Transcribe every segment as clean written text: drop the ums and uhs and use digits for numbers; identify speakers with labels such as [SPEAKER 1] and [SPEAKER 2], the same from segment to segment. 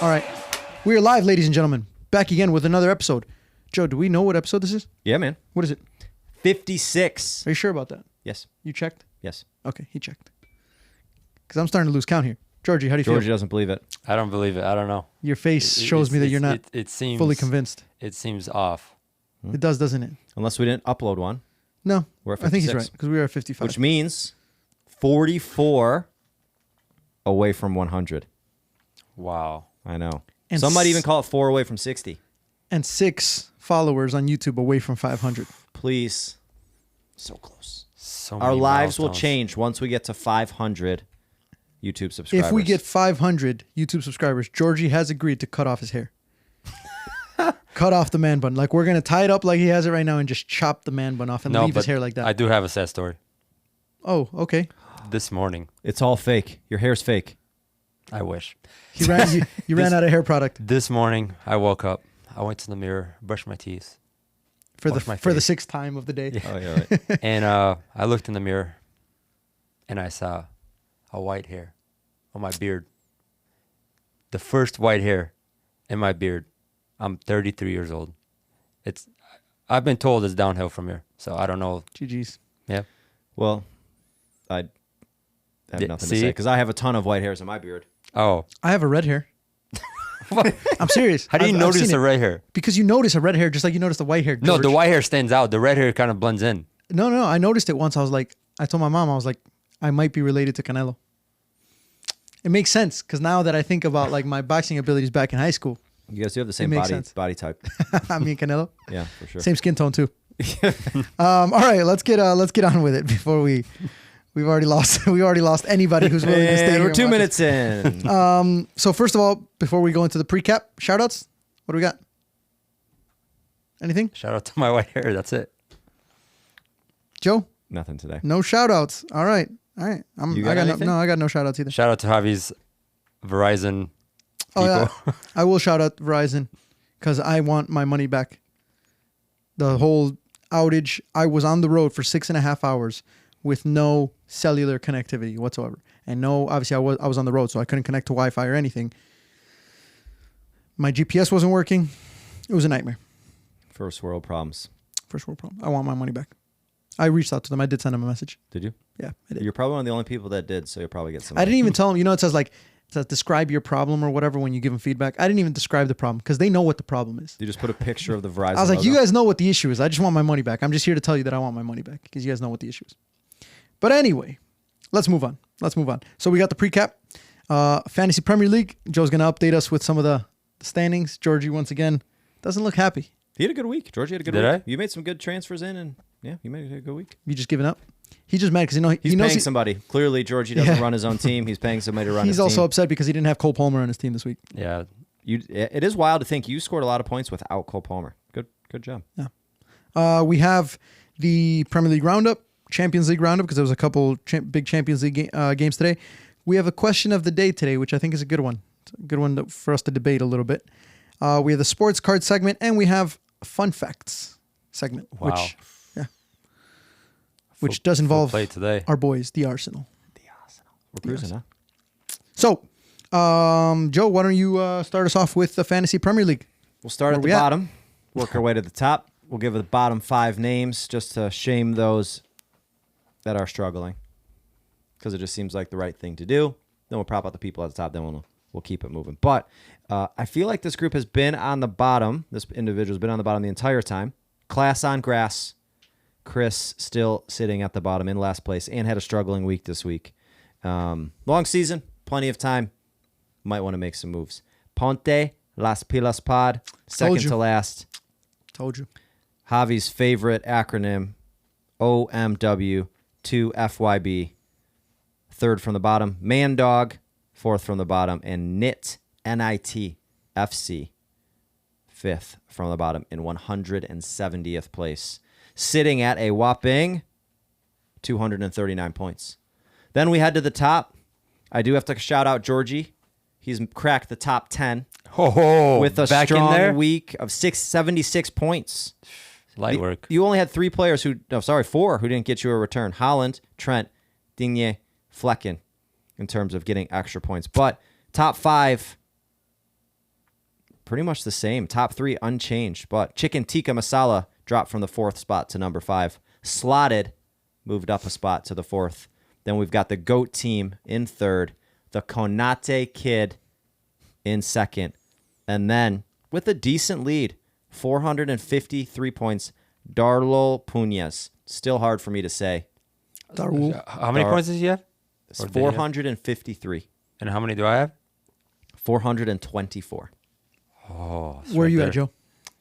[SPEAKER 1] All right. We are live, ladies and gentlemen. Back again with another episode. Joe, do we know what episode this is?
[SPEAKER 2] Yeah, man.
[SPEAKER 1] What is it?
[SPEAKER 2] 56.
[SPEAKER 1] Are you sure about that?
[SPEAKER 2] Yes.
[SPEAKER 1] You checked?
[SPEAKER 2] Yes.
[SPEAKER 1] Okay, he checked. Because I'm starting to lose count here. Georgie, how do you feel?
[SPEAKER 2] Georgie doesn't believe it.
[SPEAKER 3] I don't believe it. I don't know.
[SPEAKER 1] Your face shows me that you're not
[SPEAKER 3] it seems,
[SPEAKER 1] fully convinced.
[SPEAKER 3] It seems off.
[SPEAKER 1] It does, doesn't it?
[SPEAKER 2] Unless we didn't upload one.
[SPEAKER 1] No.
[SPEAKER 2] We're at
[SPEAKER 1] I think he's
[SPEAKER 2] 56.
[SPEAKER 1] right because we are at 55.
[SPEAKER 2] Which means 44 away from 100.
[SPEAKER 3] Wow.
[SPEAKER 2] I know.
[SPEAKER 1] And
[SPEAKER 2] Some might even call it 4 away from 60.
[SPEAKER 1] And 6 followers on YouTube away from 500.
[SPEAKER 2] Please. So close.
[SPEAKER 3] So
[SPEAKER 2] Our
[SPEAKER 3] many
[SPEAKER 2] lives will
[SPEAKER 3] milestones.
[SPEAKER 2] change once we get to 500 YouTube subscribers.
[SPEAKER 1] If we get 500 YouTube subscribers, Georgie has agreed to cut off his hair. Cut off the man bun. Like, we're going to tie it up like he has it right now and just chop the man bun off and leave his hair like that.
[SPEAKER 3] I do have a sad story.
[SPEAKER 1] Oh, okay.
[SPEAKER 3] This morning,
[SPEAKER 2] It's all fake. Your hair's fake.
[SPEAKER 3] I wish.
[SPEAKER 1] You ran out of hair product
[SPEAKER 3] This morning, I woke up. I went to the mirror, brushed my teeth,
[SPEAKER 1] for
[SPEAKER 3] Wash my
[SPEAKER 1] the
[SPEAKER 3] face.
[SPEAKER 1] 6th time of the day.
[SPEAKER 3] Yeah.
[SPEAKER 2] Oh, yeah, right.
[SPEAKER 3] and I looked in the mirror, and I saw a white hair on my beard. The first white hair in my beard. I'm 33 years old. I've been told it's downhill from here, so I don't know.
[SPEAKER 1] GG's.
[SPEAKER 3] Yeah.
[SPEAKER 2] Well, I have
[SPEAKER 3] Yeah,
[SPEAKER 2] nothing
[SPEAKER 3] see?
[SPEAKER 2] to say because I have a ton of white hairs in my beard.
[SPEAKER 3] Oh,
[SPEAKER 1] I have a red hair. I'm serious.
[SPEAKER 3] how do you
[SPEAKER 1] I've
[SPEAKER 3] notice
[SPEAKER 1] seen
[SPEAKER 3] the
[SPEAKER 1] it.
[SPEAKER 3] ray hair?
[SPEAKER 1] Because you notice a red hair just like you notice the white hair.
[SPEAKER 3] No,
[SPEAKER 1] George.
[SPEAKER 3] the white hair stands out. The red hair kind of blends in.
[SPEAKER 1] No. I noticed it once. I told my mom, I was like, I might be related to Canelo. It makes sense because now that I think about like my boxing abilities back in high school,
[SPEAKER 2] You guys do have the same
[SPEAKER 1] makes sense.
[SPEAKER 2] body type.
[SPEAKER 1] me and Canelo,
[SPEAKER 2] Yeah, for sure.
[SPEAKER 1] same skin tone too. All right, let's get on with it before we've already lost anybody who's willing to stay
[SPEAKER 2] And
[SPEAKER 1] here.
[SPEAKER 2] we're
[SPEAKER 1] and
[SPEAKER 2] 2
[SPEAKER 1] watch
[SPEAKER 2] minutes in.
[SPEAKER 1] us. So first of all, before we go into the pre-cap, shout outs. What do we got? Anything?
[SPEAKER 3] Shout out to my white hair. That's it.
[SPEAKER 1] Joe?
[SPEAKER 2] Nothing today.
[SPEAKER 1] No shout outs. All right.
[SPEAKER 2] You
[SPEAKER 1] I
[SPEAKER 2] got
[SPEAKER 1] got
[SPEAKER 2] anything?
[SPEAKER 1] I got no shout outs either.
[SPEAKER 3] Shout out to Javi's Verizon
[SPEAKER 1] Oh
[SPEAKER 3] people.
[SPEAKER 1] yeah, I will shout out Verizon because I want my money back. The whole outage, I was on the road for 6.5 hours with no cellular connectivity whatsoever, and obviously I was on the road, so I couldn't connect to Wi-Fi or anything. My GPS wasn't working. It was a nightmare.
[SPEAKER 2] First world problems.
[SPEAKER 1] First world problem. I want my money back. I reached out to them. I did send them a message.
[SPEAKER 2] Did you?
[SPEAKER 1] Yeah, I did.
[SPEAKER 2] You're probably one of the only people that did, so you'll probably get some.
[SPEAKER 1] I didn't even tell them. You know, it says describe your problem or whatever when you give them feedback. I didn't even describe the problem because they know what the problem is.
[SPEAKER 2] You just put a picture of the Verizon
[SPEAKER 1] I was like,
[SPEAKER 2] logo.
[SPEAKER 1] you guys know what the issue is. I just want my money back. I'm just here to tell you that I want my money back because you guys know what the issue is. But anyway, let's move on. So we got the pre-cap. Fantasy Premier League. Joe's going to update us with some of the standings. Georgie, once again, doesn't look happy.
[SPEAKER 2] He had a good week. Georgie had a good
[SPEAKER 3] Did
[SPEAKER 2] week.
[SPEAKER 3] I?
[SPEAKER 2] You made some good transfers in, and yeah, you made a good week.
[SPEAKER 1] You just giving up? He's just mad because
[SPEAKER 2] He's
[SPEAKER 1] he knows
[SPEAKER 2] paying somebody. Clearly, Georgie doesn't
[SPEAKER 1] Yeah.
[SPEAKER 2] run his own team. He's paying somebody to run his
[SPEAKER 1] he's
[SPEAKER 2] team.
[SPEAKER 1] also upset because he didn't have Cole Palmer on his team this week.
[SPEAKER 3] Yeah.
[SPEAKER 2] It is wild to think you scored a lot of points without Cole Palmer. Good job.
[SPEAKER 1] We have the Premier League roundup, Champions League roundup, because there was a couple big Champions League games today. We have a question of the day today, which I think is a good one. It's a good one for us to debate a little bit. We have the sports card segment, and we have fun facts segment,
[SPEAKER 3] Wow.
[SPEAKER 1] which does involve
[SPEAKER 3] play today.
[SPEAKER 1] our boys, the Arsenal.
[SPEAKER 2] We're cruising, huh?
[SPEAKER 1] So, Joe, why don't you start us off with the Fantasy Premier League?
[SPEAKER 2] We'll start
[SPEAKER 1] Where
[SPEAKER 2] at the
[SPEAKER 1] we at?
[SPEAKER 2] bottom, work our way to the top. We'll give the bottom 5 names just to shame those that are struggling because it just seems like the right thing to do. Then we'll prop out the people at the top. Then we'll keep it moving. But I feel like this group has been on the bottom. This individual's been on the bottom the entire time. Class on grass. Chris still sitting at the bottom in last place and had a struggling week this week. Long season, plenty of time. Might want to make some moves. Ponte, Las Pilas Pod, second
[SPEAKER 1] you.
[SPEAKER 2] to last.
[SPEAKER 1] Told you.
[SPEAKER 2] Javi's favorite acronym, OMW, 2FYB. Third from the bottom, Man Dog. Fourth from the bottom, and NIT, NIT, FC. Fifth from the bottom in 170th place. Sitting at a whopping 239 points. Then we head to the top. I do have to shout out Georgie. He's cracked the top 10 with a
[SPEAKER 3] back in
[SPEAKER 2] strong
[SPEAKER 3] there?
[SPEAKER 2] week of 676 points.
[SPEAKER 3] Light work.
[SPEAKER 2] You only had 4 who didn't get you a return. Holland, Trent, Digne, Flecken in terms of getting extra points. But top 5, pretty much the same. Top 3 unchanged, but chicken tikka masala dropped from the 4th spot to number 5. Slotted moved up a spot to the 4th. Then we've got the GOAT team in 3rd, the Konate Kid in 2nd, and then with a decent lead, 453 points, Darlo Puñas. Still hard for me to say.
[SPEAKER 1] Darul.
[SPEAKER 3] How many points does he have?
[SPEAKER 2] It's 453.
[SPEAKER 3] And how many do I have?
[SPEAKER 2] 424.
[SPEAKER 3] Oh,
[SPEAKER 1] Where are you at, Joe?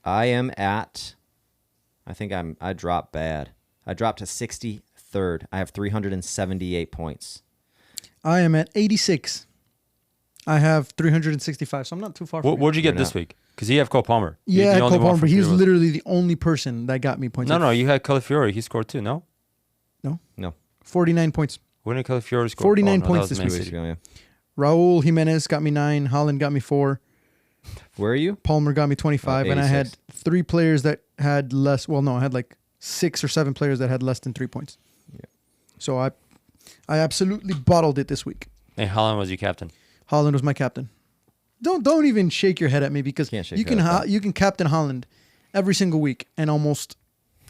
[SPEAKER 2] I am at, I dropped bad. I dropped to 63rd. I have 378 points.
[SPEAKER 1] I am at 86. I have 365, so I'm not too far from
[SPEAKER 3] What'd you get
[SPEAKER 2] You're
[SPEAKER 3] this
[SPEAKER 2] not.
[SPEAKER 3] week? Because you have Cole Palmer.
[SPEAKER 1] Yeah,
[SPEAKER 3] You're the only
[SPEAKER 1] Cole
[SPEAKER 3] one
[SPEAKER 1] Palmer,
[SPEAKER 3] from
[SPEAKER 1] but he was
[SPEAKER 3] Peterbilt.
[SPEAKER 1] literally the only person that got me points.
[SPEAKER 3] No, you had Calafiore. He scored too, no?
[SPEAKER 2] No.
[SPEAKER 1] 49 points.
[SPEAKER 3] When did Calafiore score?
[SPEAKER 1] 49
[SPEAKER 3] that
[SPEAKER 1] points
[SPEAKER 3] was
[SPEAKER 1] this
[SPEAKER 3] Man
[SPEAKER 1] week.
[SPEAKER 3] City.
[SPEAKER 2] Yeah.
[SPEAKER 1] Raul Jimenez got me 9. Holland got me 4.
[SPEAKER 2] Where are you?
[SPEAKER 1] Palmer got me 25. And I had
[SPEAKER 2] 86.
[SPEAKER 1] 3 players that had less. Well, no, I had like 6 or 7 players that had less than 3 points.
[SPEAKER 2] Yeah.
[SPEAKER 1] So I absolutely bottled it this week.
[SPEAKER 3] And Holland was your captain.
[SPEAKER 1] Holland was my captain. Don't even shake your head at me because
[SPEAKER 2] Can't shake
[SPEAKER 1] you
[SPEAKER 2] your
[SPEAKER 1] can
[SPEAKER 2] head at that.
[SPEAKER 1] you can captain Holland every single week and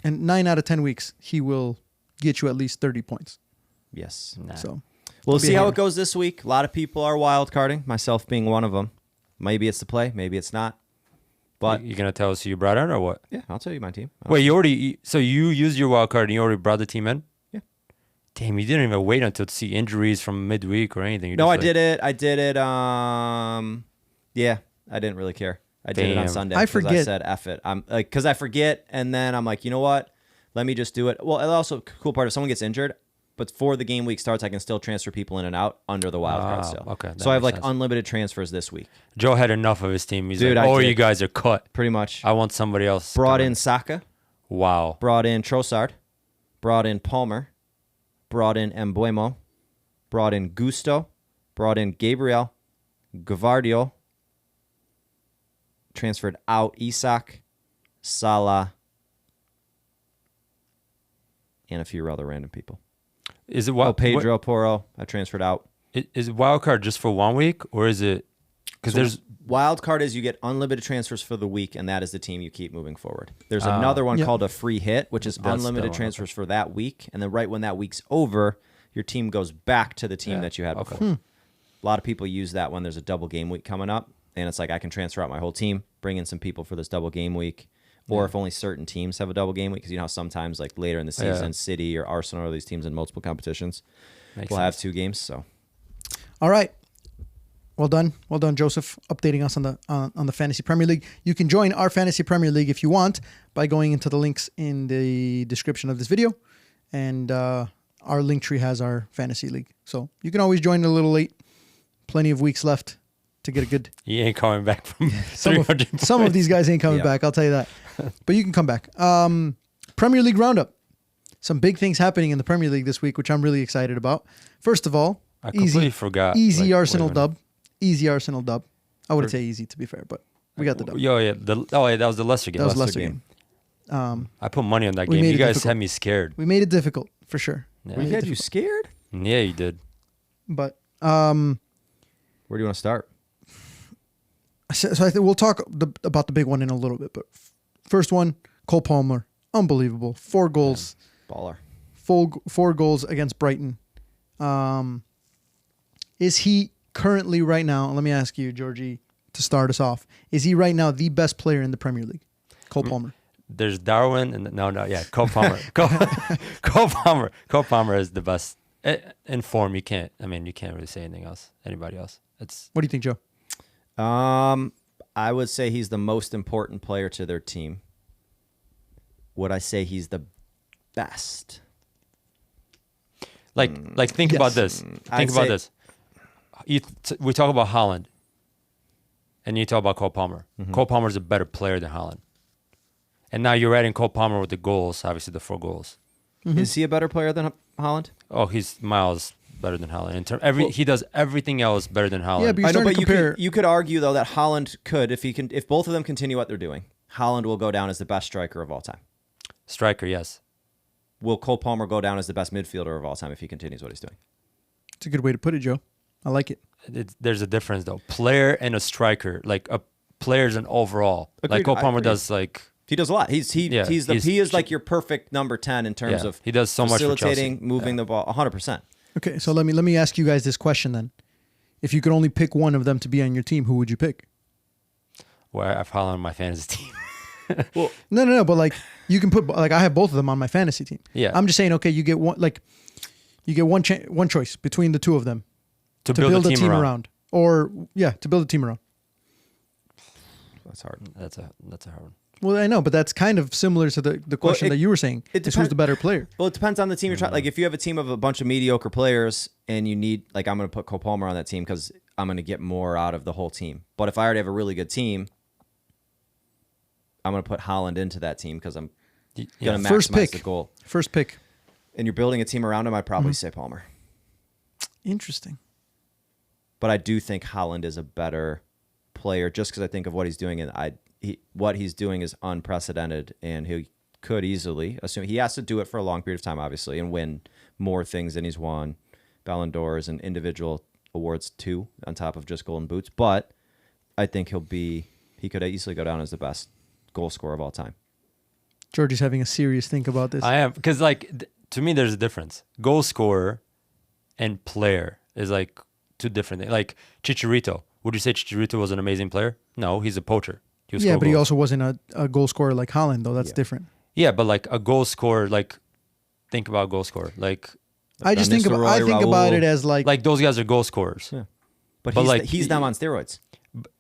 [SPEAKER 1] 9 out of 10 weeks he will get you at least 30 points.
[SPEAKER 2] Yes.
[SPEAKER 3] Nah.
[SPEAKER 1] So
[SPEAKER 2] We'll
[SPEAKER 1] Don't be
[SPEAKER 2] see
[SPEAKER 1] a
[SPEAKER 2] how
[SPEAKER 1] hater.
[SPEAKER 2] it goes this week. A lot of people are wild carding, myself being one of them. Maybe it's the play, maybe it's not. But
[SPEAKER 3] You gonna tell us who you brought in or what?
[SPEAKER 2] yeah, I'll tell you my team.
[SPEAKER 3] Wait, so you used your wild card and you already brought the team in?
[SPEAKER 2] Yeah.
[SPEAKER 3] Damn, you didn't even wait until to see injuries from midweek or anything.
[SPEAKER 2] No, I did it. Yeah, I didn't really care. I did it on
[SPEAKER 3] Damn.
[SPEAKER 2] Sunday.
[SPEAKER 1] I
[SPEAKER 2] 'cause I
[SPEAKER 1] forget.
[SPEAKER 2] said F it. I'm like, because I forget, and then I'm like, you know what? Let me just do it. Well, and also cool part if someone gets injured, but before the game week starts, I can still transfer people in and out under the wild card still.
[SPEAKER 3] Okay, that
[SPEAKER 2] So I have
[SPEAKER 3] makes
[SPEAKER 2] like
[SPEAKER 3] sense.
[SPEAKER 2] unlimited transfers this week,
[SPEAKER 3] Joe had enough of his team. He's
[SPEAKER 2] Dude,
[SPEAKER 3] like,
[SPEAKER 2] I
[SPEAKER 3] oh,
[SPEAKER 2] did.
[SPEAKER 3] you guys are cut.
[SPEAKER 2] pretty much.
[SPEAKER 3] I want somebody else.
[SPEAKER 2] Brought
[SPEAKER 3] coming.
[SPEAKER 2] in Saka,
[SPEAKER 3] Wow.
[SPEAKER 2] brought in Trossard, brought in Palmer, brought in Embuemo, brought in Gusto, brought in Gabriel, Gavardio, transferred out Isak, Salah, and a few other random people.
[SPEAKER 3] Is it
[SPEAKER 2] Pedro Porro, I transferred out.
[SPEAKER 3] Is wild card just for 1 week or is it? Because there's
[SPEAKER 2] Wild card is you get unlimited transfers for the week, and that is the team you keep moving forward. There's another one
[SPEAKER 1] Yep.
[SPEAKER 2] called a free hit, which is
[SPEAKER 3] That's the
[SPEAKER 2] unlimited
[SPEAKER 3] one,
[SPEAKER 2] transfers for that week, and then right when that week's over, your team goes back to the team
[SPEAKER 3] Yeah,
[SPEAKER 2] that you had
[SPEAKER 3] okay.
[SPEAKER 2] before. A lot of people use that when there's a double game week coming up, and it's like I can transfer out my whole team, bring in some people for this double game week, or if only certain teams have a double game week, because you know how sometimes like later in the season,
[SPEAKER 3] Yeah.
[SPEAKER 2] City or Arsenal or these teams in multiple competitions
[SPEAKER 3] Makes
[SPEAKER 2] will have
[SPEAKER 3] sense.
[SPEAKER 2] 2 games. So
[SPEAKER 1] all right. Well done, Joseph, updating us on the Fantasy Premier League. You can join our Fantasy Premier League if you want by going into the links in the description of this video, and our link tree has our Fantasy League. So you can always join a little late. Plenty of weeks left to get a good.
[SPEAKER 3] he ain't coming back from
[SPEAKER 1] Some
[SPEAKER 3] 300
[SPEAKER 1] of, some of these guys ain't coming
[SPEAKER 2] Yeah.
[SPEAKER 1] back. I'll tell you that. But you can come back. Premier League roundup. Some big things happening in the Premier League this week, which I'm really excited about. First of all,
[SPEAKER 3] I completely forgot.
[SPEAKER 1] Easy
[SPEAKER 3] like,
[SPEAKER 1] Arsenal
[SPEAKER 3] wait a minute.
[SPEAKER 1] dub. Easy Arsenal dub. I wouldn't say easy to be fair, but we got the dub.
[SPEAKER 3] Yo, yeah. That was the Leicester game.
[SPEAKER 1] That was
[SPEAKER 2] Leicester
[SPEAKER 1] Leicester game.
[SPEAKER 3] I put money on that
[SPEAKER 1] We
[SPEAKER 3] game.
[SPEAKER 1] made
[SPEAKER 3] You
[SPEAKER 1] it
[SPEAKER 3] guys
[SPEAKER 1] difficult.
[SPEAKER 3] had me scared.
[SPEAKER 1] We made it difficult for sure.
[SPEAKER 3] Yeah.
[SPEAKER 2] we had you scared.
[SPEAKER 3] Yeah, you did.
[SPEAKER 1] But
[SPEAKER 2] Where do you want to start?
[SPEAKER 1] so I think we'll talk about the big one in a little bit. But first one, Cole Palmer, unbelievable, 4 goals,
[SPEAKER 2] Baller.
[SPEAKER 1] 4 goals against Brighton. Is he currently right now? Let me ask you, Georgie, to start us off. Is he right now the best player in the Premier League? Cole Palmer.
[SPEAKER 3] There's Darwin and Cole Palmer. Cole Palmer is the best in form. You can't really say anything else. Anybody else? It's
[SPEAKER 1] What do you think, Joe?
[SPEAKER 2] I would say he's the most important player to their team. Would I say he's the best?
[SPEAKER 3] like think
[SPEAKER 1] yes.
[SPEAKER 3] about this.
[SPEAKER 2] I'd
[SPEAKER 3] Think about
[SPEAKER 2] say-
[SPEAKER 3] this. We talk about Holland, and you talk about Cole Palmer. Cole Palmer's a better player than Holland. And now you're adding Cole Palmer with the goals, obviously the 4 goals.
[SPEAKER 2] Is he a better player than Holland?
[SPEAKER 3] Oh, he's miles better than Holland. He does everything else better than Holland.
[SPEAKER 1] Yeah, but you're
[SPEAKER 2] I know,
[SPEAKER 1] starting
[SPEAKER 2] but
[SPEAKER 1] to compare.
[SPEAKER 2] you could argue though that Holland could, if both of them continue what they're doing, Holland will go down as the best striker of all time.
[SPEAKER 3] Striker, yes.
[SPEAKER 2] Will Cole Palmer go down as the best midfielder of all time if he continues what he's doing?
[SPEAKER 1] It's a good way to put it, Joe. I like it.
[SPEAKER 3] There's a difference though. Player and a striker, like a players and overall.
[SPEAKER 2] Agreed.
[SPEAKER 3] Like Cole
[SPEAKER 2] I
[SPEAKER 3] Palmer
[SPEAKER 2] agree.
[SPEAKER 3] does like
[SPEAKER 2] He does a lot. He is like your perfect number 10 in terms of
[SPEAKER 3] he does so much for
[SPEAKER 2] facilitating,
[SPEAKER 3] Chelsea.
[SPEAKER 2] moving the ball 100%.
[SPEAKER 1] Okay, so let me ask you guys this question then. If you could only pick one of them to be on your team, who would you pick?
[SPEAKER 3] Where I have Haaland on my fantasy team.
[SPEAKER 2] Well,
[SPEAKER 1] No, but like you can put like I have both of them on my fantasy team.
[SPEAKER 3] Yeah.
[SPEAKER 1] I'm just saying, okay, you get one choice between the two of them
[SPEAKER 3] to build a team around.
[SPEAKER 1] or to build a team around.
[SPEAKER 2] that's hard.
[SPEAKER 3] That's a hard one.
[SPEAKER 1] Well, I know, but that's kind of similar to the question that you were saying.
[SPEAKER 2] it
[SPEAKER 1] Is who's
[SPEAKER 2] depend-
[SPEAKER 1] the better player?
[SPEAKER 2] Well, it depends on the team you're trying. Like if you have a team of a bunch of mediocre players and you need, like, I'm going to put Cole Palmer on that team because I'm going to get more out of the whole team. But if I already have a really good team, I'm going to put Haaland into that team because I'm going to
[SPEAKER 1] First
[SPEAKER 2] maximize
[SPEAKER 1] pick.
[SPEAKER 2] the goal.
[SPEAKER 1] First pick.
[SPEAKER 2] And you're building a team around him, I'd probably say Palmer.
[SPEAKER 1] Interesting.
[SPEAKER 2] But I do think Haaland is a better player just because I think of what he's doing, and what he's doing is unprecedented, and he could easily assume he has to do it for a long period of time, obviously, and win more things than he's won, Ballon d'Ors and individual awards too, on top of just Golden Boots. But I think he could easily go down as the best goal scorer of all time.
[SPEAKER 1] Georgie's having a serious think about this.
[SPEAKER 3] I am because to me there's a difference. Goal scorer and player is like two different things. Like Chicharito. Would you say Chicharito was an amazing player? No, he's a poacher. He
[SPEAKER 1] but he also wasn't a goal scorer like Haaland, though. That's different.
[SPEAKER 3] Yeah, but like a goal scorer, like think about goal scorer. Like
[SPEAKER 1] I just think about it as like
[SPEAKER 3] those guys are goal scorers.
[SPEAKER 2] Yeah. But he's now on steroids.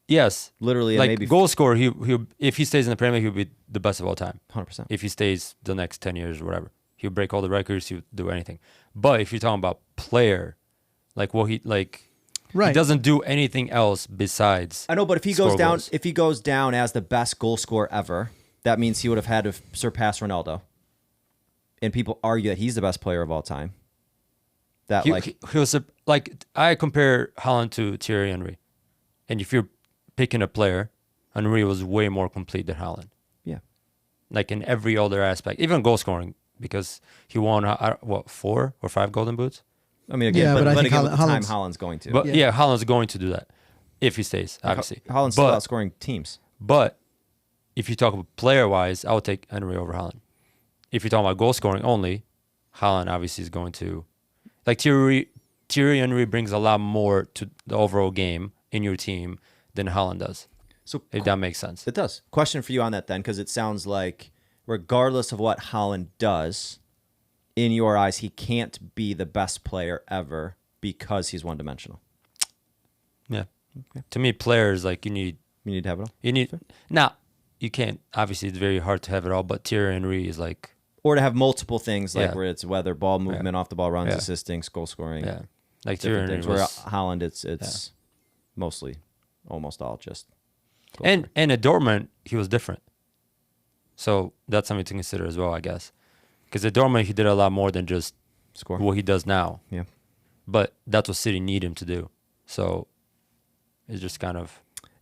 [SPEAKER 3] Yes,
[SPEAKER 2] Literally,
[SPEAKER 3] like
[SPEAKER 2] maybe
[SPEAKER 3] goal scorer. He if he stays in the Premier League, he'll be the best of all time.
[SPEAKER 2] 100%.
[SPEAKER 3] If he stays the next 10 years or whatever, he'll break all the records. He'll do anything. But if you're talking about player, like what he like,
[SPEAKER 1] right.
[SPEAKER 3] he doesn't do anything else besides.
[SPEAKER 2] I know, but if he
[SPEAKER 3] score
[SPEAKER 2] goes down,
[SPEAKER 3] goals.
[SPEAKER 2] if he goes down as the best goal scorer ever, that means he would have had to surpass Ronaldo. And people argue that he's the best player of all time. That
[SPEAKER 3] He was like I compare Haaland to Thierry Henry, and if you're picking a player, Henry was way more complete than Haaland.
[SPEAKER 2] yeah.
[SPEAKER 3] Like in every other aspect, even goal scoring, because he won 4 or 5 Golden Boots.
[SPEAKER 2] I mean, again,
[SPEAKER 1] Yeah, but I
[SPEAKER 2] but
[SPEAKER 1] think
[SPEAKER 2] again, with the time,
[SPEAKER 1] Haaland's-
[SPEAKER 2] Haaland's going to.
[SPEAKER 3] But yeah, Haaland's going to do that if he stays, obviously.
[SPEAKER 2] Haaland's still outscoring teams.
[SPEAKER 3] But if you talk about player-wise, I would take Henry over Haaland. If you're talking about goal scoring only, Haaland obviously is going to... Like Thierry Henry brings a lot more to the overall game in your team than Haaland does.
[SPEAKER 2] So
[SPEAKER 3] If that makes sense.
[SPEAKER 2] it does. Question for you on that then, because it sounds like regardless of what Haaland does, in your eyes, he can't be the best player ever because he's one-dimensional.
[SPEAKER 3] Yeah. To me, players, like you need...
[SPEAKER 2] You need to have it all.
[SPEAKER 3] You need... Now, you can't... Obviously, it's very hard to have it all, but Thierry Henry is like...
[SPEAKER 2] Or to have multiple things, like
[SPEAKER 3] Yeah.
[SPEAKER 2] where it's whether ball movement, off the ball runs,
[SPEAKER 3] Yeah.
[SPEAKER 2] assisting, goal scoring,
[SPEAKER 3] Yeah. Like Thierry
[SPEAKER 2] different
[SPEAKER 3] Henry
[SPEAKER 2] things. Where
[SPEAKER 3] was...
[SPEAKER 2] Haaland, it's mostly, almost all just goal
[SPEAKER 3] And
[SPEAKER 2] scoring.
[SPEAKER 3] at Dortmund, he was different. So that's something to consider as well, I guess. Because at Dortmund, he did a lot more than just
[SPEAKER 2] Score.
[SPEAKER 3] what he does now.
[SPEAKER 2] Yeah.
[SPEAKER 3] But that's what City need him to do. So it's just kind of...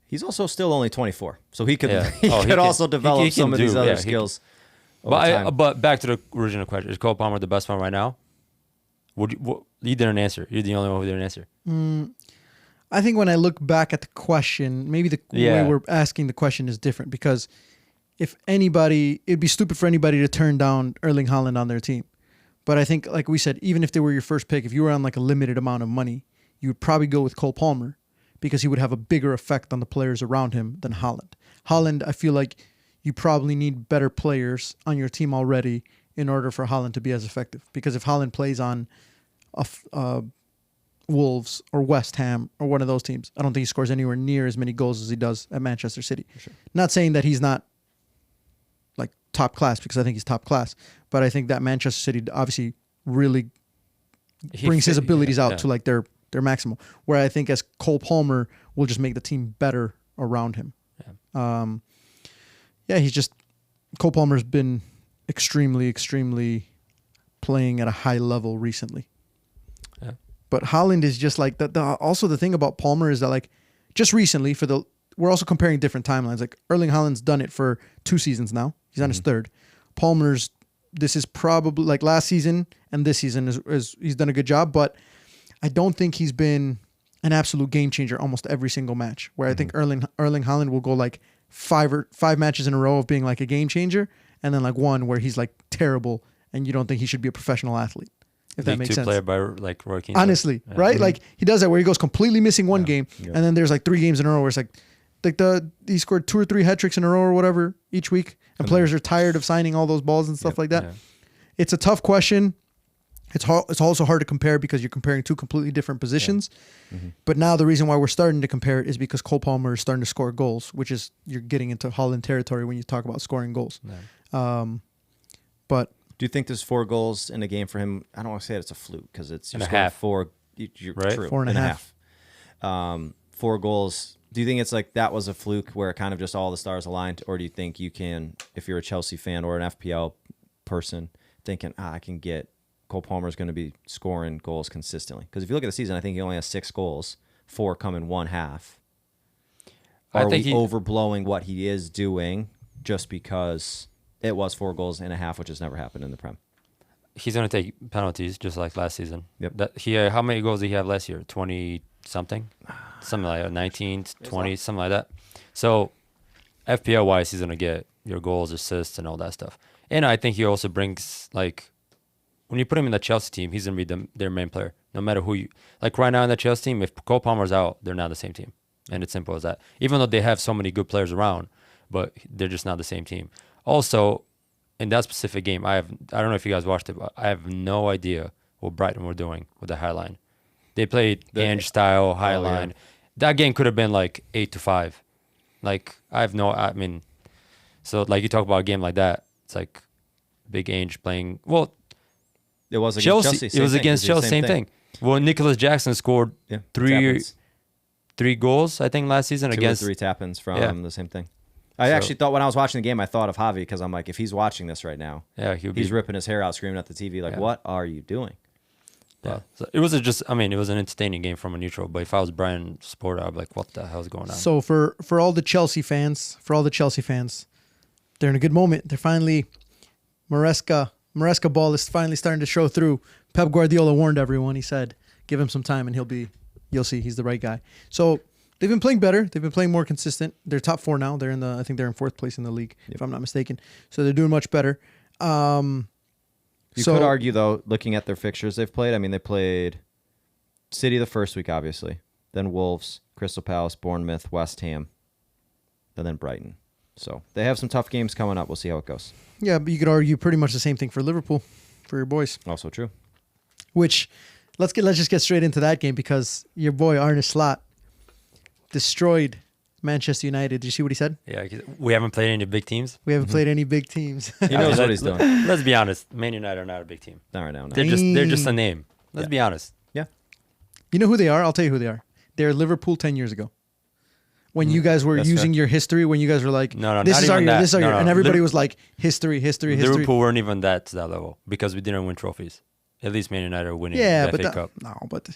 [SPEAKER 2] He's also still only 24, so he could
[SPEAKER 3] Yeah.
[SPEAKER 2] he
[SPEAKER 3] Oh,
[SPEAKER 2] could
[SPEAKER 3] he can-
[SPEAKER 2] also
[SPEAKER 3] he
[SPEAKER 2] develop
[SPEAKER 3] can
[SPEAKER 2] some of these
[SPEAKER 3] do-
[SPEAKER 2] other
[SPEAKER 3] yeah, he can-
[SPEAKER 2] skills. over time.
[SPEAKER 3] But back to the original question. Is Cole Palmer the best one right now? You didn't answer. You're the only one who didn't answer.
[SPEAKER 1] I think when I look back at the question, maybe the
[SPEAKER 3] Yeah.
[SPEAKER 1] way we're asking the question is different because if anybody, it'd be stupid for anybody to turn down Erling Haaland on their team. But I think, like we said, even if they were your first pick, if you were on like a limited amount of money, you would probably go with Cole Palmer because he would have a bigger effect on the players around him than Haaland. Haaland, I feel like you probably need better players on your team already in order for Haaland to be as effective. Because if Haaland plays on Wolves or West Ham or one of those teams, I don't think he scores anywhere near as many goals as he does at Manchester City.
[SPEAKER 2] Sure.
[SPEAKER 1] Not saying that he's not like top class, because I think he's top class, but I think that Manchester City obviously really brings his abilities out to like their maximum. Where I think as Cole Palmer will just make the team better around him. He's just Cole Palmer's been extremely playing at a high level recently.
[SPEAKER 3] Yeah.
[SPEAKER 1] But Haaland is just like also the thing about Palmer is that like just recently we're also comparing different timelines. Like Erling Haaland's done it for 2 seasons now. He's on his third. Palmer's this is probably like last season and this season is he's done a good job, but I don't think he's been an absolute game changer almost every single match. Where I think Erling Haaland will go like five matches in a row of being like a game changer, and then like one where he's like terrible, and you don't think he should be a professional athlete. If that makes sense.
[SPEAKER 3] Player by like Roy Keane.
[SPEAKER 1] Honestly, right? Like he does that where he goes completely missing one game, and then there's like 3 games in a row where it's like he scored 2 or 3 hat tricks in a row or whatever each week, and players are tired of signing all those balls and stuff like that. Yeah. It's a tough question. It's also hard to compare because you're comparing 2 completely different positions. Yeah. But now the reason why we're starting to compare it is because Cole Palmer is starting to score goals, which is you're getting into Haaland territory when you talk about scoring goals. Yeah. But
[SPEAKER 2] do you think there's 4 goals in a game for him? I don't want to say it's a fluke because it's
[SPEAKER 3] and a half.
[SPEAKER 2] 4. You're
[SPEAKER 1] right?
[SPEAKER 2] True,
[SPEAKER 1] 4.5.
[SPEAKER 2] 4 goals. Do you think it's like that was a fluke where kind of just all the stars aligned, or do you think you can, if you're a Chelsea fan or an FPL person, thinking I can get Cole Palmer's going to be scoring goals consistently? Because if you look at the season, I think he only has 6 goals, 4 come in one half. Are we overblowing what he is doing just because it was 4 goals and a half, which has never happened in the Prem?
[SPEAKER 3] He's going to take penalties just like last season.
[SPEAKER 2] Yep.
[SPEAKER 3] How many goals did he have last year? 20-something? Something like that. 19, 20, something like that. So FPL-wise, he's going to get your goals, assists, and all that stuff. And I think he also brings, like, when you put him in the Chelsea team, he's going to be their main player, no matter who you... Like, right now in the Chelsea team, if Cole Palmer's out, they're not the same team. And it's simple as that. Even though they have so many good players around, but they're just not the same team. Also, in that specific game, I don't know if you guys watched it, but I have no idea what Brighton were doing with the high line. They played Ange style high line. Yeah. That game could have been like 8-5. Like so like you talk about a game like that, it's like big Ange playing. Well,
[SPEAKER 2] it was against Chelsea.
[SPEAKER 3] It was against Chelsea. Same thing. Well, Nicholas Jackson scored 3 goals, I think, last season
[SPEAKER 2] 2
[SPEAKER 3] against
[SPEAKER 2] 3 tap-ins from the same thing. I actually thought when I was watching the game, I thought of Javi because I'm like, if he's watching this right now, he's ripping his hair out, screaming at the TV, like, what are you doing?
[SPEAKER 3] Yeah, so it was an entertaining game from a neutral. But if I was Brian supporter, I'd be like, what the hell's going on?
[SPEAKER 1] So for all the Chelsea fans, they're in a good moment. They're finally Maresca ball is finally starting to show through. Pep Guardiola warned everyone. He said, give him some time and you'll see he's the right guy. So they've been playing better. They've been playing more consistent. They're top 4 now. I think they're in 4th place in the league, if I'm not mistaken. So they're doing much better.
[SPEAKER 2] You could argue, though, looking at their fixtures they've played. I mean, they played City the first week, obviously. Then Wolves, Crystal Palace, Bournemouth, West Ham, and then Brighton. So they have some tough games coming up. We'll see how it goes.
[SPEAKER 1] Yeah, but you could argue pretty much the same thing for Liverpool, for your boys.
[SPEAKER 2] Also true.
[SPEAKER 1] Which, let's just get straight into that game because your boy Arne Slot destroyed Manchester United. Did you see what he said?
[SPEAKER 3] Yeah, we haven't played any big teams.
[SPEAKER 1] We haven't played any big teams.
[SPEAKER 2] He knows what he's doing.
[SPEAKER 3] Let's be honest. Man United are not a big team.
[SPEAKER 2] Not right now. No.
[SPEAKER 3] They're just a name. Let's be honest.
[SPEAKER 2] Yeah.
[SPEAKER 1] You know who they are? I'll tell you who they are. They're Liverpool 10 years ago. When you guys were using your history, when you guys were like, this is our year, this is our year. And everybody was like, history.
[SPEAKER 3] Liverpool weren't even to that level because we didn't win trophies. At least Man United are winning the FA Cup.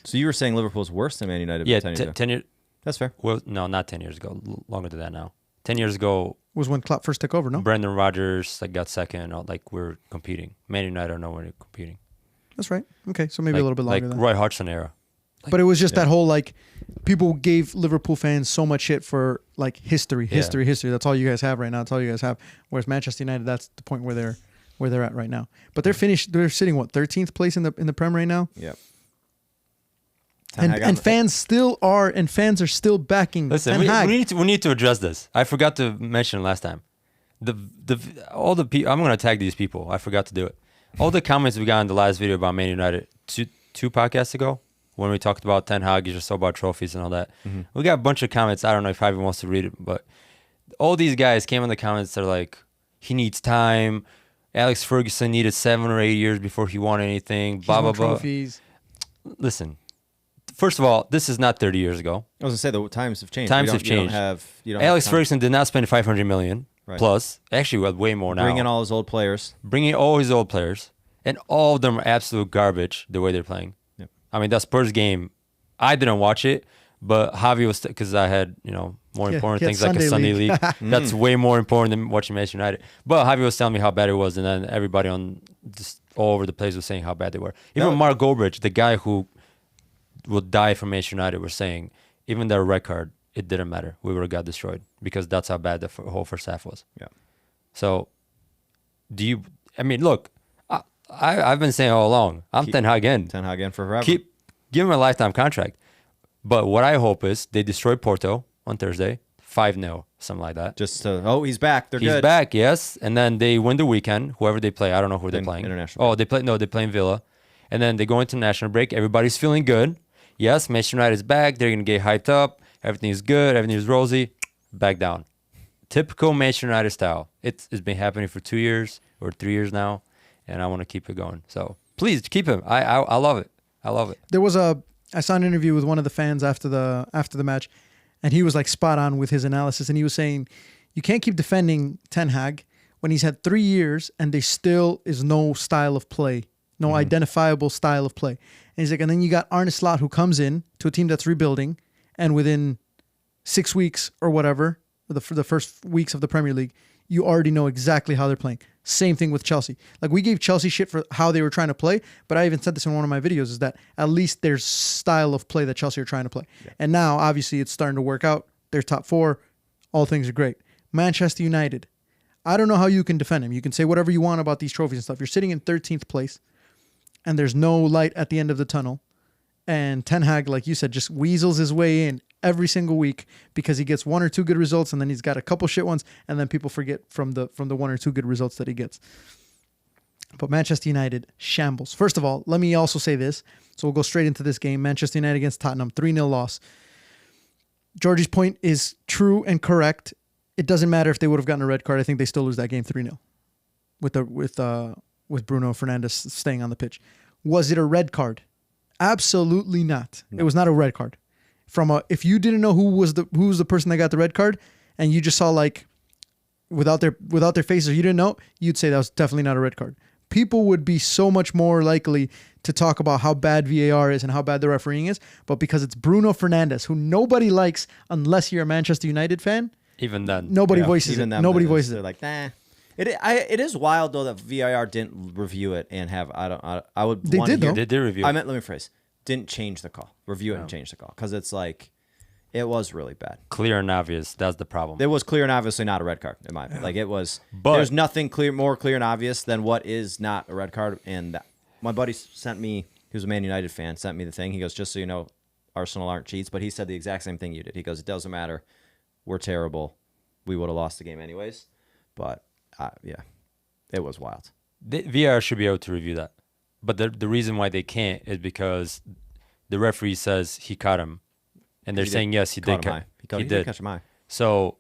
[SPEAKER 2] So you were saying Liverpool's worse than Man United?
[SPEAKER 3] Yeah,
[SPEAKER 2] 10 years ago.
[SPEAKER 3] 10 years.
[SPEAKER 2] That's fair.
[SPEAKER 3] Well, no, not 10 years ago. Longer than that now. 10 years ago
[SPEAKER 1] was when Klopp first took over. No,
[SPEAKER 3] Brendan Rodgers got second. We're competing. Man United are nowhere competing.
[SPEAKER 1] That's right. Okay, so maybe a little bit longer.
[SPEAKER 3] Like Roy Hodgson era.
[SPEAKER 1] But it was just that whole people gave Liverpool fans so much shit for history. That's all you guys have right now. That's all you guys have. Whereas Manchester United, that's the point where they're at right now. But they're finished. They're sitting 13th place in the Prem right now.
[SPEAKER 2] Yep.
[SPEAKER 1] And fans are still backing.
[SPEAKER 3] Listen, we need to address this. I forgot to mention last time. All the people. I'm going to tag these people. I forgot to do it. All the comments we got in the last video about Man United two podcasts ago when we talked about Ten Hag, just about trophies and all that. Mm-hmm. We got a bunch of comments. I don't know if Javi wants to read it, but all these guys came in the comments. They're like, he needs time. Alex Ferguson needed 7 or 8 years before he won anything. Blah blah blah. Trophies. Listen. First of all, this is not 30 years ago.
[SPEAKER 2] I was going to say, the times have changed.
[SPEAKER 3] Times have changed. Alex Ferguson did not spend $500 million plus. Actually, way more now.
[SPEAKER 2] Bringing all his old players.
[SPEAKER 3] And all of them are absolute garbage the way they're playing. Yep. I mean, that Spurs game, I didn't watch it, but Javi was, because I had, more important things like a Sunday league. That's way more important than watching Manchester United. But Javi was telling me how bad it was, and then everybody on just all over the place was saying how bad they were. Even Mark Goldbridge, the guy who will die for Manchester United were saying even their red card, it didn't matter. We would have got destroyed because that's how bad the whole first half was.
[SPEAKER 2] Yeah.
[SPEAKER 3] So, look, I've been saying all along, I'm Ten Hag in.
[SPEAKER 2] Ten Hag in for forever.
[SPEAKER 3] Give him a lifetime contract. But what I hope is they destroy Porto on Thursday, 5-0, something like that.
[SPEAKER 2] Just he's back. They're good.
[SPEAKER 3] He's back, yes. And then they win the weekend, whoever they play. I don't know who they're playing.
[SPEAKER 2] International break.
[SPEAKER 3] They're playing Villa. And then they go into national break. Everybody's feeling good. Yes, Manchester United is back. They're going to get hyped up. Everything's good. Everything's rosy. Back down. Typical Manchester United style. It's been happening for 2 years or 3 years now, and I want to keep it going. So please keep him. I love it. I love it.
[SPEAKER 1] I saw an interview with one of the fans after the match, and he was like spot on with his analysis, and he was saying you can't keep defending Ten Hag when he's had 3 years and there still is no style of play, no identifiable style of play. And he's like, and then you got Arne Slot who comes in to a team that's rebuilding, and within 6 weeks or whatever, the first weeks of the Premier League, you already know exactly how they're playing. Same thing with Chelsea. Like, we gave Chelsea shit for how they were trying to play, but I even said this in one of my videos, is that at least there's style of play that Chelsea are trying to play. Yeah. And now, obviously, it's starting to work out. They're top 4. All things are great. Manchester United. I don't know how you can defend him. You can say whatever you want about these trophies and stuff. You're sitting in 13th place, and there's no light at the end of the tunnel. And Ten Hag, like you said, just weasels his way in every single week because he gets 1 or 2 good results, and then he's got a couple shit ones, and then people forget from the 1 or 2 good results that he gets. But Manchester United, shambles. First of all, let me also say this. So we'll go straight into this game. Manchester United against Tottenham, 3-0 loss. Georgie's point is true and correct. It doesn't matter if they would have gotten a red card. I think they still lose that game 3-0 with Bruno Fernandes staying on the pitch. Was it a red card? Absolutely not. No. It was not a red card. If you didn't know who was the person that got the red card, and you just saw like without their faces, you didn't know, you'd say that was definitely not a red card. People would be so much more likely to talk about how bad VAR is and how bad the refereeing is, but because it's Bruno Fernandes, who nobody likes unless you're a Manchester United fan,
[SPEAKER 3] even then
[SPEAKER 1] nobody voices it. Nobody voices it.
[SPEAKER 2] They're like, nah. It is wild though that VAR didn't review it and have I would.
[SPEAKER 1] They did though.
[SPEAKER 3] They did review.
[SPEAKER 2] Let me rephrase. Didn't change the call. Review it and change the call because it's like it was really bad.
[SPEAKER 3] Clear and obvious. That's the problem.
[SPEAKER 2] It was clear and obviously not a red card in my opinion. Like it was. But there's nothing more clear and obvious than what is not a red card. And my buddy sent me. He was a Man United fan. Sent me the thing. He goes, just so you know, Arsenal aren't cheats. But he said the exact same thing you did. He goes, it doesn't matter. We're terrible. We would have lost the game anyways. But yeah, it was wild.
[SPEAKER 3] The VAR should be able to review that. But the reason why they can't is because the referee says he caught him, and they're saying yes, he did. He did
[SPEAKER 2] catch him high.
[SPEAKER 3] So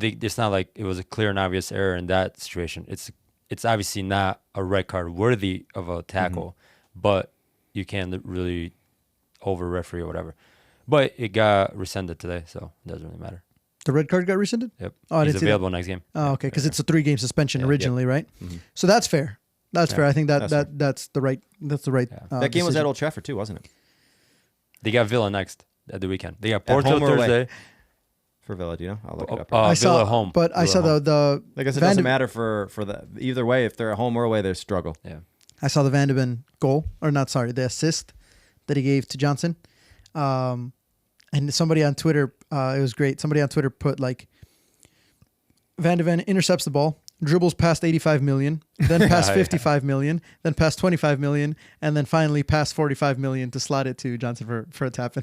[SPEAKER 3] it's not like it was a clear and obvious error in that situation. It's obviously not a red card worthy of a tackle, but you can't really over referee or whatever. But it got rescinded today, so it doesn't really matter.
[SPEAKER 1] The red card got rescinded?
[SPEAKER 3] Yep.
[SPEAKER 1] Oh, I
[SPEAKER 3] He's
[SPEAKER 1] didn't see
[SPEAKER 3] available
[SPEAKER 1] that.
[SPEAKER 3] next game.
[SPEAKER 1] Oh, okay, because it's a 3-game suspension originally, right? Mm-hmm. So that's fair. That's fair. I think that's the right. That's the right.
[SPEAKER 2] Yeah. That game was at Old Trafford too, wasn't it?
[SPEAKER 3] They got Villa next at the weekend. They got Porto Thursday.
[SPEAKER 2] For Villa, do you know? I'll look it up.
[SPEAKER 1] I saw
[SPEAKER 3] Villa home.
[SPEAKER 1] But I saw the
[SPEAKER 2] I guess it doesn't matter for the either way. If they're at home or away, they struggle.
[SPEAKER 3] Yeah.
[SPEAKER 1] I saw the Van de Ven goal, or not? Sorry, the assist that he gave to Johnson. And somebody on Twitter, it was great. Somebody on Twitter put like, Van de Ven intercepts the ball, dribbles past 85 million, then past 55 million, then past 25 million, and then finally past 45 million to slot it to Johnson for a tap in.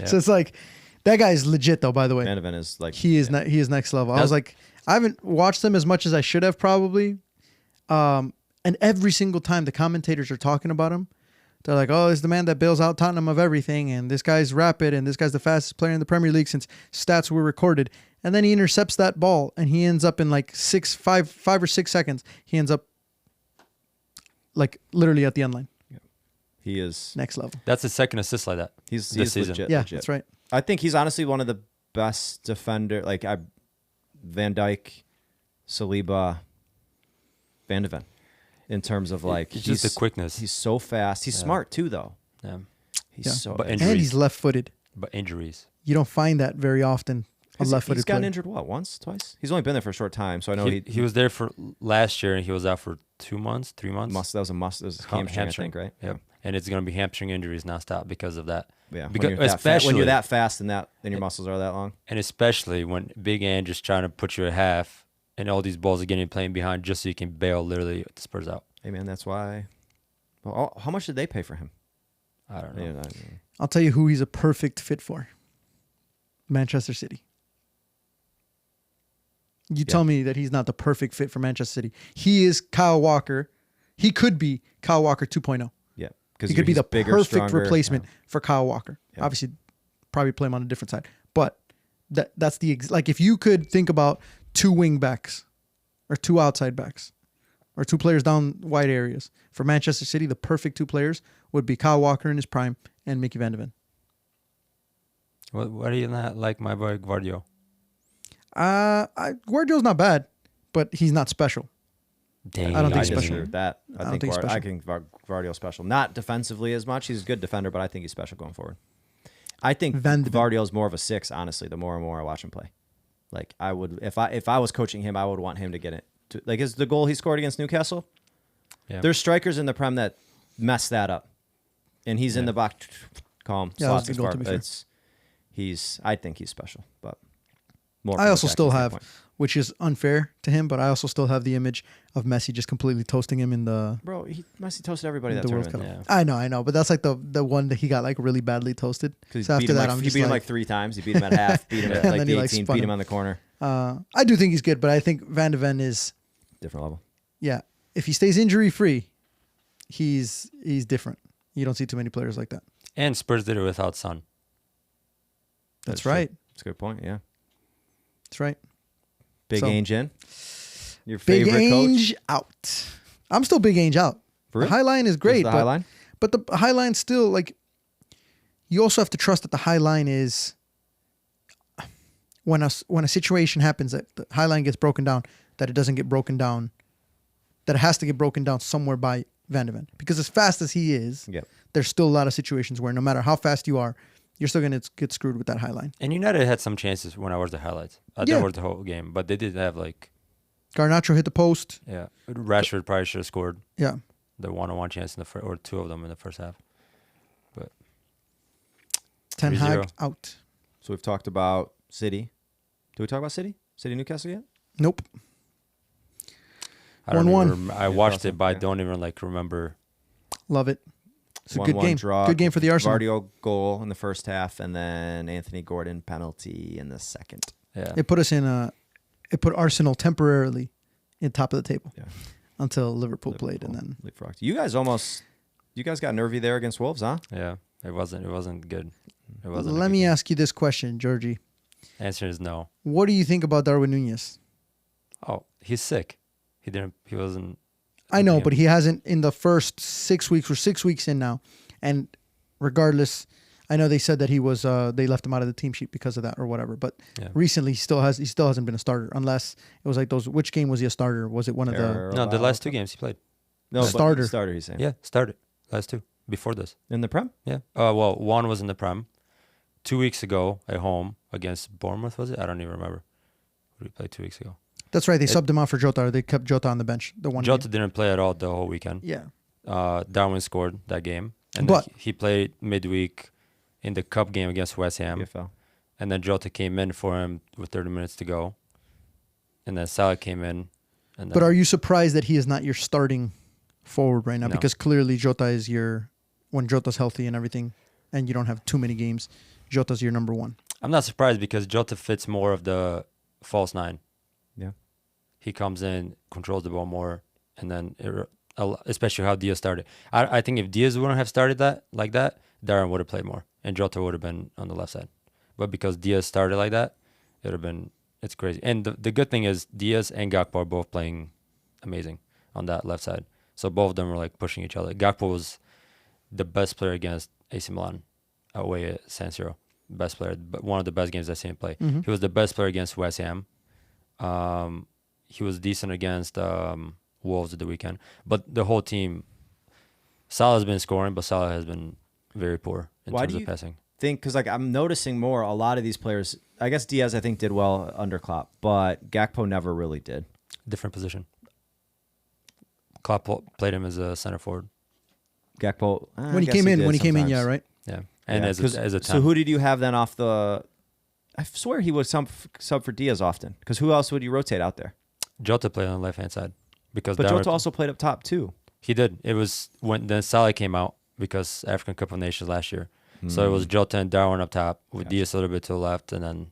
[SPEAKER 1] So it's like, that guy is legit though, by the way.
[SPEAKER 2] Van de Ven is like,
[SPEAKER 1] he is next level. I was like, I haven't watched them as much as I should have probably. And every single time the commentators are talking about him, they're like, oh, this is the man that bails out Tottenham of everything, and this guy's rapid, and this guy's the fastest player in the Premier League since stats were recorded. And then he intercepts that ball, and he ends up in like 5 or 6 seconds. He ends up like literally at the end line.
[SPEAKER 2] Yeah. He is
[SPEAKER 1] next level.
[SPEAKER 3] That's his second assist like that.
[SPEAKER 2] He's
[SPEAKER 3] legit.
[SPEAKER 1] Yeah,
[SPEAKER 2] legit.
[SPEAKER 1] That's right.
[SPEAKER 2] I think he's honestly one of the best defender. Like Van Dijk, Saliba, Van de Ven. In terms of like,
[SPEAKER 3] he's just the quickness.
[SPEAKER 2] He's so fast. He's smart too, though.
[SPEAKER 3] Yeah.
[SPEAKER 2] He's so.
[SPEAKER 3] But
[SPEAKER 1] and he's left-footed.
[SPEAKER 3] But injuries.
[SPEAKER 1] You don't find that very often. A left-footed
[SPEAKER 2] He's gotten
[SPEAKER 1] player.
[SPEAKER 2] injured once, twice. He's only been there for a short time, so I know
[SPEAKER 3] he was there for last year and he was out for 2 months, 3 months.
[SPEAKER 2] That was a hamstring, I think, right?
[SPEAKER 3] Yep. And it's going to be hamstring injuries nonstop because of that.
[SPEAKER 2] Yeah.
[SPEAKER 3] Because
[SPEAKER 2] When you're that fast and your muscles are that long.
[SPEAKER 3] And especially when Big Andrew's trying to put you at half and all these balls are getting playing behind just so you can bail literally the Spurs out.
[SPEAKER 2] Hey, man, that's why. Well, how much did they pay for him?
[SPEAKER 3] I don't know.
[SPEAKER 1] I'll tell you who he's a perfect fit for. Manchester City. You tell me that he's not the perfect fit for Manchester City. He is Kyle Walker. He could be Kyle Walker 2.0.
[SPEAKER 2] Yeah.
[SPEAKER 1] He could be the
[SPEAKER 2] bigger,
[SPEAKER 1] perfect
[SPEAKER 2] stronger,
[SPEAKER 1] replacement for Kyle Walker.
[SPEAKER 2] Yeah.
[SPEAKER 1] Obviously, probably play him on a different side. But that's like if you could think about 2 wing backs or 2 outside backs or 2 players down wide areas for Manchester City, the perfect 2 players would be Kyle Walker in his prime and Mickey Van de Ven.
[SPEAKER 3] What do you not like my boy Guardiola?
[SPEAKER 1] Guardiola's not bad, but he's not special.
[SPEAKER 3] Dang,
[SPEAKER 1] I don't think
[SPEAKER 2] I
[SPEAKER 1] special.
[SPEAKER 2] disagree with that. I
[SPEAKER 1] don't think special.
[SPEAKER 2] I think Guardiola's special. Not defensively as much. He's a good defender, but I think he's special going forward. I think Guardiola's more of a 6, honestly, the more and more I watch him play. Like I would if I was coaching him, I would want him to get it. Is the goal he scored against Newcastle?
[SPEAKER 3] Yeah.
[SPEAKER 2] There's strikers in the Prem that mess that up. And he's in the box, calm,
[SPEAKER 1] Yeah,
[SPEAKER 2] slots
[SPEAKER 1] that was
[SPEAKER 2] his
[SPEAKER 1] a good goal,
[SPEAKER 2] part.
[SPEAKER 1] to be fair.
[SPEAKER 2] I think he's special, but more.
[SPEAKER 1] I
[SPEAKER 2] from
[SPEAKER 1] also
[SPEAKER 2] a
[SPEAKER 1] still
[SPEAKER 2] tactical
[SPEAKER 1] have,
[SPEAKER 2] standpoint.
[SPEAKER 1] which is unfair to him, but I also still have the image of Messi just completely toasting him in the
[SPEAKER 2] Bro, Messi toasted everybody that
[SPEAKER 1] the World
[SPEAKER 2] tournament.
[SPEAKER 1] Cup.
[SPEAKER 3] Yeah.
[SPEAKER 1] I know, but that's like the one that he got like really badly toasted.
[SPEAKER 2] Because
[SPEAKER 1] So after that, I'm
[SPEAKER 2] he
[SPEAKER 1] just
[SPEAKER 2] beat him
[SPEAKER 1] like,
[SPEAKER 2] like 3 times. He beat him at half, beat him at
[SPEAKER 1] And
[SPEAKER 2] like
[SPEAKER 1] then
[SPEAKER 2] the
[SPEAKER 1] he, like,
[SPEAKER 2] 18,
[SPEAKER 1] spun
[SPEAKER 2] beat him
[SPEAKER 1] him.
[SPEAKER 2] on the corner.
[SPEAKER 1] I do think he's good, but I think Van de Ven is,
[SPEAKER 2] Different level.
[SPEAKER 1] yeah, if he stays injury free, he's different. You don't see too many players like that.
[SPEAKER 3] And Spurs did it without Son.
[SPEAKER 1] That's
[SPEAKER 2] true.
[SPEAKER 1] right.
[SPEAKER 2] That's a good point, yeah.
[SPEAKER 1] That's right.
[SPEAKER 2] Big
[SPEAKER 1] So-
[SPEAKER 2] Ainge in. Your
[SPEAKER 1] Big
[SPEAKER 2] favorite
[SPEAKER 1] Ainge
[SPEAKER 2] coach?
[SPEAKER 1] out. I'm still Big Ainge out.
[SPEAKER 2] For
[SPEAKER 1] The
[SPEAKER 2] real?
[SPEAKER 1] high line is great,
[SPEAKER 2] Just the
[SPEAKER 1] but
[SPEAKER 2] high line?
[SPEAKER 1] But the high line still, like, you also have to trust that the high line is, when a situation happens that the high line gets broken down, that it doesn't get broken down, that it has to get broken down somewhere by Van de Ven. Because as fast as he is,
[SPEAKER 2] Yep.
[SPEAKER 1] there's still a lot of situations where no matter how fast you are, you're still going to get screwed with that high line.
[SPEAKER 3] And United had some chances when I watched the highlights. I
[SPEAKER 1] Yeah.
[SPEAKER 3] didn't watch the whole game, but they did have like,
[SPEAKER 1] Garnacho hit the post.
[SPEAKER 3] yeah, Rashford probably should have scored
[SPEAKER 1] Yeah.
[SPEAKER 3] the one-on-one chance in the or 2 of them in the first half. But
[SPEAKER 1] Ten Hag
[SPEAKER 3] 3-0.
[SPEAKER 1] out.
[SPEAKER 2] So we've talked about City. Did we talk about City? City Newcastle yet?
[SPEAKER 1] Nope.
[SPEAKER 3] I don't
[SPEAKER 1] 1-1.
[SPEAKER 3] even I
[SPEAKER 2] Yeah,
[SPEAKER 3] watched
[SPEAKER 2] awesome.
[SPEAKER 3] it, but I
[SPEAKER 2] Yeah.
[SPEAKER 3] don't even like remember.
[SPEAKER 1] Love it. It's a
[SPEAKER 2] 1-1
[SPEAKER 1] good game.
[SPEAKER 2] Draw.
[SPEAKER 1] Good game for the Arsenal.
[SPEAKER 2] Guardiola goal in the first half, and then Anthony Gordon penalty in the second.
[SPEAKER 3] Yeah,
[SPEAKER 1] It put us in it put Arsenal temporarily in top of the table
[SPEAKER 2] Yeah.
[SPEAKER 1] until Liverpool played, and then
[SPEAKER 2] Leapfrogged. You guys got nervy there against Wolves, huh?
[SPEAKER 3] yeah. It wasn't good. It wasn't.
[SPEAKER 1] let me ask you this question, Georgie.
[SPEAKER 3] Answer is no.
[SPEAKER 1] What do you think about Darwin Nunez?
[SPEAKER 3] Oh, he's sick. He wasn't.
[SPEAKER 1] I know,
[SPEAKER 3] Yeah.
[SPEAKER 1] but he hasn't in the first 6 weeks. We're 6 weeks in now, and regardless, I know they said that he was they left him out of the team sheet because of that or whatever. But
[SPEAKER 3] Yeah.
[SPEAKER 1] recently, he still hasn't been a starter unless it was like those. Which game was he a starter? Was it one of the
[SPEAKER 3] No, the last 2 games he played.
[SPEAKER 2] No,
[SPEAKER 1] Starter.
[SPEAKER 2] Starter, he's saying.
[SPEAKER 3] Yeah, started last 2 before this.
[SPEAKER 2] In the Prem?
[SPEAKER 3] Yeah. Well, one was in the Prem. 2 weeks ago at home against Bournemouth, was it? I don't even remember. Who did we play 2 weeks ago?
[SPEAKER 1] That's right. They subbed him out for Jota. Or they kept Jota on the bench. The one.
[SPEAKER 3] Jota
[SPEAKER 1] game.
[SPEAKER 3] didn't play at all the whole weekend.
[SPEAKER 1] Yeah.
[SPEAKER 3] Darwin scored that game. And
[SPEAKER 1] But-
[SPEAKER 3] then he played midweek in the cup game against West Ham.
[SPEAKER 2] PFL.
[SPEAKER 3] And then Jota came in for him with 30 minutes to go. And then Salah came in. And then,
[SPEAKER 1] But are you surprised that he is not your starting forward right now?
[SPEAKER 3] No.
[SPEAKER 1] Because clearly Jota is when Jota's healthy and everything, and you don't have too many games, Jota's your number one.
[SPEAKER 3] I'm not surprised because Jota fits more of the false 9.
[SPEAKER 2] Yeah.
[SPEAKER 3] He comes in, controls the ball more, and then especially how Diaz started. I think if Diaz wouldn't have started that like that, Darren would have played more, and Jota would have been on the left side. But because Diaz started like that, it's crazy. And the good thing is Diaz and Gakpo are both playing amazing on that left side. So both of them were like pushing each other. Gakpo was the best player against AC Milan away at San Siro. Best player, but one of the best games I've seen him play.
[SPEAKER 1] Mhm.
[SPEAKER 3] He was the best player against West Ham. He was decent against Wolves at the weekend. But the whole team, Salah's been scoring, but Salah has been very poor in
[SPEAKER 2] Why
[SPEAKER 3] terms
[SPEAKER 2] do
[SPEAKER 3] of
[SPEAKER 2] you
[SPEAKER 3] passing.
[SPEAKER 2] think, because like I'm noticing more, a lot of these players, I guess Diaz I think did well under Klopp, but Gakpo never really did.
[SPEAKER 3] Different position. Klopp played him as a center forward.
[SPEAKER 2] Gakpo
[SPEAKER 1] When he came in, yeah, right.
[SPEAKER 3] Yeah, and
[SPEAKER 2] Yeah,
[SPEAKER 3] as a 10.
[SPEAKER 2] so who did you have then off the? I swear he was sub for Diaz often. Because who else would you rotate out there?
[SPEAKER 3] Jota played on the left hand side because
[SPEAKER 2] But
[SPEAKER 3] Darwin-
[SPEAKER 2] Jota also played up top too.
[SPEAKER 3] he did. It was when then Salah came out because African Cup of Nations last year. So it was Jota and Darwin up top with Diaz a little bit to the left, and then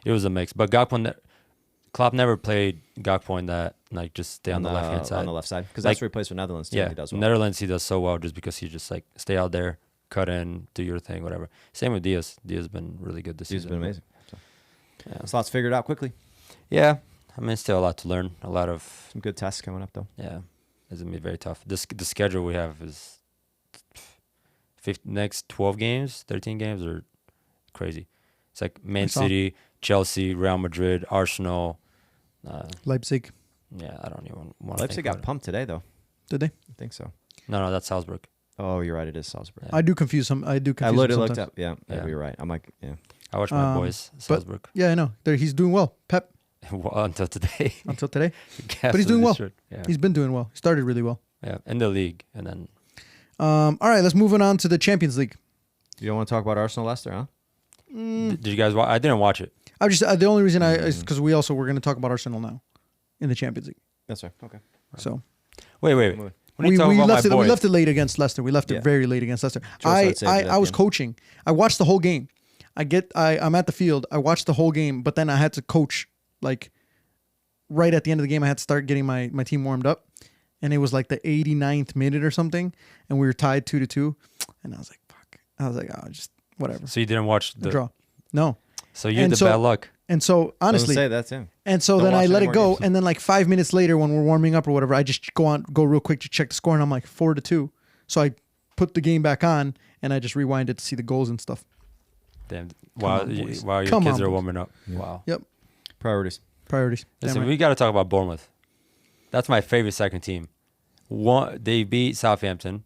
[SPEAKER 3] it was a mix. But Klopp never played Gakpo in that, like just stay on the left hand side.
[SPEAKER 2] On the left side, because that's where he plays for Netherlands too.
[SPEAKER 3] Yeah,
[SPEAKER 2] He does well.
[SPEAKER 3] Netherlands he does so well just because he just like stay out there, cut in, do your thing, whatever. Same with Diaz. Diaz has been really good this
[SPEAKER 2] He's
[SPEAKER 3] season.
[SPEAKER 2] been amazing. So. Yeah, slots figured out quickly.
[SPEAKER 3] Yeah, I mean still a lot to learn. A lot of
[SPEAKER 2] Some good tests coming up though.
[SPEAKER 3] it's gonna be very tough. The schedule we have is next 12 games, 13 games are crazy. It's like Man City, Chelsea, Real Madrid, Arsenal.
[SPEAKER 1] Leipzig.
[SPEAKER 3] Yeah, I don't even want to.
[SPEAKER 2] Leipzig got pumped today though.
[SPEAKER 1] Did they?
[SPEAKER 2] I think so.
[SPEAKER 3] No, that's Salzburg.
[SPEAKER 2] Oh, you're right. It is Salzburg.
[SPEAKER 1] I do confuse them. I
[SPEAKER 2] literally looked
[SPEAKER 1] sometimes.
[SPEAKER 2] up. Yeah,
[SPEAKER 3] Yeah.
[SPEAKER 2] you're right. I'm like, yeah.
[SPEAKER 3] I watch my boys, Salzburg.
[SPEAKER 1] Yeah, I know. He's doing well. Pep
[SPEAKER 3] Until today.
[SPEAKER 1] until today.
[SPEAKER 3] But
[SPEAKER 1] he's doing well.
[SPEAKER 3] Yeah.
[SPEAKER 1] He's been doing well. He started really well.
[SPEAKER 3] Yeah, in the league, and then
[SPEAKER 1] All right, let's move on to the Champions League.
[SPEAKER 2] You don't want to talk about Arsenal Leicester, huh?
[SPEAKER 3] did you guys watch? I didn't watch it.
[SPEAKER 1] I just the only reason is because we also were going to talk about Arsenal now in the Champions League.
[SPEAKER 2] That's right. Okay.
[SPEAKER 1] So
[SPEAKER 3] Wait.
[SPEAKER 2] When
[SPEAKER 1] we left it. We left it late against Leicester. We left
[SPEAKER 2] Yeah.
[SPEAKER 1] it very late against Leicester.
[SPEAKER 2] Joe started saving
[SPEAKER 1] I
[SPEAKER 2] that
[SPEAKER 1] was
[SPEAKER 2] game.
[SPEAKER 1] coaching. I watched the whole game. I'm at the field. I watched the whole game, but then I had to coach like right at the end of the game. I had to start getting my team warmed up, and it was like the 89th minute or something, and we were tied 2-2, and I was like, fuck. I was like, oh, just whatever.
[SPEAKER 3] So you didn't watch the
[SPEAKER 1] Draw. No.
[SPEAKER 3] So you had the bad luck.
[SPEAKER 1] And so honestly,
[SPEAKER 2] say that's him.
[SPEAKER 1] and so
[SPEAKER 2] Don't
[SPEAKER 1] then I
[SPEAKER 2] watch
[SPEAKER 1] let
[SPEAKER 2] any
[SPEAKER 1] it
[SPEAKER 2] more
[SPEAKER 1] go,
[SPEAKER 2] games.
[SPEAKER 1] and then like 5 minutes later, when we're warming up or whatever, I just go real quick to check the score, and I'm like 4-2. So I put the game back on, and I just rewind it to see the goals and stuff.
[SPEAKER 3] Damn.
[SPEAKER 1] on, boys.
[SPEAKER 3] While your
[SPEAKER 1] Come
[SPEAKER 3] kids
[SPEAKER 1] on,
[SPEAKER 3] are
[SPEAKER 1] boys.
[SPEAKER 3] warming up. Wow.
[SPEAKER 1] Yep,
[SPEAKER 2] Priorities.
[SPEAKER 1] priorities. Damn
[SPEAKER 3] Listen,
[SPEAKER 1] right.
[SPEAKER 3] we got to talk about Bournemouth. That's my favorite second team. They beat Southampton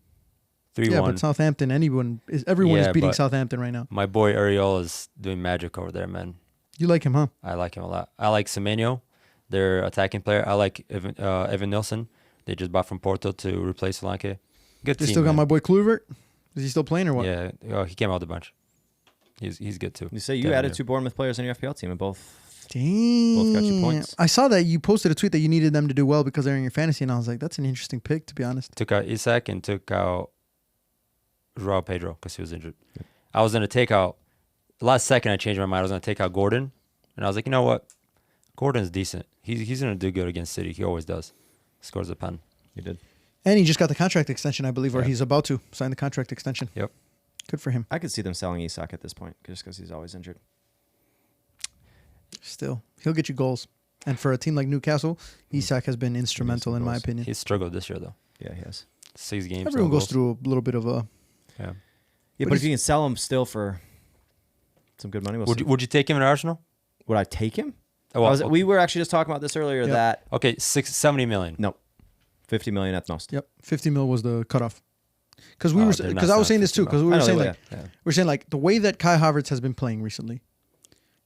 [SPEAKER 3] 3-1.
[SPEAKER 1] Yeah, but Southampton, everyone is beating
[SPEAKER 3] but-
[SPEAKER 1] Southampton right now.
[SPEAKER 3] My boy Ariel is doing magic over there, man.
[SPEAKER 1] You like him, huh?
[SPEAKER 3] I like him a lot. I like Semenyo, their attacking player. I like Evan Nilsson. They just bought from Porto to replace Solanke. Good
[SPEAKER 1] They
[SPEAKER 3] team.
[SPEAKER 1] still got
[SPEAKER 3] man.
[SPEAKER 1] my boy Kluivert. Is he still playing or what?
[SPEAKER 3] Yeah, he came out the bench. He's good too.
[SPEAKER 2] You say you
[SPEAKER 3] Devin
[SPEAKER 2] added
[SPEAKER 3] Nunes.
[SPEAKER 2] 2 Bournemouth players on your FPL team, and both.
[SPEAKER 1] Damn.
[SPEAKER 2] Both got you points.
[SPEAKER 1] I saw that you posted a tweet that you needed them to do well because they're in your fantasy, and I was like, that's an interesting pick, to be honest.
[SPEAKER 3] Took out Isak and took out Joao Pedro because he was injured. I was gonna take out. Last second, I changed my mind. I was gonna take out Gordon, and I was like, you know what? Gordon's decent. He's gonna do good against City. He always does. Scores a pen.
[SPEAKER 2] You did.
[SPEAKER 1] And he just got the contract extension, I believe, or
[SPEAKER 3] Yeah.
[SPEAKER 1] he's about to sign the contract extension.
[SPEAKER 3] Yep.
[SPEAKER 1] Good for him.
[SPEAKER 2] I could see them selling Isak at this point, just because he's always injured.
[SPEAKER 1] Still, he'll get you goals. And for a team like Newcastle, Isak has been instrumental, in my
[SPEAKER 2] goals.
[SPEAKER 1] opinion.
[SPEAKER 3] He's struggled this year though.
[SPEAKER 2] Yeah, he has.
[SPEAKER 3] 6 games.
[SPEAKER 1] Everyone
[SPEAKER 3] no
[SPEAKER 1] goes
[SPEAKER 3] goals.
[SPEAKER 1] through a little bit of a...
[SPEAKER 3] Yeah.
[SPEAKER 2] Yeah,
[SPEAKER 1] But
[SPEAKER 2] but if you can sell him still for some good money, we'll see.
[SPEAKER 3] Would you take him in Arsenal?
[SPEAKER 2] Would I take him?
[SPEAKER 3] Oh, well,
[SPEAKER 2] We were actually just talking about this earlier.
[SPEAKER 1] Yep.
[SPEAKER 2] That
[SPEAKER 3] okay, 70 million.
[SPEAKER 2] no, 50 million at most.
[SPEAKER 1] Yep, 50 mil was the cutoff. Because
[SPEAKER 3] Oh, they're not
[SPEAKER 1] I was saying
[SPEAKER 3] selling
[SPEAKER 1] this too.
[SPEAKER 3] 50
[SPEAKER 1] Because we
[SPEAKER 2] I
[SPEAKER 1] were
[SPEAKER 2] know,
[SPEAKER 1] saying
[SPEAKER 2] yeah.
[SPEAKER 1] like
[SPEAKER 3] Yeah.
[SPEAKER 1] we're saying like the way that Kai Havertz has been playing recently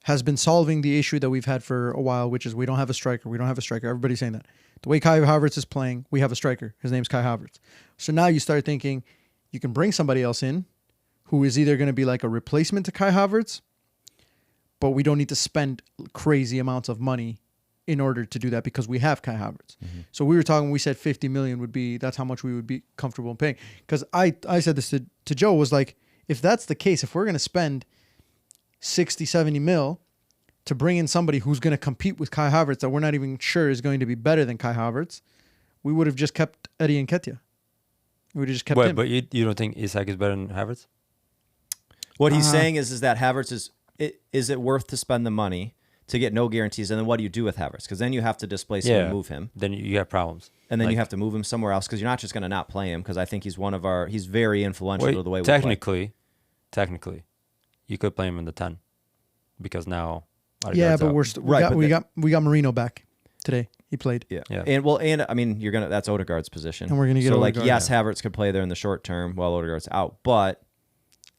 [SPEAKER 1] has been solving the issue that we've had for a while, which is we don't have a striker. We don't have a striker. Everybody's saying that. The way Kai Havertz is playing, we have a striker. His name's Kai Havertz. So now you start thinking you can bring somebody else in who is either going to be like a replacement to Kai Havertz, but we don't need to spend crazy amounts of money in order to do that because we have Kai Havertz. So we were talking, we said 50 million would be, that's how much we would be comfortable in paying. Because I said this to Joe, was like, if that's the case, if we're going to spend 60, 70 mil to bring in somebody who's going to compete with Kai Havertz that we're not even sure is going to be better than Kai Havertz, we would have just kept Eddie Nketiah. We would have just kept him.
[SPEAKER 3] But you don't think Isak is better than Havertz?
[SPEAKER 2] What he's saying is that Havertz is it worth to spend the money to get no guarantees, and then what do you do with Havertz? Because then you have to displace him and move him,
[SPEAKER 3] Then you have problems.
[SPEAKER 2] and then
[SPEAKER 3] Like-
[SPEAKER 2] you have to move him somewhere else because you're not just going to not play him. Because I think he's he's very influential to the way we play.
[SPEAKER 3] Technically, you could play him in the 10 because now.
[SPEAKER 1] Yeah,
[SPEAKER 3] Odegaard's
[SPEAKER 1] but
[SPEAKER 3] out.
[SPEAKER 1] we got Marino back today. He played.
[SPEAKER 2] Yeah.
[SPEAKER 3] Yeah.
[SPEAKER 2] And I mean, that's Odegaard's position.
[SPEAKER 1] And we're gonna get
[SPEAKER 2] so like
[SPEAKER 1] Odegaard,
[SPEAKER 2] yes, Havertz could play there in the short term while Odegaard's out, but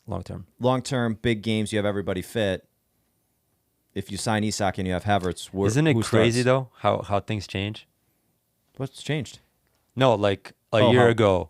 [SPEAKER 3] long term.
[SPEAKER 2] long term, big games, you have everybody fit. if you sign Isak and you have Havertz,
[SPEAKER 3] Isn't it
[SPEAKER 2] who
[SPEAKER 3] crazy
[SPEAKER 2] starts?
[SPEAKER 3] though how things change?
[SPEAKER 2] What's changed?
[SPEAKER 3] No, like a
[SPEAKER 2] Oh,
[SPEAKER 3] year
[SPEAKER 2] how-
[SPEAKER 3] ago,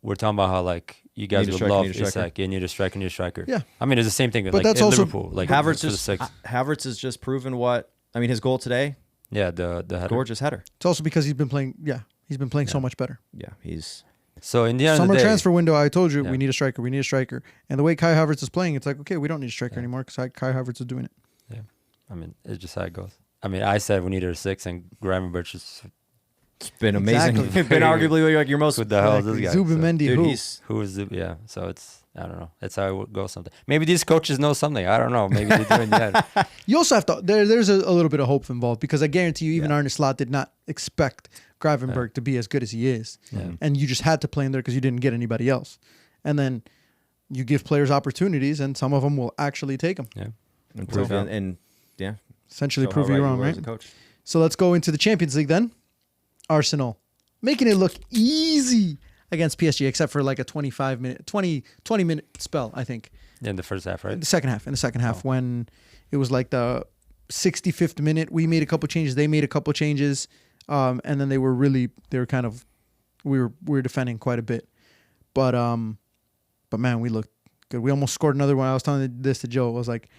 [SPEAKER 3] we're talking about how like you guys
[SPEAKER 2] Need a
[SPEAKER 3] would
[SPEAKER 2] striker,
[SPEAKER 3] love
[SPEAKER 2] need a striker.
[SPEAKER 3] Isak. You need a striker, need a striker.
[SPEAKER 1] Yeah.
[SPEAKER 3] I mean, it's the same thing.
[SPEAKER 1] But
[SPEAKER 3] Like
[SPEAKER 1] that's
[SPEAKER 3] in
[SPEAKER 1] also-
[SPEAKER 3] Liverpool. Like
[SPEAKER 2] Havertz
[SPEAKER 3] for the
[SPEAKER 2] is
[SPEAKER 3] six.
[SPEAKER 2] Havertz has just proven what. I mean, his goal today,
[SPEAKER 3] Yeah, the header.
[SPEAKER 2] gorgeous header.
[SPEAKER 1] It's also because he's been playing. Yeah, he's been playing so
[SPEAKER 3] Yeah.
[SPEAKER 1] much better.
[SPEAKER 2] Yeah, he's
[SPEAKER 3] So in the end
[SPEAKER 1] Summer
[SPEAKER 3] of the day,
[SPEAKER 1] transfer window, I told you
[SPEAKER 3] Yeah.
[SPEAKER 1] we need a striker. We need a striker. And the way Kai Havertz is playing, it's like, okay, we don't need a striker
[SPEAKER 3] Yeah.
[SPEAKER 1] anymore because Kai Havertz is doing it.
[SPEAKER 3] I mean, it's just how it goes. I mean, I said we needed a 6, and Gravenberch is
[SPEAKER 2] it's been amazing.
[SPEAKER 1] Exactly.
[SPEAKER 2] It's been arguably like your most.
[SPEAKER 3] who the hell is this guy?
[SPEAKER 1] Zubimendi,
[SPEAKER 2] Dude,
[SPEAKER 1] who?
[SPEAKER 2] he's
[SPEAKER 3] Who is the yeah? So it's I don't know. It's how it would go. Something. Maybe these coaches know something. I don't know. Maybe they do in the end.
[SPEAKER 1] You also have to. There's a little bit of hope involved because I guarantee you, even
[SPEAKER 2] Yeah.
[SPEAKER 1] Arne Slot did not expect Gravenberg to be as good as he is,
[SPEAKER 3] Yeah.
[SPEAKER 1] and you just had to play him there because you didn't get anybody else. And then you give players opportunities, and some of them will actually take them.
[SPEAKER 3] Yeah.
[SPEAKER 2] improve
[SPEAKER 3] So-
[SPEAKER 2] and yeah,
[SPEAKER 1] Essentially,
[SPEAKER 2] show how
[SPEAKER 1] prove you
[SPEAKER 2] right
[SPEAKER 1] wrong,
[SPEAKER 2] were as
[SPEAKER 1] right?
[SPEAKER 2] a coach.
[SPEAKER 1] So let's go into the Champions League then. Arsenal making it look easy against PSG, except for like a 20 minute spell, I think.
[SPEAKER 3] In the first half, right?
[SPEAKER 1] In the second half, when it was like the 65th minute, we made a couple changes, they made a couple changes, and then they were kind of, we were defending quite a bit, but man, we looked good. We almost scored another one. I was telling this to Joe. I was like,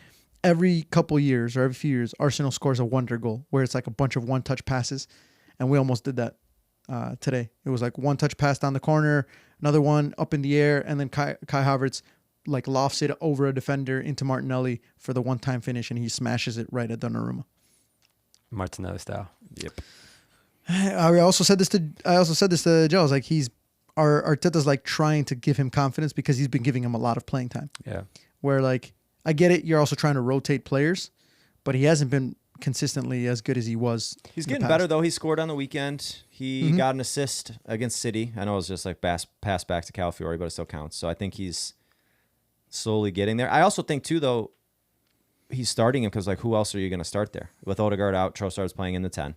[SPEAKER 1] every couple years or every few years, Arsenal scores a wonder goal where it's like a bunch of one-touch passes, and we almost did that today. It was like one-touch pass down the corner, another one up in the air, and then Kai Havertz like lofts it over a defender into Martinelli for the one-time finish, and he smashes it right at Donnarumma.
[SPEAKER 3] Martinelli style.
[SPEAKER 2] Yep.
[SPEAKER 1] I also said this to Joe. I was like, Arteta's like trying to give him confidence because he's been giving him a lot of playing time.
[SPEAKER 3] Yeah.
[SPEAKER 1] Where like, I get it, you're also trying to rotate players, but he hasn't been consistently as good as he was.
[SPEAKER 2] He's
[SPEAKER 1] in the
[SPEAKER 2] getting
[SPEAKER 1] past.
[SPEAKER 2] better though. He scored on the weekend. He
[SPEAKER 1] Mhm.
[SPEAKER 2] got an assist against City. I know it was just like pass back to Calafiori, but it still counts. So I think he's slowly getting there. I also think too though, he's starting him because like who else are you going to start there? With Odegaard out, Trossard's playing in the 10.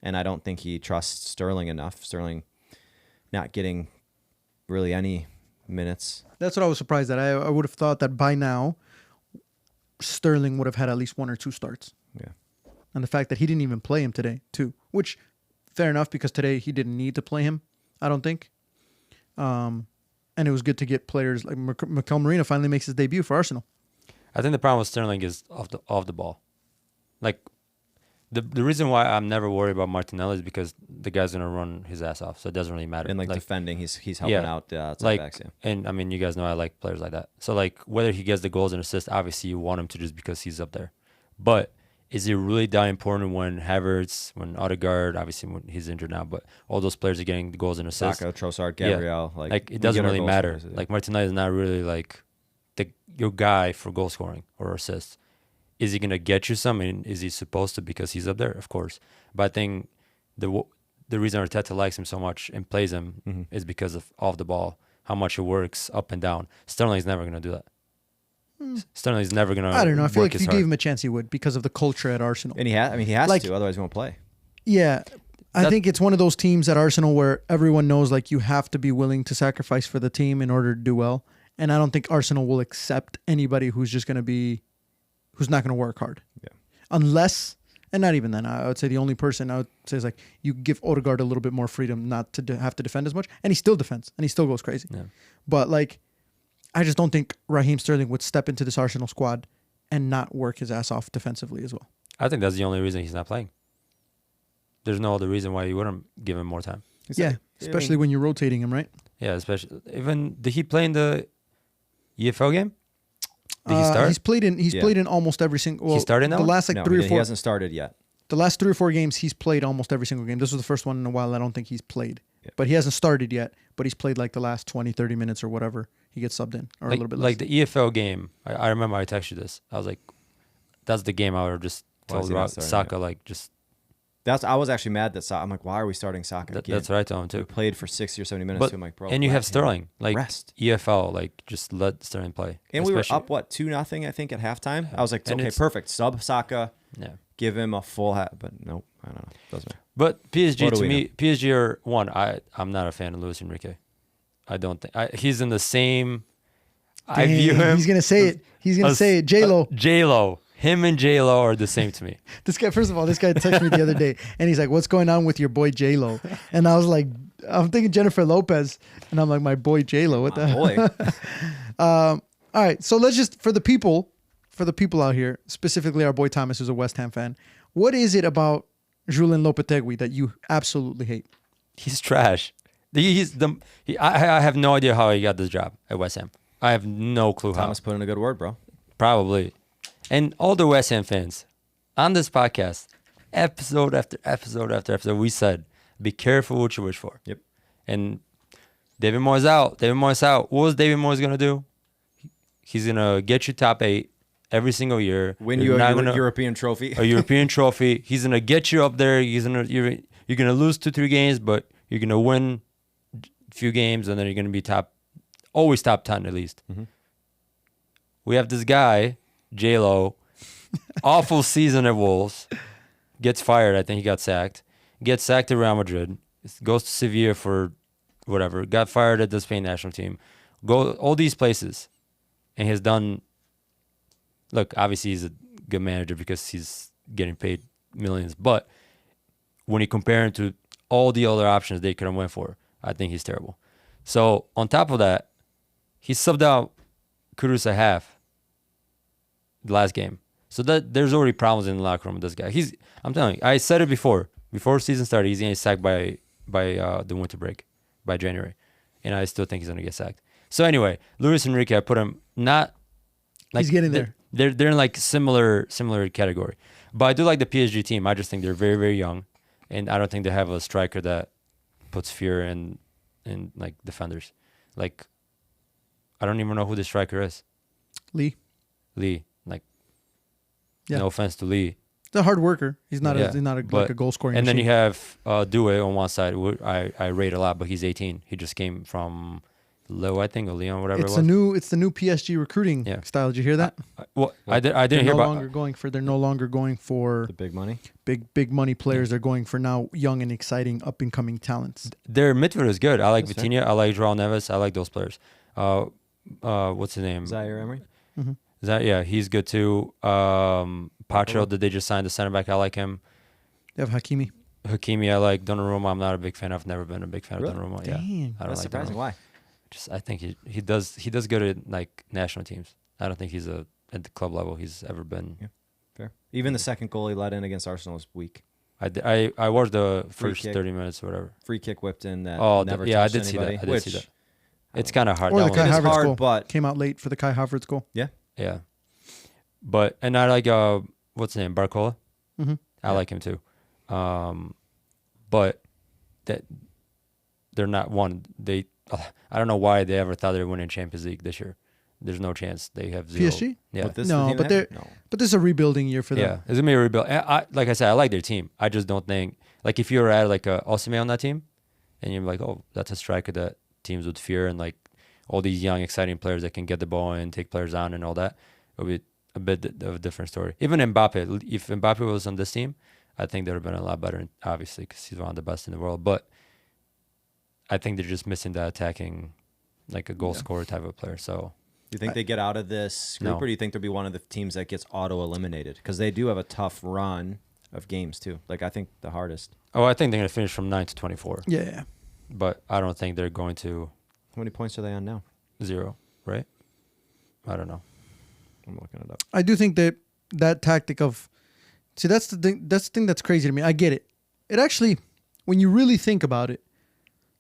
[SPEAKER 2] And I don't think he trusts Sterling enough. Sterling not getting really any minutes.
[SPEAKER 1] That's what I was surprised at. I would have thought that by now, Sterling would have had at least one or two starts.
[SPEAKER 2] Yeah.
[SPEAKER 1] And the fact that he didn't even play him today, too. Which, fair enough, because today he didn't need to play him, I don't think. And it was good to get players like Mikel Merino finally makes his debut for Arsenal.
[SPEAKER 3] I think the problem with Sterling is off the ball. Like the reason why I'm never worried about Martinelli is because the guy's gonna run his ass off, so it doesn't really matter.
[SPEAKER 2] And like defending, he's helping
[SPEAKER 3] yeah,
[SPEAKER 2] out the outside
[SPEAKER 3] like,
[SPEAKER 2] backs. Yeah.
[SPEAKER 3] and I mean, you guys know I like players like that. So like whether he gets the goals and assists, obviously you want him to just because he's up there. But is it really that important when Havertz, when Odegaard, obviously when he's injured now, but all those players are getting the goals and assists?
[SPEAKER 2] Saka, Trossard, Gabriel.
[SPEAKER 3] Like
[SPEAKER 2] we
[SPEAKER 3] it doesn't
[SPEAKER 2] get our
[SPEAKER 3] really
[SPEAKER 2] goals
[SPEAKER 3] matter.
[SPEAKER 2] scorers, yeah.
[SPEAKER 3] Like Martinelli is not really like your guy for goal scoring or assists. Is he gonna get you some? And is he supposed to because he's up there? Of course. But I think the reason Arteta likes him so much and plays him is because of off the ball, how much it works up and down. Sterling's never gonna do that. Sterling's never gonna.
[SPEAKER 1] I don't know. I feel
[SPEAKER 3] work
[SPEAKER 1] like if
[SPEAKER 3] his
[SPEAKER 1] you
[SPEAKER 3] gave
[SPEAKER 1] gave him a chance, he would because of the culture at Arsenal.
[SPEAKER 2] And he has
[SPEAKER 1] Like-
[SPEAKER 2] to, otherwise he won't play.
[SPEAKER 1] Yeah. I
[SPEAKER 3] That-
[SPEAKER 1] think it's one of those teams at Arsenal where everyone knows like you have to be willing to sacrifice for the team in order to do well. And I don't think Arsenal will accept anybody who's not going to work hard.
[SPEAKER 2] Yeah.
[SPEAKER 1] Unless, and not even then, I would say the only person I would say is like you give Odegaard a little bit more freedom not to have to defend as much. And he still defends and he still goes crazy.
[SPEAKER 3] Yeah.
[SPEAKER 1] But like, I just don't think Raheem Sterling would step into this Arsenal squad and not work his ass off defensively as well.
[SPEAKER 3] I think that's the only reason he's not playing. There's no other reason why you wouldn't give him more time.
[SPEAKER 1] Yeah. Especially when you're rotating him, right?
[SPEAKER 3] Yeah, especially did he play in the EFL game? Did he start?
[SPEAKER 1] He's played in almost every single. Well,
[SPEAKER 3] He started in that
[SPEAKER 1] the
[SPEAKER 3] one?
[SPEAKER 1] last like
[SPEAKER 2] No,
[SPEAKER 1] three or
[SPEAKER 2] he
[SPEAKER 1] four.
[SPEAKER 2] hasn't started yet.
[SPEAKER 1] The last 3 or 4 games, he's played almost every single game. This was the first one in a while I don't think he's played.
[SPEAKER 2] Yeah.
[SPEAKER 1] But he hasn't started yet. But he's played like the last 20, 30 minutes or whatever. He gets subbed in or a little bit less.
[SPEAKER 3] Like the EFL game, I remember I texted you this. I was like, that's the game I would have just
[SPEAKER 2] Why is
[SPEAKER 3] told
[SPEAKER 2] he not
[SPEAKER 3] about
[SPEAKER 2] starting
[SPEAKER 3] Saka,
[SPEAKER 2] yet?
[SPEAKER 3] like just,
[SPEAKER 2] I was actually mad that I'm like, why are we starting Saka again?
[SPEAKER 3] that's what I told him
[SPEAKER 2] He
[SPEAKER 3] too.
[SPEAKER 2] played for 60 or 70 minutes.
[SPEAKER 3] But,
[SPEAKER 2] So I'm like, bro.
[SPEAKER 3] and you have
[SPEAKER 2] let him
[SPEAKER 3] Sterling, like
[SPEAKER 2] rest.
[SPEAKER 3] EFL, like just let Sterling play.
[SPEAKER 2] And we were
[SPEAKER 3] Especially-
[SPEAKER 2] up 2-0, I think, at halftime. I was like,
[SPEAKER 3] And
[SPEAKER 2] okay,
[SPEAKER 3] it's-
[SPEAKER 2] perfect. Sub Saka,
[SPEAKER 3] Yeah.
[SPEAKER 2] give him a full hat. But nope, I don't know. Doesn't matter.
[SPEAKER 3] But PSG
[SPEAKER 2] What do
[SPEAKER 3] to
[SPEAKER 2] we
[SPEAKER 3] me, PSG are one. I'm not a fan of Luis Enrique. I don't think he's in the same. I view
[SPEAKER 1] Dang,
[SPEAKER 3] him.
[SPEAKER 1] He's gonna say it. He's gonna say it. J-Lo.
[SPEAKER 3] J-Lo. Him and J-Lo are the same to me.
[SPEAKER 1] This guy, first of all, this guy texted me the other day, and he's like, "What's going on with your boy J-Lo?" And I was like, "I'm thinking Jennifer Lopez," and I'm like, "My boy J-Lo, what the hell?"
[SPEAKER 2] Boy.
[SPEAKER 1] All right, so let's just for the people out here, specifically our boy Thomas, who's a West Ham fan. What is it about Julen Lopetegui that you absolutely hate?
[SPEAKER 3] He's trash. I have no idea how he got this job at West Ham. I have no clue how.
[SPEAKER 2] Thomas put in a good word, bro.
[SPEAKER 3] Probably. And all the West Ham fans, on this podcast, episode after episode after episode, we said, be careful what you wish for.
[SPEAKER 2] Yep.
[SPEAKER 3] And David Moyes out. David Moyes out. What was David Moyes going to do? He's going to get you top 8 every single year.
[SPEAKER 2] Win you a European trophy.
[SPEAKER 3] A European trophy. He's going to get you up there. You're going to lose 2-3 games, but you're going to win a few games, and then you're going to be always top 10 at least.
[SPEAKER 2] Mm-hmm.
[SPEAKER 3] We have this guy, J-Lo, awful season at Wolves, gets fired. I think he got sacked. Gets sacked at Real Madrid. Goes to Sevilla for whatever. Got fired at the Spain national team. Go all these places. And has done, look, obviously he's a good manager because he's getting paid millions. But when you compare him to all the other options they could have went for, I think he's terrible. So on top of that, he subbed out Kudus a half the last game. So that there's already problems in the locker room with this guy. I'm telling you, I said it before season started, he's getting sacked by the winter break, by January. And I still think he's going to get sacked. So anyway, Luis Enrique, I put him not like
[SPEAKER 1] he's getting there.
[SPEAKER 3] They're in like similar category. But I do like the PSG team. I just think they're very, very young. And I don't think they have a striker that puts fear in like defenders. Like, I don't even know who the striker is.
[SPEAKER 1] Lee.
[SPEAKER 3] Like,
[SPEAKER 1] yeah.
[SPEAKER 3] No offense to Lee.
[SPEAKER 1] He's a hard worker. He's not like a goal scoring.
[SPEAKER 3] And
[SPEAKER 1] machine.
[SPEAKER 3] then you have Doué on one side, who I rate a lot, but he's 18. He just came from Lille, I think, or Lyon, whatever
[SPEAKER 1] it's
[SPEAKER 3] it was.
[SPEAKER 1] It's the new PSG recruiting style. Did you hear that?
[SPEAKER 3] I didn't hear about.
[SPEAKER 1] They're no longer going for
[SPEAKER 2] the big money.
[SPEAKER 1] Big money players. They're going for now young and exciting up and coming talents.
[SPEAKER 3] Their midfield is good. I like Vitinha. I like João Neves. I like those players. What's his name?
[SPEAKER 2] Zaire Emery.
[SPEAKER 3] Mm-hmm. He's good too. Pacho, that they just signed the center back. I like him.
[SPEAKER 1] They have Hakimi,
[SPEAKER 3] I like. Donnarumma, I'm not a big fan. I've never been a big fan of Donnarumma.
[SPEAKER 1] Dang.
[SPEAKER 3] Yeah, I don't
[SPEAKER 2] That's
[SPEAKER 3] like
[SPEAKER 2] surprising.
[SPEAKER 3] Donnarumma.
[SPEAKER 2] Why?
[SPEAKER 3] I think he does good at like national teams. I don't think he's at the club level he's ever been.
[SPEAKER 2] Yeah, fair. Even the second goal he let in against Arsenal was weak.
[SPEAKER 3] I watched the first
[SPEAKER 2] kick.
[SPEAKER 3] 30 minutes or whatever.
[SPEAKER 2] Free kick whipped in that. Never
[SPEAKER 3] I
[SPEAKER 2] touched
[SPEAKER 3] did see
[SPEAKER 2] anybody,
[SPEAKER 3] that. I did see
[SPEAKER 2] which-
[SPEAKER 3] that. It's kind of hard.
[SPEAKER 1] or the
[SPEAKER 3] That
[SPEAKER 1] Kai
[SPEAKER 3] one is-
[SPEAKER 1] Havertz
[SPEAKER 2] hard,
[SPEAKER 1] goal
[SPEAKER 2] but-
[SPEAKER 1] came out late for the Kai Havertz goal.
[SPEAKER 2] Yeah.
[SPEAKER 3] Yeah, and I like what's his name, Barcola.
[SPEAKER 1] Mm-hmm.
[SPEAKER 3] I like him too, but that they're not one. I don't know why they ever thought they were winning Champions League this year. There's no chance. They have zero.
[SPEAKER 1] PSG?
[SPEAKER 3] Yeah,
[SPEAKER 2] With this
[SPEAKER 1] No,
[SPEAKER 2] team
[SPEAKER 1] but
[SPEAKER 2] they have?
[SPEAKER 1] they're-
[SPEAKER 2] No.
[SPEAKER 1] But this is a rebuilding year for them.
[SPEAKER 3] yeah. It's gonna be a rebuild. And like I said, I like their team. I just don't think like if you were at like a Osimhen on that team, and you're like, oh, that's a striker that teams would fear, and like all these young, exciting players that can get the ball and take players on and all that, it would be a bit of a different story. Even Mbappe, if Mbappe was on this team, I think they would have been a lot better, obviously, because he's one of the best in the world. But I think they're just missing that attacking, like a goal scorer type of player. So
[SPEAKER 2] Do you think they get out of this group,
[SPEAKER 3] No.
[SPEAKER 2] or do you think they'll be one of the teams that gets auto-eliminated? Because they do have a tough run of games, too. Like, I think the hardest.
[SPEAKER 3] I think they're going to finish from 9 to 24.
[SPEAKER 1] Yeah.
[SPEAKER 3] But I don't think they're going to
[SPEAKER 2] How many points are they on now?
[SPEAKER 3] 0, right? I don't know.
[SPEAKER 2] I'm looking it up.
[SPEAKER 1] I do think that tactic of that's the thing that's crazy to me. I get it. It actually, when you really think about it,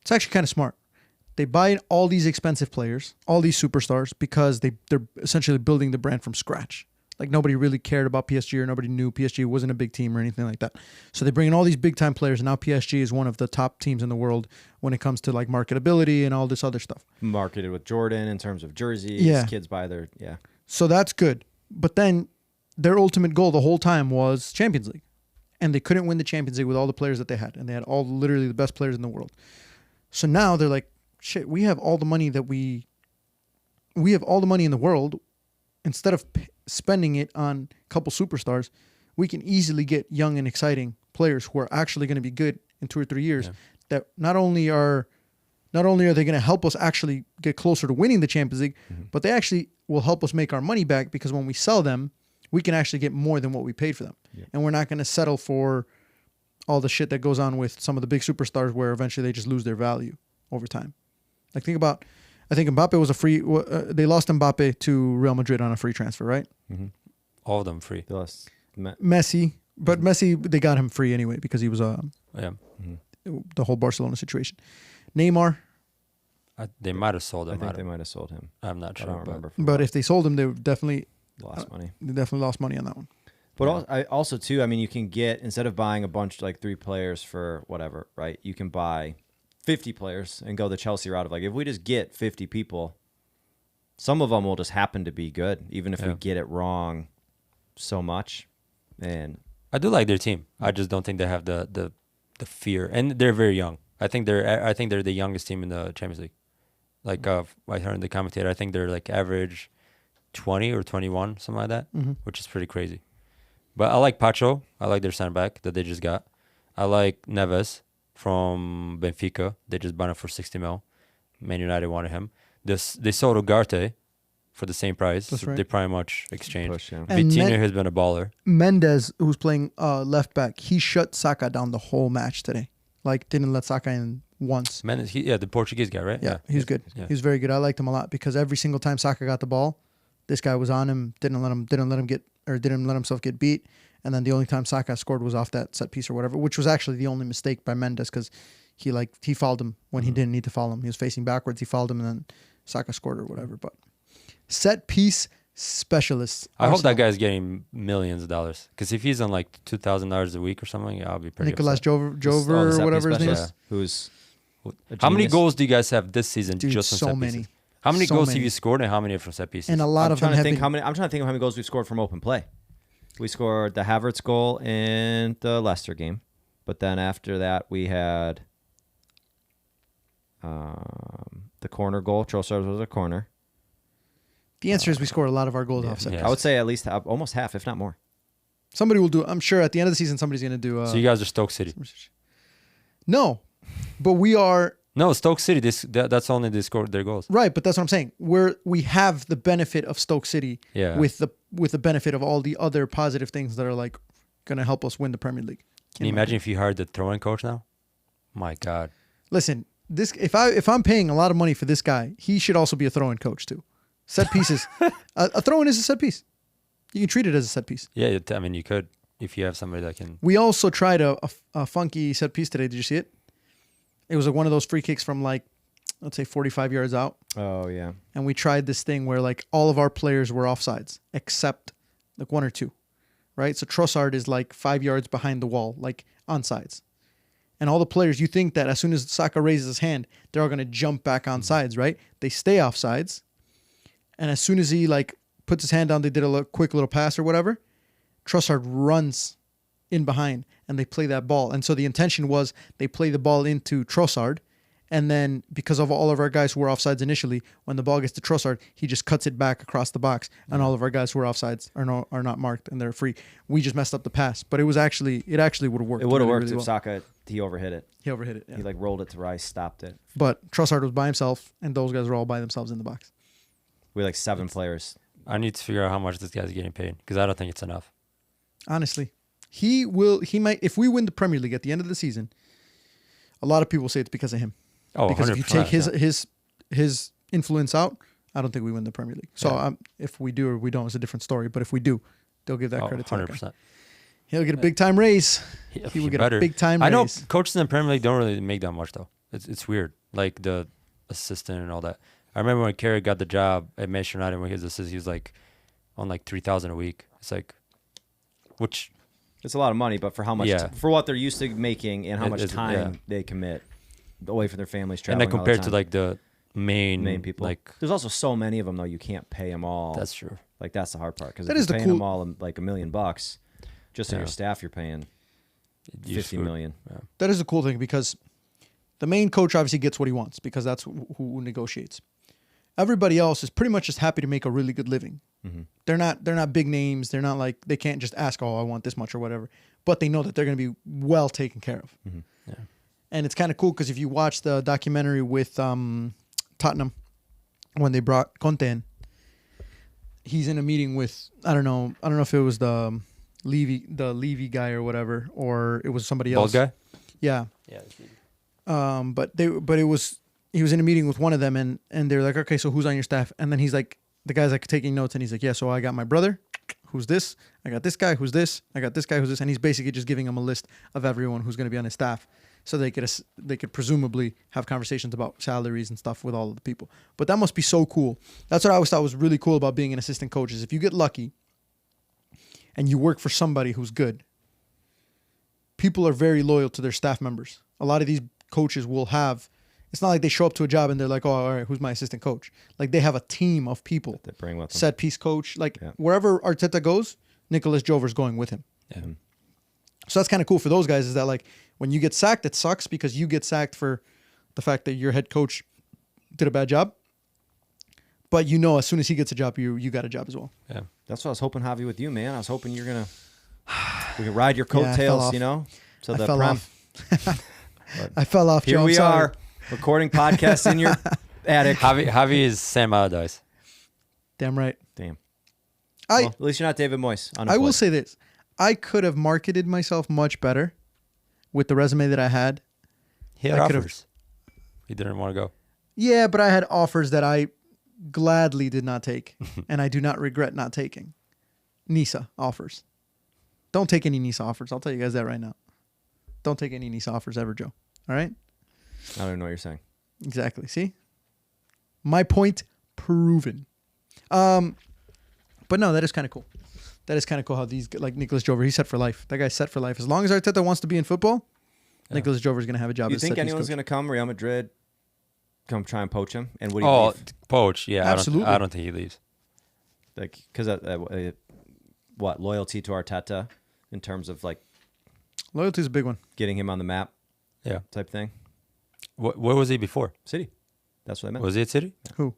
[SPEAKER 1] it's actually kind of smart. They buy all these expensive players, all these superstars, because they're essentially building the brand from scratch. Like nobody really cared about PSG, or nobody knew PSG wasn't a big team or anything like that. So they bring in all these big time players, and now PSG is one of the top teams in the world when it comes to like marketability and all this other stuff.
[SPEAKER 2] Marketed with Jordan in terms of jerseys.
[SPEAKER 1] Yeah.
[SPEAKER 2] Kids buy their,
[SPEAKER 1] So that's good. But then their ultimate goal the whole time was Champions League. And they couldn't win the Champions League with all the players that they had. And they had all literally the best players in the world. So now they're like, shit, we have all the money we have all the money in the world. Instead of spending it on a couple superstars, we can easily get young and exciting players who are actually going to be good in 2 or 3 years.
[SPEAKER 3] Yeah.
[SPEAKER 1] That not only are they going to help us actually get closer to winning the Champions League, but they actually will help us make our money back, because when we sell them, we can actually get more than what we paid for them.
[SPEAKER 2] Yeah.
[SPEAKER 1] And we're not going to settle for all the shit that goes on with some of the big superstars where eventually they just lose their value over time. Like think about, I think Mbappe was a free, they lost Mbappe to Real Madrid on a free transfer, right?
[SPEAKER 2] Mm-hmm.
[SPEAKER 3] All of them free.
[SPEAKER 2] They lost
[SPEAKER 1] Messi, but Messi, they got him free anyway because he was
[SPEAKER 3] Yeah.
[SPEAKER 1] the whole Barcelona situation. Neymar,
[SPEAKER 3] They might have sold
[SPEAKER 2] I
[SPEAKER 3] him.
[SPEAKER 2] think they might have sold him.
[SPEAKER 3] I'm not
[SPEAKER 2] I
[SPEAKER 3] sure.
[SPEAKER 2] don't
[SPEAKER 3] But
[SPEAKER 2] remember.
[SPEAKER 1] but if they sold him, they definitely
[SPEAKER 2] Lost money.
[SPEAKER 1] They definitely lost money on that one.
[SPEAKER 2] But also too, I mean, you can get, instead of buying a bunch, like 3 players for whatever, right? You can buy 50 players and go the Chelsea route of like, if we just get 50 people, some of them will just happen to be good, even if we get it wrong so much. And
[SPEAKER 3] I do like their team. I just don't think they have the fear, and they're very young. I think they're the youngest team in the Champions League. Like I heard in the commentator, I think they're like average 20 or 21, something like that, which is pretty crazy. But I like Pacho. I like their center back that they just got. I like Neves from Benfica. They just bought him for 60 mil. Man United wanted him. They sold Ugarte for the same price.
[SPEAKER 1] That's right.
[SPEAKER 3] They pretty much exchanged.
[SPEAKER 2] push, yeah.
[SPEAKER 1] And
[SPEAKER 3] Vitinha has been a baller.
[SPEAKER 1] Mendes, who's playing left back, he shut Saka down the whole match today. Like, didn't let Saka in once.
[SPEAKER 3] Mendes, the Portuguese guy, right?
[SPEAKER 1] Yeah, he's good.
[SPEAKER 3] Yeah.
[SPEAKER 1] He was very good. I liked him a lot because every single time Saka got the ball, this guy was on him, didn't let himself get beat. And then the only time Saka scored was off that set piece or whatever, which was actually the only mistake by Mendes because he fouled him when he didn't need to foul him. He was facing backwards, he fouled him, and then Saka scored or whatever. But set piece specialist.
[SPEAKER 3] I hope that guy's getting millions of dollars. Because if he's on like $2,000 a week or something, I'll be pretty
[SPEAKER 1] Nicolas
[SPEAKER 3] upset.
[SPEAKER 1] Jover or whatever his name is.
[SPEAKER 2] specialist, who's
[SPEAKER 3] How many
[SPEAKER 2] genius.
[SPEAKER 3] goals do you guys have this season
[SPEAKER 1] Dude,
[SPEAKER 3] just from
[SPEAKER 1] so
[SPEAKER 3] set
[SPEAKER 1] many.
[SPEAKER 3] pieces? How many
[SPEAKER 1] So
[SPEAKER 3] goals
[SPEAKER 1] many.
[SPEAKER 3] have you scored and how many are from set pieces?
[SPEAKER 1] And a lot
[SPEAKER 2] I'm
[SPEAKER 1] of them
[SPEAKER 2] trying to
[SPEAKER 1] have
[SPEAKER 2] think
[SPEAKER 1] been,
[SPEAKER 2] how many. I'm trying to think of how many goals we've scored from open play. We scored the Havertz goal in the Leicester game, but then after that we had the corner goal. Trossard was a corner.
[SPEAKER 1] the answer is we scored a lot of our goals off set.
[SPEAKER 3] Yeah.
[SPEAKER 2] I would say at least almost half, if not more.
[SPEAKER 1] Somebody will do. I'm sure at the end of the season, somebody's going to do.
[SPEAKER 3] So you guys are Stoke City.
[SPEAKER 1] No, but we are
[SPEAKER 3] No, Stoke City, that's only they scored their goals.
[SPEAKER 1] right. But that's what I'm saying. We have the benefit of Stoke City
[SPEAKER 3] Yeah.
[SPEAKER 1] with the benefit of all the other positive things that are like going to help us win the Premier League.
[SPEAKER 3] Can you imagine if you hired the throwing coach now? My God.
[SPEAKER 1] Listen, this if I'm paying a lot of money for this guy, he should also be a throwing coach too. Set pieces, a throw-in is a set piece. You can treat it as a set piece.
[SPEAKER 3] Yeah, I mean, you could if you have somebody that can.
[SPEAKER 1] We also tried a funky set piece today. Did you see it? It was like one of those free kicks from like, let's say 45 yards out.
[SPEAKER 2] Oh yeah.
[SPEAKER 1] And we tried this thing where like all of our players were offsides except like 1 or 2, right? So Trossard is like 5 yards behind the wall, like onsides. And all the players, you think that as soon as Saka raises his hand, they're all going to jump back on sides, right? They stay offsides. And as soon as he like puts his hand down, they did a quick little pass or whatever. Trossard runs in behind and they play that ball. And so the intention was they play the ball into Trossard. And then because of all of our guys who were offsides initially, when the ball gets to Trossard, he just cuts it back across the box. And all of our guys who are offsides are not marked and they're free. We just messed up the pass. But it actually would have worked.
[SPEAKER 2] It would have worked
[SPEAKER 1] really
[SPEAKER 2] if
[SPEAKER 1] well.
[SPEAKER 2] Saka, he overhit it.
[SPEAKER 1] He overhit it. Yeah.
[SPEAKER 2] He like rolled it to Rice, stopped it.
[SPEAKER 1] But Trossard was by himself and those guys were all by themselves in the box.
[SPEAKER 2] We had like 7 players.
[SPEAKER 3] I need to figure out how much this guy's getting paid because I don't think it's enough.
[SPEAKER 1] Honestly, he might, if we win the Premier League at the end of the season, a lot of people say it's because of him.
[SPEAKER 3] Oh,
[SPEAKER 1] Because if you take
[SPEAKER 3] 100%,
[SPEAKER 1] his influence out, I don't think we win the Premier League. So if we do or we don't, it's a different story. But if we do, they'll give that credit to that guy.
[SPEAKER 3] 100%.
[SPEAKER 1] He'll get a big time raise. He will get a big time raise.
[SPEAKER 3] I know coaches in the Premier League don't really make that much though. It's weird, like the assistant and all that. I remember when Kerry got the job at Manchester United when he was assistant, he was like on like $3,000 a week. It's like, which
[SPEAKER 2] It's a lot of money, but for how much, for what they're used to making and how much time they commit away from their families,
[SPEAKER 3] and
[SPEAKER 2] traveling.
[SPEAKER 3] then compared to like the main
[SPEAKER 2] people,
[SPEAKER 3] like
[SPEAKER 2] there's also so many of them though. You can't pay them all.
[SPEAKER 3] that's true.
[SPEAKER 2] Like that's the hard part because
[SPEAKER 1] That
[SPEAKER 2] if
[SPEAKER 1] is
[SPEAKER 2] you're
[SPEAKER 1] the
[SPEAKER 2] paying
[SPEAKER 1] cool-
[SPEAKER 2] them all like $1 million just in your staff, you're paying
[SPEAKER 3] You
[SPEAKER 2] 50 million.
[SPEAKER 3] Yeah.
[SPEAKER 1] That is the cool thing because the main coach obviously gets what he wants because that's who negotiates. Everybody else is pretty much just happy to make a really good living.
[SPEAKER 2] Mm-hmm.
[SPEAKER 1] They're not big names. They're not like they can't just ask, oh, I want this much or whatever. But they know that they're going to be well taken care of.
[SPEAKER 2] Mm-hmm.
[SPEAKER 3] Yeah.
[SPEAKER 1] And it's kind of cool because if you watch the documentary with Tottenham when they brought Conte in, he's in a meeting with I don't know if it was the Levy guy or whatever, or it was somebody else.
[SPEAKER 3] Bald guy.
[SPEAKER 1] Yeah.
[SPEAKER 3] Yeah.
[SPEAKER 1] But he was in a meeting with one of them, and they're like, okay, so who's on your staff? And then he's like, the guy's like taking notes, and he's like, yeah, so I got my brother, who's this? I got this guy, who's this? I got this guy, who's this? And he's basically just giving him a list of everyone who's going to be on his staff, so they could presumably have conversations about salaries and stuff with all of the people. But that must be so cool. That's what I always thought was really cool about being an assistant coach is if you get lucky and you work for somebody who's good, people are very loyal to their staff members. A lot of these coaches will have, it's not like they show up to a job and they're like, oh, all right, who's my assistant coach? Like they have a team of people.
[SPEAKER 2] They bring with them.
[SPEAKER 1] Set piece coach. Like wherever Arteta goes, Nicholas Jover's going with him.
[SPEAKER 3] Yeah.
[SPEAKER 1] So that's kind of cool for those guys is that like when you get sacked, it sucks because you get sacked for the fact that your head coach did a bad job. But you know, as soon as he gets a job, you got a job as well.
[SPEAKER 3] Yeah.
[SPEAKER 2] That's what I was hoping, Javi, with you, man. I was hoping we could ride your
[SPEAKER 1] Yeah, I fell
[SPEAKER 2] coattails,
[SPEAKER 1] off.
[SPEAKER 2] you know, to
[SPEAKER 1] I
[SPEAKER 2] the
[SPEAKER 1] fell
[SPEAKER 2] prem.
[SPEAKER 1] off. I fell off.
[SPEAKER 2] Here
[SPEAKER 1] Joe, I'm
[SPEAKER 2] we
[SPEAKER 1] sorry.
[SPEAKER 2] are recording podcasts in your attic.
[SPEAKER 3] Javi is Sam Allardyce.
[SPEAKER 1] Damn right.
[SPEAKER 2] Damn.
[SPEAKER 1] I
[SPEAKER 2] Well, at least you're not David Moyes.
[SPEAKER 1] I will say this. I could have marketed myself much better with the resume that I had.
[SPEAKER 3] He had
[SPEAKER 1] I could've-
[SPEAKER 3] offers. He didn't want to go.
[SPEAKER 1] Yeah, but I had offers that I gladly did not take, and I do not regret not taking. Nisa offers. Don't take any Nisa offers. I'll tell you guys that right now. Don't take any Nisa offers ever, Joe. All right?
[SPEAKER 2] I don't even know what you're saying.
[SPEAKER 1] Exactly. See? My point proven. But no, that is kind of cool. That is kind of cool how these, like Nicholas Jover, he's set for life. That guy's set for life. As long as Arteta wants to be in football, Nicholas Jover's going to have a job
[SPEAKER 2] You
[SPEAKER 1] as
[SPEAKER 2] think
[SPEAKER 1] set piece
[SPEAKER 2] anyone's
[SPEAKER 1] coach.
[SPEAKER 2] going to come, Real Madrid, come try and poach him? And would he
[SPEAKER 3] Oh,
[SPEAKER 2] leave?
[SPEAKER 3] poach. Yeah.
[SPEAKER 1] Absolutely.
[SPEAKER 3] I don't think he leaves.
[SPEAKER 2] Like, because what, loyalty to Arteta in terms of like
[SPEAKER 1] Loyalty's a big one.
[SPEAKER 2] getting him on the map
[SPEAKER 3] Yeah.
[SPEAKER 2] type thing?
[SPEAKER 3] Where was he before?
[SPEAKER 2] City. That's what I meant.
[SPEAKER 3] Was he at City?
[SPEAKER 1] Who?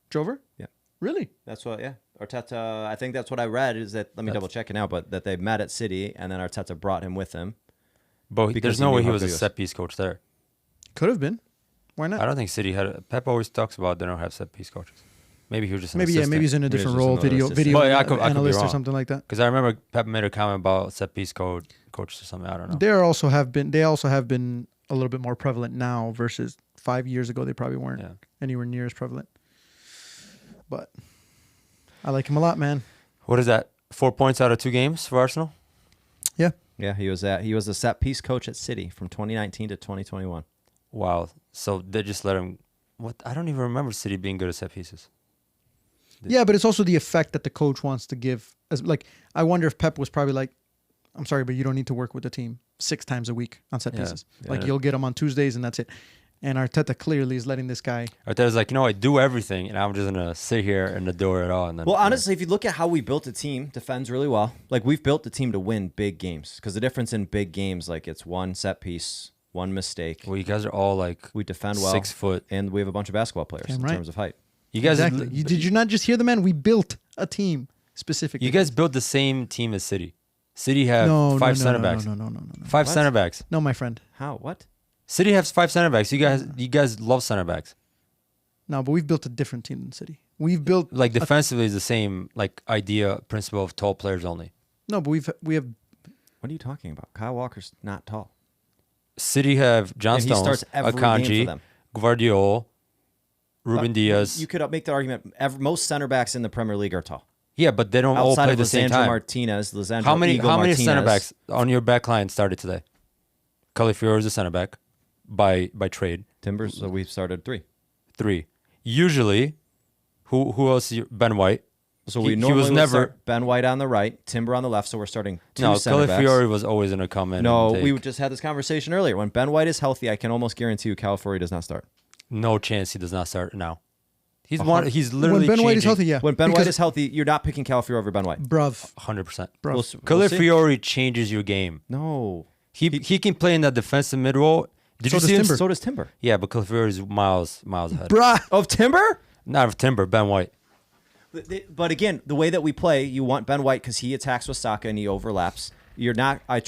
[SPEAKER 1] Jover?
[SPEAKER 2] Yeah.
[SPEAKER 1] Really?
[SPEAKER 2] That's what, yeah. Arteta, I think that's what I read is that, let me double check it now, but that they met at City and then Arteta brought him with him.
[SPEAKER 3] But
[SPEAKER 2] Because
[SPEAKER 3] there's
[SPEAKER 2] he
[SPEAKER 3] no
[SPEAKER 2] knew
[SPEAKER 3] way he
[SPEAKER 2] how
[SPEAKER 3] was a
[SPEAKER 2] good he was.
[SPEAKER 3] set piece coach there.
[SPEAKER 1] Could have been. Why not?
[SPEAKER 3] I don't think City had. Pep always talks about they don't have set piece coaches. Maybe he was just an
[SPEAKER 1] Maybe
[SPEAKER 3] assistant.
[SPEAKER 1] maybe he's in a
[SPEAKER 2] Maybe he's
[SPEAKER 1] different
[SPEAKER 2] just
[SPEAKER 1] role,
[SPEAKER 2] another
[SPEAKER 1] video
[SPEAKER 2] assistant.
[SPEAKER 1] video
[SPEAKER 3] But I could be
[SPEAKER 1] analyst or
[SPEAKER 3] wrong.
[SPEAKER 1] something like that.
[SPEAKER 3] Because I remember Pep made a comment about set piece coach or something. I don't know.
[SPEAKER 1] They also have been a little bit more prevalent now versus 5 years ago. They probably weren't
[SPEAKER 3] Yeah.
[SPEAKER 1] anywhere near as prevalent. But I like him a lot, man.
[SPEAKER 3] What is that? 4 points out of 2 games for Arsenal?
[SPEAKER 1] Yeah.
[SPEAKER 2] Yeah, he was a set piece coach at City from 2019 to 2021.
[SPEAKER 3] Wow. So they just let him. What? I don't even remember City being good at set pieces.
[SPEAKER 1] Yeah, but it's also the effect that the coach wants to give. As like, I wonder if Pep was probably like, "I'm sorry, but you don't need to work with the team 6 times a week on set
[SPEAKER 3] Yeah.
[SPEAKER 1] pieces.
[SPEAKER 3] Yeah.
[SPEAKER 1] Like you'll get them on Tuesdays and that's it." And Arteta clearly is letting this guy.
[SPEAKER 3] Arteta's like, I do everything, and I'm just gonna sit here and adore it all. And then,
[SPEAKER 2] Well, honestly, if you look at how we built the team, defends really well. Like we've built the team to win big games because the difference in big games, like it's one set piece, one mistake.
[SPEAKER 3] well, you guys are all like
[SPEAKER 2] We defend well,
[SPEAKER 3] 6 foot.
[SPEAKER 2] and we have a bunch of basketball players
[SPEAKER 1] Damn
[SPEAKER 2] in
[SPEAKER 1] right.
[SPEAKER 2] terms of height.
[SPEAKER 3] You guys,
[SPEAKER 1] Exactly. Did you not just hear the man? We built a team specifically.
[SPEAKER 3] You guys built the same team as City. City have
[SPEAKER 1] no,
[SPEAKER 3] 5
[SPEAKER 1] no,
[SPEAKER 3] center
[SPEAKER 1] no,
[SPEAKER 3] backs.
[SPEAKER 1] No.
[SPEAKER 3] 5
[SPEAKER 2] What?
[SPEAKER 3] center backs.
[SPEAKER 1] No, my friend.
[SPEAKER 2] How? What?
[SPEAKER 3] City has 5 center backs. You guys love center backs.
[SPEAKER 1] No, but we've built a different team than City. We've built
[SPEAKER 3] Like defensively is the same like idea principle of tall players only.
[SPEAKER 1] no, but we have
[SPEAKER 2] What are you talking about? Kyle Walker's not tall.
[SPEAKER 3] City have John
[SPEAKER 2] And he
[SPEAKER 3] Stones,
[SPEAKER 2] starts every game for
[SPEAKER 3] Akanji,
[SPEAKER 2] them.
[SPEAKER 3] Guardiola, Ruben Diaz.
[SPEAKER 2] You could make the argument. Most center backs in the Premier League are tall.
[SPEAKER 3] Yeah, but they don't all
[SPEAKER 2] Outside
[SPEAKER 3] play
[SPEAKER 2] of
[SPEAKER 3] at the same
[SPEAKER 2] Lisandro
[SPEAKER 3] time.
[SPEAKER 2] Martinez, Lisandro
[SPEAKER 3] How many
[SPEAKER 2] Eagle Martinez.
[SPEAKER 3] center backs on your back line started today? Calafiori is a center back by trade.
[SPEAKER 2] Timbers. So we've started 3.
[SPEAKER 3] 3. Usually, who else? Ben White.
[SPEAKER 2] So
[SPEAKER 3] He
[SPEAKER 2] we normally
[SPEAKER 3] was
[SPEAKER 2] would
[SPEAKER 3] never.
[SPEAKER 2] start Ben White on the right, Timber on the left. So we're starting 2
[SPEAKER 3] No,
[SPEAKER 2] center backs.
[SPEAKER 3] Calafiori was always going to come in.
[SPEAKER 2] No,
[SPEAKER 3] and
[SPEAKER 2] we
[SPEAKER 3] take-
[SPEAKER 2] just had this conversation earlier. When Ben White is healthy, I can almost guarantee you Calafiori does not start.
[SPEAKER 3] no chance he does not start now. He's
[SPEAKER 2] Uh-huh.
[SPEAKER 3] He's literally
[SPEAKER 1] when Ben White is
[SPEAKER 3] changing-
[SPEAKER 1] healthy, yeah.
[SPEAKER 2] When Ben White
[SPEAKER 1] Because-
[SPEAKER 2] is healthy, you're not picking Calafiori over Ben White.
[SPEAKER 1] bruv,
[SPEAKER 3] 100%.
[SPEAKER 1] bruv.
[SPEAKER 2] We'll see.
[SPEAKER 3] Calafiori changes your game.
[SPEAKER 2] No.
[SPEAKER 3] He can play in that defensive mid role. Did
[SPEAKER 1] So
[SPEAKER 3] you
[SPEAKER 1] does
[SPEAKER 3] see him?
[SPEAKER 1] Timber.
[SPEAKER 2] So does Timber.
[SPEAKER 3] Yeah, but Calafiori is miles ahead.
[SPEAKER 1] Bruh.
[SPEAKER 2] Of Timber?
[SPEAKER 3] Not of Timber, Ben White.
[SPEAKER 2] But again, the way that we play, you want Ben White because he attacks with Saka and he overlaps. You're not. I would.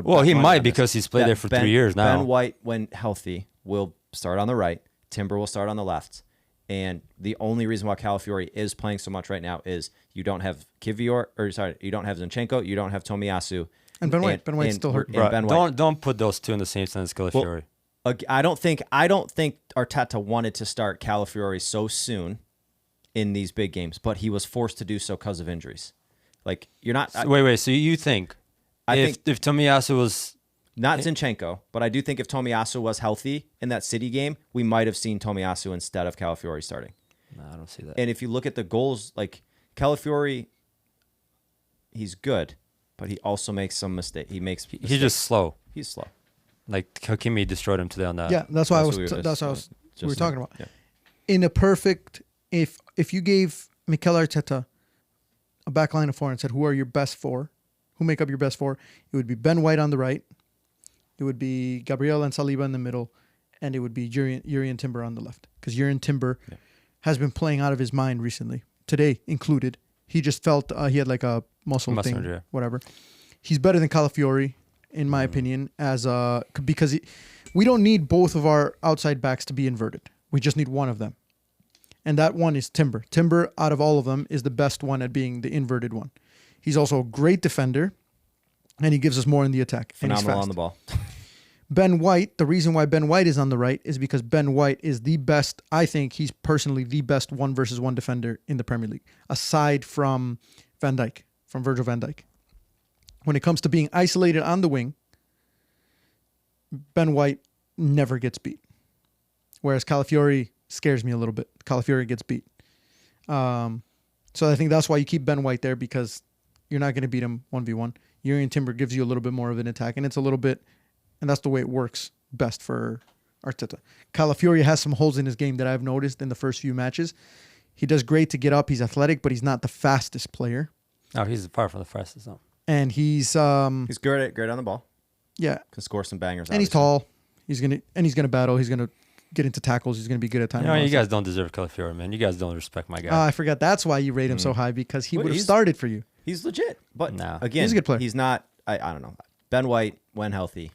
[SPEAKER 3] Well,
[SPEAKER 2] bet
[SPEAKER 3] he
[SPEAKER 2] money
[SPEAKER 3] might
[SPEAKER 2] on this.
[SPEAKER 3] because he's played
[SPEAKER 2] That
[SPEAKER 3] there for 3 years now.
[SPEAKER 2] Ben White, when healthy, will start on the right. Timber will start on the left, And the only reason why Calafiori is playing so much right now is you don't have you don't have Zinchenko, you don't have Tomiyasu.
[SPEAKER 1] And Ben White. Ben White's still hurt.
[SPEAKER 2] And Ben White.
[SPEAKER 3] Don't put those two in the same sentence, Calafiori.
[SPEAKER 2] I don't think Arteta wanted to start Calafiori so soon in these big games, but he was forced to do so because of injuries. Like you're not.
[SPEAKER 3] Wait. So you think if Tomiyasu was
[SPEAKER 2] not Zinchenko, but I do think if Tomiyasu was healthy in that City game, we might have seen Tomiyasu instead of Calafiori starting.
[SPEAKER 3] No, I don't see that.
[SPEAKER 2] And if you look at the goals, like Calafiori, he's good, but he also makes some mistakes. He's
[SPEAKER 3] just slow.
[SPEAKER 2] He's slow.
[SPEAKER 3] Like Hakimi destroyed him today on that.
[SPEAKER 1] Yeah, that's why we were talking about. Yeah. In a perfect, if you gave Mikel Arteta a back line of four and said, who are your best four? Who make up your best four? It would be Ben White on the right. It would be Gabriel and Saliba in the middle. And it would be Jurrien Timber on the left. Because Jurrien Timber has been playing out of his mind recently. Today included. He just felt he had like a muscle thing,
[SPEAKER 3] injury.
[SPEAKER 1] Whatever. He's better than Calafiori, in my opinion, because we don't need both of our outside backs to be inverted. We just need one of them. And that one is Timber. Timber, out of all of them, is the best one at being the inverted one. He's also a great defender, and he gives us more in the attack.
[SPEAKER 2] Phenomenal on the ball.
[SPEAKER 1] Ben White, the reason why Ben White is on the right is because Ben White is the best, I think he's personally the best 1-versus-1 defender in the Premier League, aside from Van Dijk, from Virgil van Dijk. When it comes to being isolated on the wing, Ben White never gets beat. Whereas Calafiori scares me a little bit. Calafiori gets beat. So I think that's why you keep Ben White there, because you're not going to beat him 1v1. Jurrien Timber gives you a little bit more of an attack, and it's a little bit, and that's the way it works best for Arteta. Calafiori has some holes in his game that I've noticed in the first few matches. He does great to get up. He's athletic, but he's not the fastest player.
[SPEAKER 3] No, he's far from the fastest, though.
[SPEAKER 1] And he's
[SPEAKER 2] great on the ball.
[SPEAKER 1] Yeah.
[SPEAKER 2] Can score some bangers.
[SPEAKER 1] And he's tall. He's gonna battle. He's gonna get into tackles. He's gonna be good at times.
[SPEAKER 3] You guys don't deserve Calafiori, man. You guys don't respect my guy.
[SPEAKER 1] I forgot. That's why you rate him so high, because he would have started for you.
[SPEAKER 2] He's legit, but again,
[SPEAKER 1] he's a good player.
[SPEAKER 2] He's not. I don't know. Ben White, when healthy,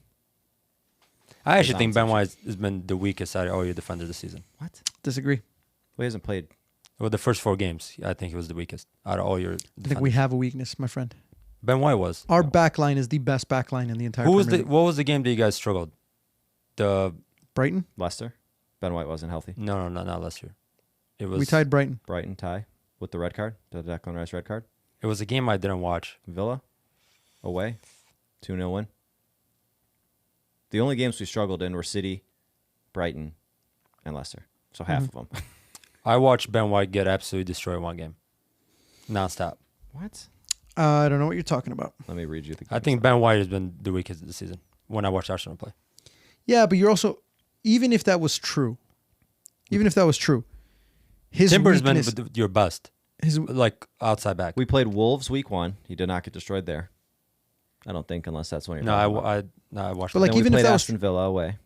[SPEAKER 3] I actually think Ben White has been the weakest out of all your defenders this season.
[SPEAKER 2] What?
[SPEAKER 1] Disagree.
[SPEAKER 2] Well, he hasn't played.
[SPEAKER 3] Well, the first 4 games, I think he was the weakest out of all your defenders.
[SPEAKER 1] I think we have a weakness, my friend.
[SPEAKER 3] Ben White was.
[SPEAKER 1] Our back line is the best back line in the entire Premier League.
[SPEAKER 3] What was the game that you guys struggled? The
[SPEAKER 1] Brighton?
[SPEAKER 2] Leicester. Ben White wasn't healthy.
[SPEAKER 3] No, not Leicester. It was.
[SPEAKER 1] We tied Brighton.
[SPEAKER 2] Brighton tie with the red card, the Declan Rice red card.
[SPEAKER 3] It was a game I didn't watch.
[SPEAKER 2] Villa, away, 2-0 win. The only games we struggled in were City, Brighton, and Leicester. So half of them.
[SPEAKER 3] I watched Ben White get absolutely destroyed one game, nonstop.
[SPEAKER 2] What?
[SPEAKER 1] I don't know what you're talking about.
[SPEAKER 2] Let me read you the.
[SPEAKER 3] I think Ben White has been the weakest this season when I watched Arsenal play.
[SPEAKER 1] Yeah, but you're also, even if that was true, his
[SPEAKER 3] Timber's
[SPEAKER 1] weakness,
[SPEAKER 3] been your best. His like outside back.
[SPEAKER 2] We played Wolves week 1. He did not get destroyed there. I don't think, unless that's one.
[SPEAKER 3] I watched.
[SPEAKER 1] But like,
[SPEAKER 2] then
[SPEAKER 1] even
[SPEAKER 2] we
[SPEAKER 1] if
[SPEAKER 2] played
[SPEAKER 1] that was
[SPEAKER 2] Aston Villa away.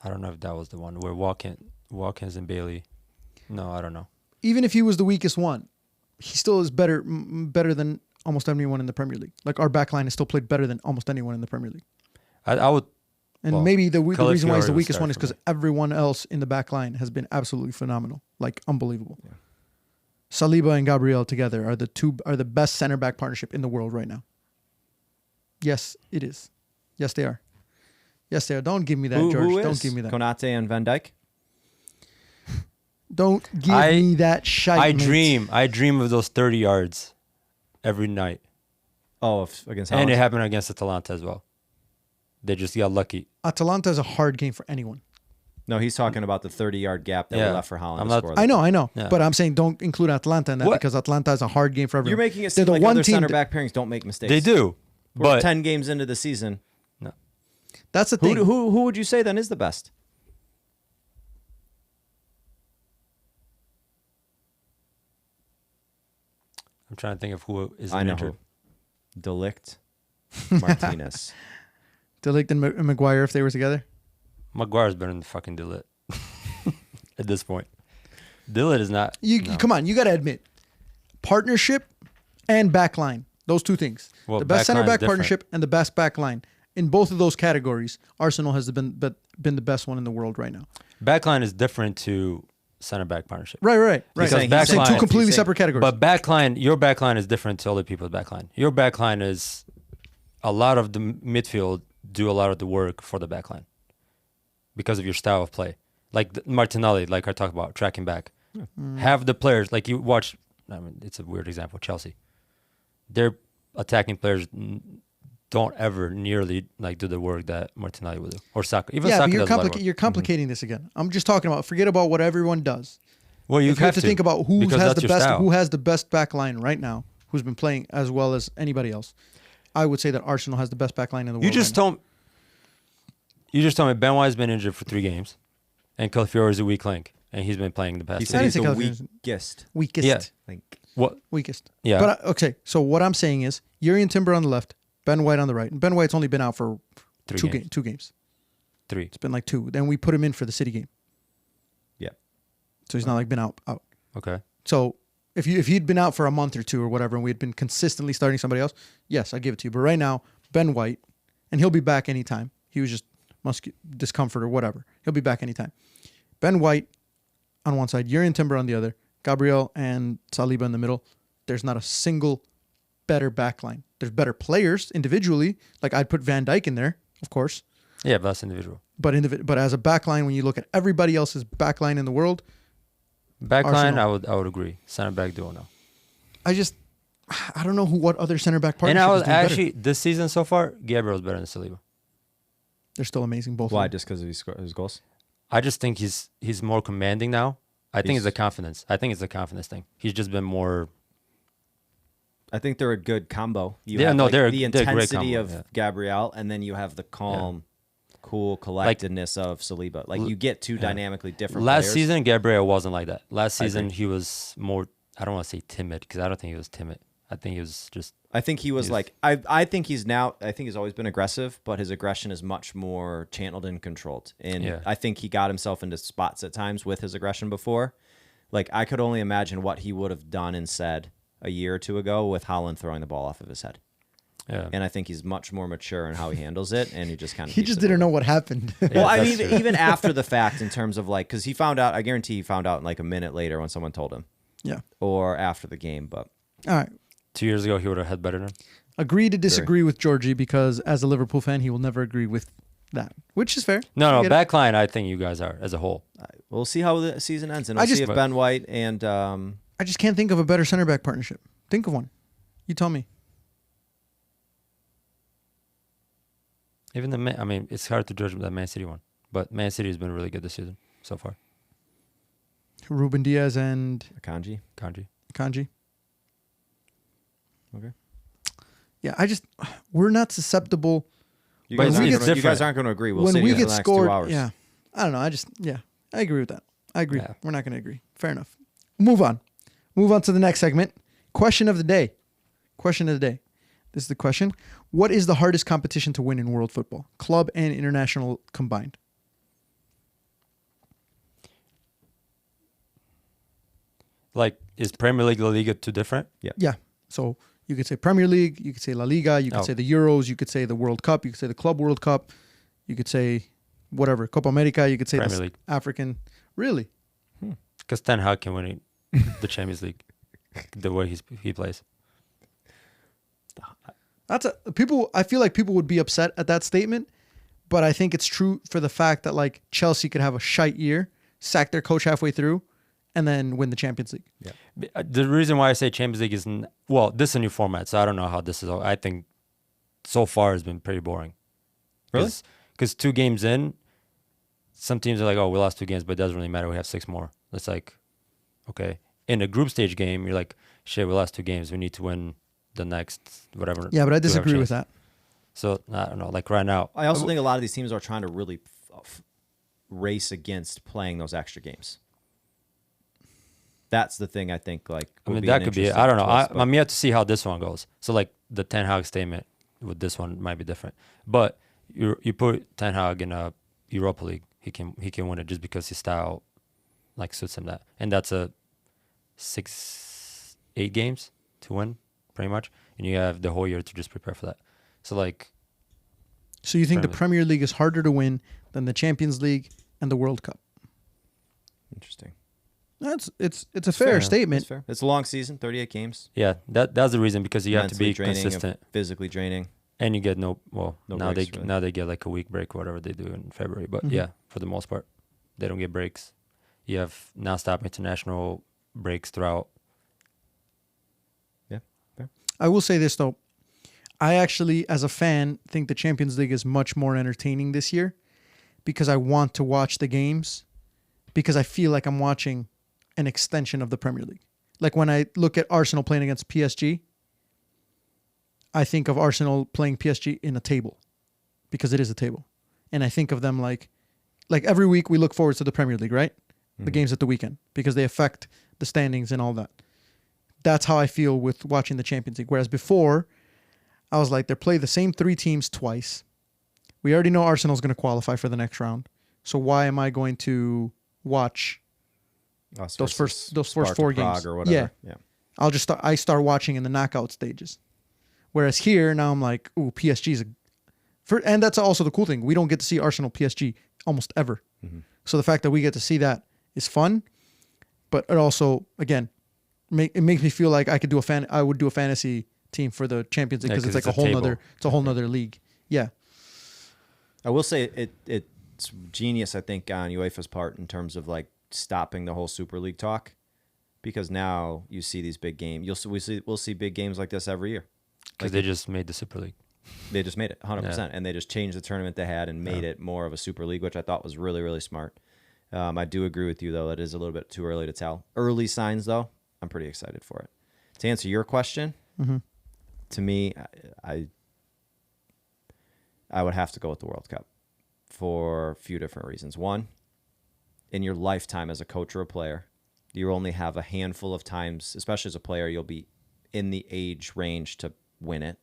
[SPEAKER 3] I don't know if that was the one where Watkins and Bailey. No, I don't know.
[SPEAKER 1] Even if he was the weakest one, he still is better than almost anyone in the Premier League. Like, our back line is still played better than almost anyone in the Premier League.
[SPEAKER 3] I would.
[SPEAKER 1] And maybe the reason why he's the
[SPEAKER 3] would
[SPEAKER 1] weakest
[SPEAKER 3] start
[SPEAKER 1] one is
[SPEAKER 3] for
[SPEAKER 1] because
[SPEAKER 3] me.
[SPEAKER 1] everyone else in the back line has been absolutely phenomenal, like unbelievable. Yeah. Saliba and Gabriel together are the best center back partnership in the world right now. Yes, it is. Yes, they are. Yes, they are. Don't give me that, George.
[SPEAKER 2] Who
[SPEAKER 1] Don't
[SPEAKER 2] is?
[SPEAKER 1] give me that.
[SPEAKER 2] Konate and Van Dijk.
[SPEAKER 1] Don't give me that shite.
[SPEAKER 3] I dream of those 30 yards every night.
[SPEAKER 2] Oh, against Haaland.
[SPEAKER 3] And it happened against Atalanta as well. They just got lucky.
[SPEAKER 1] Atalanta is a hard game for anyone.
[SPEAKER 2] No, he's talking about the 30-yard gap that we left for Haaland to score.
[SPEAKER 1] I know.
[SPEAKER 3] Yeah.
[SPEAKER 1] But I'm saying don't include Atalanta in that because Atalanta is a hard game for everyone.
[SPEAKER 2] You're making it seem like other center back pairings don't make mistakes.
[SPEAKER 3] They do.
[SPEAKER 2] We're
[SPEAKER 3] But
[SPEAKER 2] 10 games into the season.
[SPEAKER 3] No.
[SPEAKER 1] That's the thing.
[SPEAKER 2] Who would you say then is the best?
[SPEAKER 3] I'm trying to think of who is
[SPEAKER 2] I know
[SPEAKER 3] injured.
[SPEAKER 2] who. Delict, Martinez.
[SPEAKER 1] De Ligt and Maguire, if they were together.
[SPEAKER 3] Maguire's better than fucking Dillit at this point. Dillit is not.
[SPEAKER 1] Come on, you got to admit, partnership and back line, those two things.
[SPEAKER 3] Well,
[SPEAKER 1] the best center
[SPEAKER 3] back line's
[SPEAKER 1] back
[SPEAKER 3] different.
[SPEAKER 1] partnership and the best back line. In both of those categories, Arsenal has been the best one in the world right now.
[SPEAKER 3] Backline is different to center back partnership.
[SPEAKER 1] Right.
[SPEAKER 3] Because
[SPEAKER 2] saying-
[SPEAKER 3] back
[SPEAKER 2] he's saying
[SPEAKER 3] line-
[SPEAKER 1] two completely
[SPEAKER 2] he's saying-
[SPEAKER 1] separate categories.
[SPEAKER 3] But backline, your backline is different to other people's backline. Your backline is a lot of the midfield do a lot of the work for the backline because of your style of play. Like Martinelli, like I talked about, tracking back. Have the players, like you watch, I mean, it's a weird example, Chelsea. Their attacking players don't ever nearly like do the work that Martinelli would do. Or Saka. Even
[SPEAKER 1] yeah,
[SPEAKER 3] Saka
[SPEAKER 1] but
[SPEAKER 3] does a lot of work.
[SPEAKER 1] you're complicating this again. I'm just talking about forget about what everyone does.
[SPEAKER 3] Well, you
[SPEAKER 1] If you have to think about who
[SPEAKER 3] because
[SPEAKER 1] has
[SPEAKER 3] that's
[SPEAKER 1] the
[SPEAKER 3] your
[SPEAKER 1] best
[SPEAKER 3] style.
[SPEAKER 1] who has the best back line right now, who's been playing as well as anybody else. I would say that Arsenal has the best back line in the world.
[SPEAKER 3] You just
[SPEAKER 1] right
[SPEAKER 3] told me Ben White's been injured for 3 games, and Calafiori is a weak link, and he's been playing the past.
[SPEAKER 2] He
[SPEAKER 3] two
[SPEAKER 2] said he's
[SPEAKER 1] didn't
[SPEAKER 2] the
[SPEAKER 1] say Calafiori's-
[SPEAKER 2] weakest.
[SPEAKER 1] Weakest.
[SPEAKER 3] Yeah.
[SPEAKER 2] Like,
[SPEAKER 3] What?
[SPEAKER 1] Weakest.
[SPEAKER 3] Yeah.
[SPEAKER 1] But okay, so what I'm saying is Yuri and Timber on the left, Ben White on the right. And Ben White's only been out for
[SPEAKER 3] 3 games.
[SPEAKER 1] 2 games.
[SPEAKER 3] 3.
[SPEAKER 1] It's been like 2. Then we put him in for the City game.
[SPEAKER 2] yeah.
[SPEAKER 1] So he's not like been out.
[SPEAKER 3] Okay.
[SPEAKER 1] So if he'd been out for a month or 2 or whatever, and we had been consistently starting somebody else, yes, I give it to you. But right now, Ben White, and he'll be back anytime. He was just discomfort or whatever. He'll be back anytime. Ben White on one side, Yuri and Timber on the other, Gabriel and Saliba in the middle. There's not a single better back line. There's better players individually. Like I'd put Van Dijk in there, of course.
[SPEAKER 3] Yeah, but that's individual.
[SPEAKER 1] But as a back line, when you look at everybody else's back line in the world,
[SPEAKER 3] Backline,
[SPEAKER 1] Arsenal.
[SPEAKER 3] I would agree. Center back duo, no.
[SPEAKER 1] I don't know what other center back
[SPEAKER 3] And
[SPEAKER 1] partnership
[SPEAKER 3] I
[SPEAKER 1] is
[SPEAKER 3] was
[SPEAKER 1] doing better.
[SPEAKER 3] actually this season so far, Gabriel's better than Saliba.
[SPEAKER 1] They're still amazing, both
[SPEAKER 2] Why?
[SPEAKER 1] of them.
[SPEAKER 2] Just because of his goals?
[SPEAKER 3] I just think he's more commanding now. I think
[SPEAKER 2] He's-
[SPEAKER 3] it's the confidence. I think it's the confidence thing. He's just been more.
[SPEAKER 2] I think they're a good combo. You
[SPEAKER 3] Yeah,
[SPEAKER 2] have
[SPEAKER 3] no,
[SPEAKER 2] like,
[SPEAKER 3] they're
[SPEAKER 2] the
[SPEAKER 3] a great
[SPEAKER 2] intensity
[SPEAKER 3] combo,
[SPEAKER 2] of
[SPEAKER 3] yeah.
[SPEAKER 2] Gabriel, and then you have the calm, cool collectedness of Saliba. Like you get two dynamically different
[SPEAKER 3] Last
[SPEAKER 2] players.
[SPEAKER 3] season, Gabriel wasn't like that. Last
[SPEAKER 2] I
[SPEAKER 3] season,
[SPEAKER 2] agree.
[SPEAKER 3] he was more. I don't want to say timid because I don't think he was timid. I think he was just.
[SPEAKER 2] I think he was
[SPEAKER 3] He's-
[SPEAKER 2] like I think he's now. I think he's always been aggressive, but his aggression is much more channeled and controlled. And
[SPEAKER 3] Yeah.
[SPEAKER 2] I think he got himself into spots at times with his aggression before. Like I could only imagine what he would have done and said a year or 2 ago with Holland throwing the ball off of his head.
[SPEAKER 3] Yeah.
[SPEAKER 2] And I think he's much more mature in how he handles it, and he just kind of
[SPEAKER 1] He just didn't know what happened.
[SPEAKER 2] Well, I
[SPEAKER 3] that's
[SPEAKER 2] mean,
[SPEAKER 3] true.
[SPEAKER 2] even after the fact, in terms of like, because he found out. I guarantee he found out like a minute later when someone told him,
[SPEAKER 1] Yeah.
[SPEAKER 2] or after the game. But
[SPEAKER 1] All right.
[SPEAKER 3] 2 years ago, he would have had better than.
[SPEAKER 1] Agree to disagree with Georgie because as a Liverpool fan, he will never agree with that, which is fair.
[SPEAKER 3] No,
[SPEAKER 1] I get it.
[SPEAKER 3] backline. I think you guys are as a whole.
[SPEAKER 2] we'll see how the season ends, and
[SPEAKER 1] I
[SPEAKER 2] we'll see
[SPEAKER 1] just-
[SPEAKER 2] if Ben White and
[SPEAKER 1] I just can't think of a better center back partnership. Think of one. You tell me.
[SPEAKER 3] Even I mean, it's hard to judge that Man City one, but Man City has been really good this season so far.
[SPEAKER 1] Ruben Diaz and
[SPEAKER 2] Akanji.
[SPEAKER 3] Kanji.
[SPEAKER 1] Kanji.
[SPEAKER 2] Okay.
[SPEAKER 1] Yeah, we're not susceptible.
[SPEAKER 2] You
[SPEAKER 3] But
[SPEAKER 2] guys,
[SPEAKER 3] it's
[SPEAKER 2] aren't gonna, you
[SPEAKER 3] different.
[SPEAKER 2] guys aren't going to agree. We'll
[SPEAKER 1] when
[SPEAKER 2] see
[SPEAKER 1] we
[SPEAKER 2] in the
[SPEAKER 1] get
[SPEAKER 2] next
[SPEAKER 1] scored,
[SPEAKER 2] 2 hours.
[SPEAKER 1] yeah. I don't know. I agree with that. I agree.
[SPEAKER 3] Yeah.
[SPEAKER 1] We're not going to agree. Fair enough. Move on to the next segment. Question of the day. Question of the day. This is the question. What is the hardest competition to win in world football? Club and international combined.
[SPEAKER 3] Like, is Premier League, La Liga too different?
[SPEAKER 1] Yeah. So you could say Premier League, you could say La Liga, you could
[SPEAKER 3] Oh.
[SPEAKER 1] say the Euros, you could say the World Cup, you could say the Club World Cup, you could say whatever, Copa America, you could say
[SPEAKER 3] Premier
[SPEAKER 1] the
[SPEAKER 3] League.
[SPEAKER 1] African. Really?
[SPEAKER 3] Because Ten Hag can win the Champions League the way he plays.
[SPEAKER 1] That's people. I feel like people would be upset at that statement, but I think it's true for the fact that like Chelsea could have a shite year, sack their coach halfway through, and then win the Champions League.
[SPEAKER 3] The reason why I say Champions League is, this is a new format, so I don't know how this is. I think so far has been pretty boring.
[SPEAKER 2] Really?
[SPEAKER 3] Because 2 games in, some teams are like, oh, we lost 2 games, but it doesn't really matter. We have 6 more. It's like, okay. In a group stage game, you're like, shit, we lost 2 games. We need to win the next whatever.
[SPEAKER 1] Yeah, but I
[SPEAKER 3] to have a
[SPEAKER 1] disagree with
[SPEAKER 3] chance.
[SPEAKER 1] that.
[SPEAKER 3] So I don't know. Like right now,
[SPEAKER 2] I also think a lot of these teams are trying to really race against playing those extra games. That's the thing I think. Like,
[SPEAKER 3] I
[SPEAKER 2] would
[SPEAKER 3] mean,
[SPEAKER 2] be
[SPEAKER 3] that
[SPEAKER 2] an
[SPEAKER 3] could be it.
[SPEAKER 2] interesting
[SPEAKER 3] I don't know.
[SPEAKER 2] twist, but-
[SPEAKER 3] I'm yet to see how this one goes. So like the Ten Hag statement with this one might be different. But you put Ten Hag in a Europa League, he can win it just because his style like suits him that. And that's a 8 games to win pretty much, and you have the whole year to just prepare for that. So like,
[SPEAKER 1] So you think the
[SPEAKER 3] Premier
[SPEAKER 1] Premier League is harder to win than the Champions League and the World Cup?
[SPEAKER 2] Interesting.
[SPEAKER 1] It's a fair statement.
[SPEAKER 2] It's fair. It's a long season, 38 games.
[SPEAKER 3] Yeah, that's the reason, because you have to be
[SPEAKER 2] Mentally draining,
[SPEAKER 3] consistent,
[SPEAKER 2] physically draining.
[SPEAKER 3] and you get no now
[SPEAKER 2] breaks, really.
[SPEAKER 3] now they get like a week break, whatever they do in February. But
[SPEAKER 1] Mhm.
[SPEAKER 3] yeah, for the most part, they don't get breaks. You have nonstop international breaks throughout.
[SPEAKER 2] Yeah, fair.
[SPEAKER 1] I will say this though. I actually, as a fan, think the Champions League is much more entertaining this year because I want to watch the games because I feel like I'm watching an extension of the Premier League. Like when I look at Arsenal playing against PSG, I think of Arsenal playing PSG in a table because it is a table. And I think of them like every week we look forward to the Premier League, right? The games at the weekend because they affect the standings and all that. That's how I feel with watching the Champions League. Whereas before, I was like, they play the same three teams twice. We already know Arsenal's going to qualify for the next round. So why am I going to watch those first four games
[SPEAKER 2] or whatever? Yeah.
[SPEAKER 1] I'll just I start watching in the knockout stages. Whereas here now I'm like, ooh, PSG's and that's also the cool thing. We don't get to see Arsenal PSG almost ever.
[SPEAKER 2] Mm-hmm.
[SPEAKER 1] So the fact that we get to see that is fun, but it also again it makes me feel like I would do a fantasy team for the Champions League because it's like a whole nother league. Yeah.
[SPEAKER 2] I will say it's genius, I think, on UEFA's part in terms of like stopping the whole Super League talk, because now you see these big games. We'll see big games like this every year.
[SPEAKER 3] Because they just made the Super League.
[SPEAKER 2] They just made it 100%, and they just changed the tournament they had and made it more of a Super League, which I thought was really, really smart. I do agree with you, though. It is a little bit too early to tell. Early signs, though, I'm pretty excited for it. To answer your question, to me, I would have to go with the World Cup for a few different reasons. One, in your lifetime as a coach or a player, you only have a handful of times, especially as a player, you'll be in the age range to win it.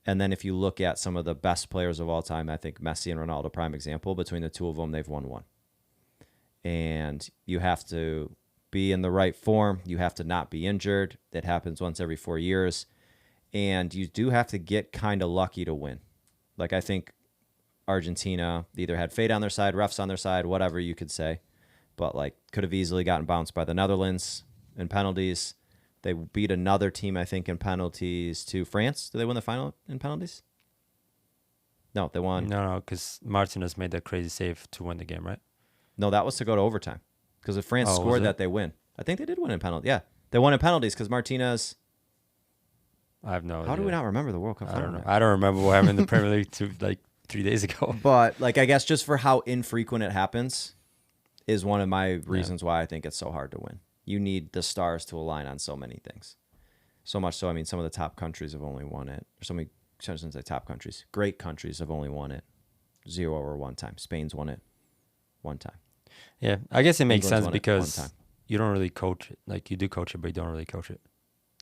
[SPEAKER 2] And then if you look at some of the best players of all time, I think Messi and Ronaldo, prime example, between the two of them, they've won one. And you have to be in the right form. You have to not be injured. That happens once every 4 years. And you do have to get kind of lucky to win. Like, I think Argentina either had fate on their side, refs on their side, whatever you could say, but like could have easily gotten bounced by the Netherlands in penalties. They beat another team, I think, in penalties to France. Did they win the final in penalties? No, they won.
[SPEAKER 3] No, because Martinez made that crazy save to win the game, right?
[SPEAKER 2] No, that was to go to overtime. Because if France scored that, they win. I think they did win in penalties. Yeah, they won in penalties because Martinez.
[SPEAKER 3] I have no idea.
[SPEAKER 2] How do we not remember the World Cup?
[SPEAKER 3] I don't know. I don't remember what happened in the Premier League 3 days ago.
[SPEAKER 2] But like, I guess just for how infrequent it happens is one of my reasons why I think it's so hard to win. You need the stars to align on so many things. So much so, I mean, some of the top countries have only won it. Or so many, I shouldn't say top countries. Great countries have only won it 0 or 1 time. Spain's won it 1 time.
[SPEAKER 3] Yeah, I guess it makes
[SPEAKER 2] England's
[SPEAKER 3] sense because you don't really coach it. Like, you do coach it, but you don't really coach it.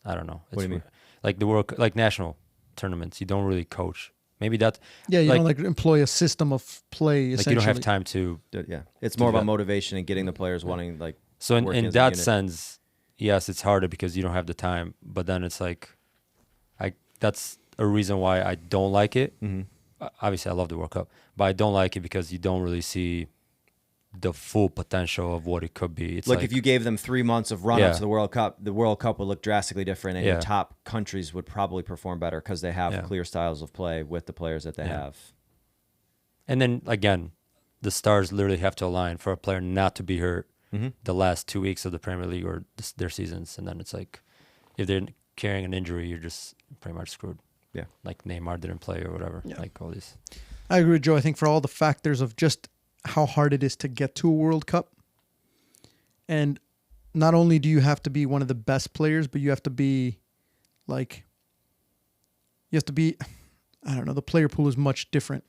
[SPEAKER 3] I don't know.
[SPEAKER 2] What do you mean?
[SPEAKER 3] Like like national tournaments, you don't really coach. Maybe that.
[SPEAKER 1] Yeah, you don't like employ a system of play.
[SPEAKER 3] Like, you don't have time to.
[SPEAKER 2] Yeah, it's more about motivation and getting the players wanting like.
[SPEAKER 3] So in that sense, yes, it's harder because you don't have the time. But then it's like, that's a reason why I don't like it.
[SPEAKER 2] Mm-hmm.
[SPEAKER 3] Obviously, I love the World Cup, but I don't like it because you don't really see the full potential of what it could be. It's
[SPEAKER 2] like if you gave them 3 months of run up to the World Cup would look drastically different, and your top countries would probably perform better because they have clear styles of play with the players that they have.
[SPEAKER 3] And then again, the stars literally have to align for a player not to be hurt the last 2 weeks of the Premier League or their seasons, and then it's like if they're carrying an injury, you're just pretty much screwed.
[SPEAKER 2] Yeah,
[SPEAKER 3] like Neymar didn't play or whatever. Yeah. Like all these.
[SPEAKER 1] I agree with Joe. I think for all the factors of just how hard it is to get to a World Cup, and not only do you have to be one of the best players, but you have to be I don't know, the player pool is much different,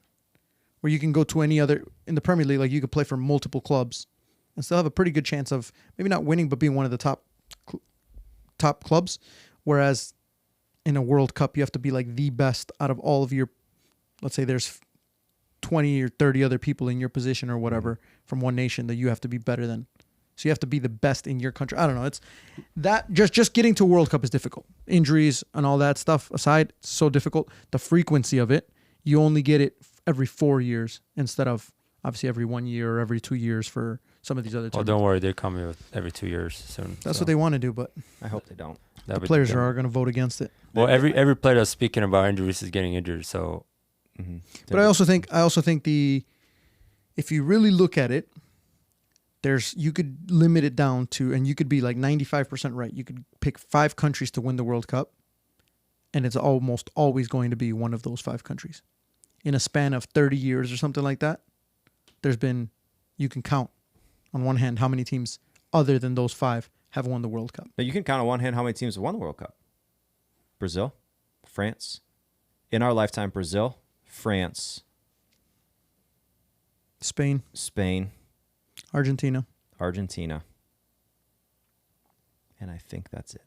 [SPEAKER 1] where you can go to any other, in the Premier League, like you could play for multiple clubs and still have a pretty good chance of maybe not winning, but being one of the top clubs. Whereas in a World Cup, you have to be like the best out of all of your, let's say there's 20 or 30 other people in your position or whatever from one nation that you have to be better than. So you have to be the best in your country. I don't know. It's that just getting to a World Cup is difficult. Injuries and all that stuff aside, it's so difficult. The frequency of it, you only get it every 4 years instead of obviously every 1 year or every 2 years for some of these other
[SPEAKER 3] Oh,
[SPEAKER 1] tournaments.
[SPEAKER 3] don't worry, they're coming with every 2 years soon.
[SPEAKER 1] That's
[SPEAKER 3] so
[SPEAKER 1] what they want to do, but
[SPEAKER 2] I hope they don't.
[SPEAKER 1] the
[SPEAKER 3] that'd be
[SPEAKER 1] players
[SPEAKER 3] good.
[SPEAKER 1] are going to vote against it.
[SPEAKER 3] Well, every player that's speaking about injuries is getting injured. So
[SPEAKER 2] Mm-hmm.
[SPEAKER 1] But I also think if you really look at it, you could limit it down to, and you could be like 95% right. You could pick 5 countries to win the World Cup, and it's almost always going to be one of those 5 countries. In a span of 30 years or something like that, you can count on one hand how many teams other than those 5 have won the World Cup.
[SPEAKER 2] But you can count on one hand how many teams have won the World Cup. Brazil, France. In our lifetime, Brazil, France,
[SPEAKER 1] Spain,
[SPEAKER 2] Argentina.
[SPEAKER 1] Argentina.
[SPEAKER 2] And I think that's it.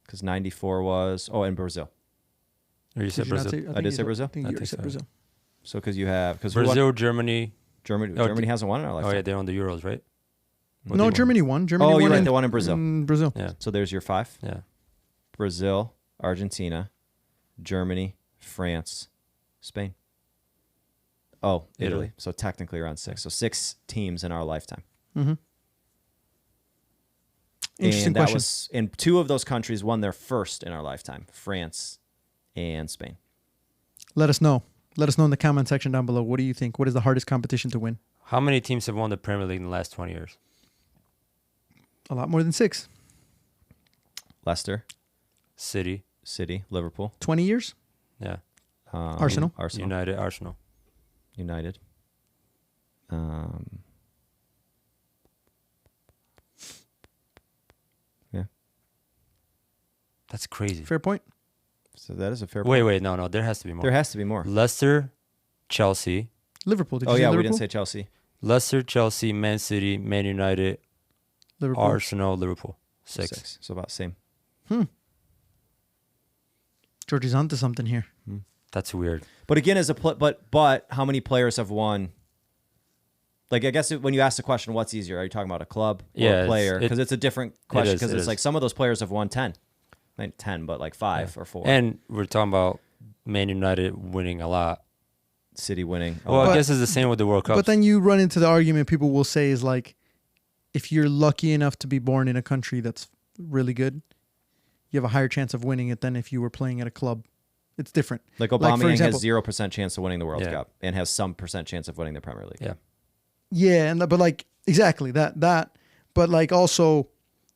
[SPEAKER 2] Because 94 was... Oh, and Brazil.
[SPEAKER 3] or you said Brazil.
[SPEAKER 2] I did say Brazil?
[SPEAKER 1] I think
[SPEAKER 3] I
[SPEAKER 1] you
[SPEAKER 3] think
[SPEAKER 1] said
[SPEAKER 3] so.
[SPEAKER 1] Brazil.
[SPEAKER 2] So because you have... Cause
[SPEAKER 3] Brazil, Germany.
[SPEAKER 2] Germany
[SPEAKER 3] Oh,
[SPEAKER 2] Germany hasn't won in our
[SPEAKER 3] Oh
[SPEAKER 2] lifetime.
[SPEAKER 3] yeah, they won the Euros, right? Or
[SPEAKER 1] No,
[SPEAKER 3] they won-
[SPEAKER 1] Germany won. Germany
[SPEAKER 2] Oh,
[SPEAKER 1] won
[SPEAKER 2] you're right.
[SPEAKER 1] in-
[SPEAKER 2] They won in Brazil.
[SPEAKER 1] in Brazil.
[SPEAKER 3] Yeah,
[SPEAKER 2] So there's your 5.
[SPEAKER 3] yeah.
[SPEAKER 2] Brazil, Argentina, Germany, France, Spain. Oh, Italy.
[SPEAKER 3] Italy.
[SPEAKER 2] So technically around 6. So 6 teams in our lifetime.
[SPEAKER 1] Mm-hmm. Interesting
[SPEAKER 2] and that
[SPEAKER 1] question.
[SPEAKER 2] was, and 2 of those countries won their first in our lifetime, France and Spain.
[SPEAKER 1] Let us know. Let us know in the comment section down below. What do you think? What is the hardest competition to win?
[SPEAKER 3] How many teams have won the Premier League in the last 20 years?
[SPEAKER 1] A lot more than 6.
[SPEAKER 2] Leicester,
[SPEAKER 3] City,
[SPEAKER 2] Liverpool,
[SPEAKER 1] 20 years?
[SPEAKER 3] yeah.
[SPEAKER 1] Arsenal?
[SPEAKER 3] United, Arsenal.
[SPEAKER 2] United. Yeah.
[SPEAKER 3] That's crazy.
[SPEAKER 1] Fair point.
[SPEAKER 2] So that is a fair
[SPEAKER 3] Wait,
[SPEAKER 2] point.
[SPEAKER 3] no, there has to be more.
[SPEAKER 2] There has to be more.
[SPEAKER 3] Leicester, Chelsea,
[SPEAKER 1] Liverpool. Did you
[SPEAKER 2] Oh,
[SPEAKER 1] say
[SPEAKER 2] yeah,
[SPEAKER 1] Liverpool?
[SPEAKER 2] we didn't say Chelsea.
[SPEAKER 3] Leicester, Chelsea, Man City, Man United,
[SPEAKER 1] Liverpool.
[SPEAKER 3] Arsenal, Liverpool. 6.
[SPEAKER 2] So about same.
[SPEAKER 1] Georgie's onto something here.
[SPEAKER 3] That's weird.
[SPEAKER 2] But again, but how many players have won? Like, I guess when you ask the question, what's easier? Are you talking about a club or
[SPEAKER 3] Yeah,
[SPEAKER 2] a player? Because it's a different question.
[SPEAKER 3] is,
[SPEAKER 2] Because
[SPEAKER 3] it
[SPEAKER 2] it's
[SPEAKER 3] is.
[SPEAKER 2] like some of those players have won 10. Not 10, but like 5 or 4.
[SPEAKER 3] And we're talking about Man United winning a lot.
[SPEAKER 2] City winning.
[SPEAKER 3] Well,
[SPEAKER 1] But-
[SPEAKER 3] I guess it's the same with the World Cup.
[SPEAKER 1] But then you run into the argument people will say is like, if you're lucky enough to be born in a country that's really good, you have a higher chance of winning it than if you were playing at a club. It's different.
[SPEAKER 2] Like
[SPEAKER 1] for
[SPEAKER 2] Aubameyang
[SPEAKER 1] example-
[SPEAKER 2] has 0% chance of winning the World
[SPEAKER 3] Yeah.
[SPEAKER 2] Cup and has some percent chance of winning the Premier League.
[SPEAKER 3] yeah.
[SPEAKER 1] Yeah, but like exactly that. But like also,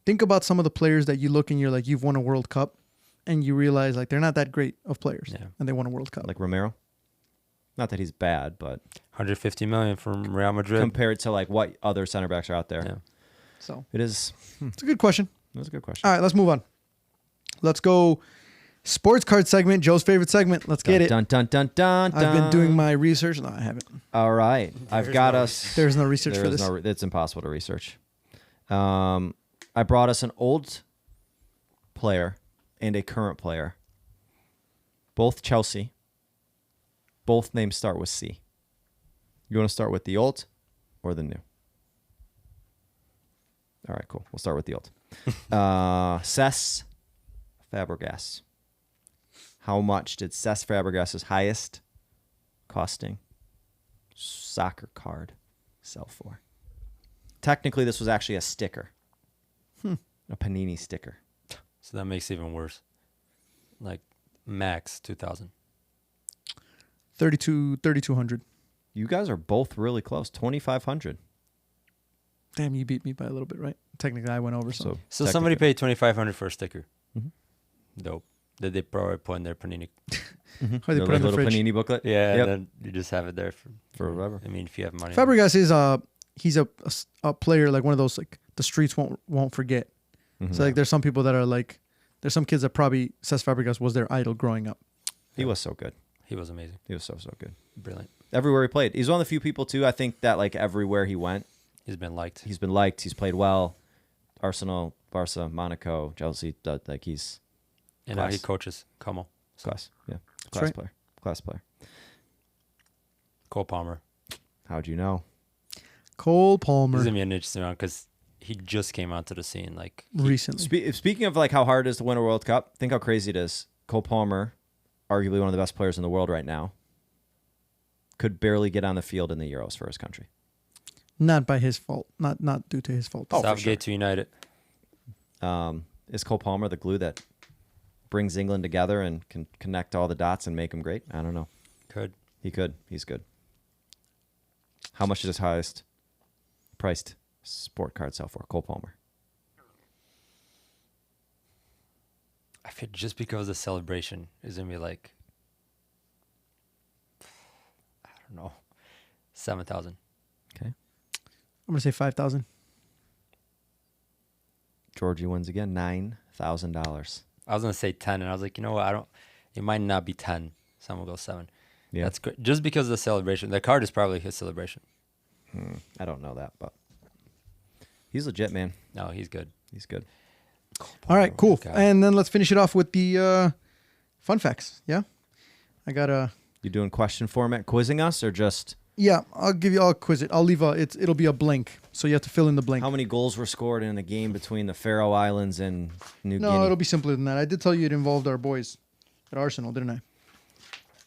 [SPEAKER 1] think about some of the players that you look and you're like, you've won a World Cup, and you realize like they're not that great of players,
[SPEAKER 3] Yeah.
[SPEAKER 1] and they won a World Cup.
[SPEAKER 2] Like Romero. Not that he's bad, but
[SPEAKER 3] 150 million from Real Madrid.
[SPEAKER 2] compared to like what other center backs are out there,
[SPEAKER 3] Yeah.
[SPEAKER 1] So
[SPEAKER 2] it is.
[SPEAKER 1] it's a good question.
[SPEAKER 2] That's a good question.
[SPEAKER 1] All right, let's move on. Let's go. Sports card segment, Joe's favorite segment. Let's get it.
[SPEAKER 2] Dun dun dun dun dun.
[SPEAKER 1] I've been doing my research. No, I haven't.
[SPEAKER 2] All right, I've got us.
[SPEAKER 1] There's no research
[SPEAKER 2] There
[SPEAKER 1] for
[SPEAKER 2] is
[SPEAKER 1] this.
[SPEAKER 2] it's impossible to research. I brought us an old player and a current player. Both Chelsea. Both names start with C. You want to start with the old or the new? All right, cool. We'll start with the old. Cesc Fabregas. How much did Cesc Fabregas' highest costing soccer card sell for? Technically, this was actually a sticker. A Panini sticker.
[SPEAKER 3] So that makes it even worse. Like max 2,000.
[SPEAKER 1] 3,200.
[SPEAKER 2] You guys are both really close. 2,500.
[SPEAKER 1] Damn, you beat me by a little bit, right? Technically, I went over some.
[SPEAKER 3] So somebody
[SPEAKER 2] technically-
[SPEAKER 3] paid 2,500 for a sticker.
[SPEAKER 2] Mhm.
[SPEAKER 3] Dope. That they probably put in their Panini.
[SPEAKER 1] Or they
[SPEAKER 2] The
[SPEAKER 1] put it in the
[SPEAKER 2] little
[SPEAKER 1] fridge.
[SPEAKER 2] Panini booklet.
[SPEAKER 3] Yeah,
[SPEAKER 2] Yep.
[SPEAKER 3] and then you just have it there for
[SPEAKER 2] Forever.
[SPEAKER 3] I mean, if you have money.
[SPEAKER 1] Fabregas is he's a player like one of those like the streets won't forget.
[SPEAKER 2] Mhm.
[SPEAKER 1] So like there's some people that are like there's some kids that probably Cesc Fabregas was their idol growing up.
[SPEAKER 2] He was so good.
[SPEAKER 3] He was amazing.
[SPEAKER 2] He was so good.
[SPEAKER 3] Brilliant.
[SPEAKER 2] Everywhere he played. He's one of the few people, too, I think, that like everywhere he went,
[SPEAKER 3] He's been liked.
[SPEAKER 2] he's been liked. He's played well. Arsenal, Barca, Monaco, Chelsea. Like he's
[SPEAKER 3] And now he
[SPEAKER 2] class.
[SPEAKER 3] coaches Como.
[SPEAKER 2] class. Yeah.
[SPEAKER 1] That's
[SPEAKER 2] Class
[SPEAKER 1] right.
[SPEAKER 2] player. Class player.
[SPEAKER 3] Cole Palmer.
[SPEAKER 2] How'd you know?
[SPEAKER 1] Cole
[SPEAKER 3] This
[SPEAKER 1] Palmer
[SPEAKER 3] is going to be an interesting round because he just came onto the scene. Like,
[SPEAKER 1] recently.
[SPEAKER 2] Speaking of like how hard it is to win a World Cup, think how crazy it is. Cole Palmer, arguably one of the best players in the world right now, could barely get on the field in the Euros for his country.
[SPEAKER 1] Not by his fault. Not due to his fault.
[SPEAKER 2] Oh, for
[SPEAKER 3] Southgate
[SPEAKER 2] sure.
[SPEAKER 3] to United.
[SPEAKER 2] Is Cole Palmer the glue that brings England together and can connect all the dots and make them great? I don't know.
[SPEAKER 3] Could.
[SPEAKER 2] He could. He's good. How much did his highest priced sport card sell for? Cole Palmer.
[SPEAKER 3] I feel just because the celebration is going to be like, I don't know, 7,000.
[SPEAKER 2] Okay.
[SPEAKER 1] I'm gonna say 5,000.
[SPEAKER 2] Georgie wins again. $9,000.
[SPEAKER 3] I was going to say 10, and I was like, you know what? It might not be 10. Someone will go 7.
[SPEAKER 2] Yeah.
[SPEAKER 3] That's great. Just because of the celebration. The card is probably his celebration.
[SPEAKER 2] I don't know that, but he's legit, man.
[SPEAKER 3] No, he's good.
[SPEAKER 2] He's good.
[SPEAKER 1] All right, cool.
[SPEAKER 3] God.
[SPEAKER 1] And then let's finish it off with the fun facts. Yeah, I got a.
[SPEAKER 2] You doing question format, quizzing us, or just
[SPEAKER 1] Yeah, I'll quiz it. I'll leave it'll be a blank, so you have to fill in the blank.
[SPEAKER 2] how many goals were scored in the game between the Faroe Islands and New
[SPEAKER 1] No,
[SPEAKER 2] Guinea?
[SPEAKER 1] it'll be simpler than that. I did tell you it involved our boys at Arsenal, didn't I?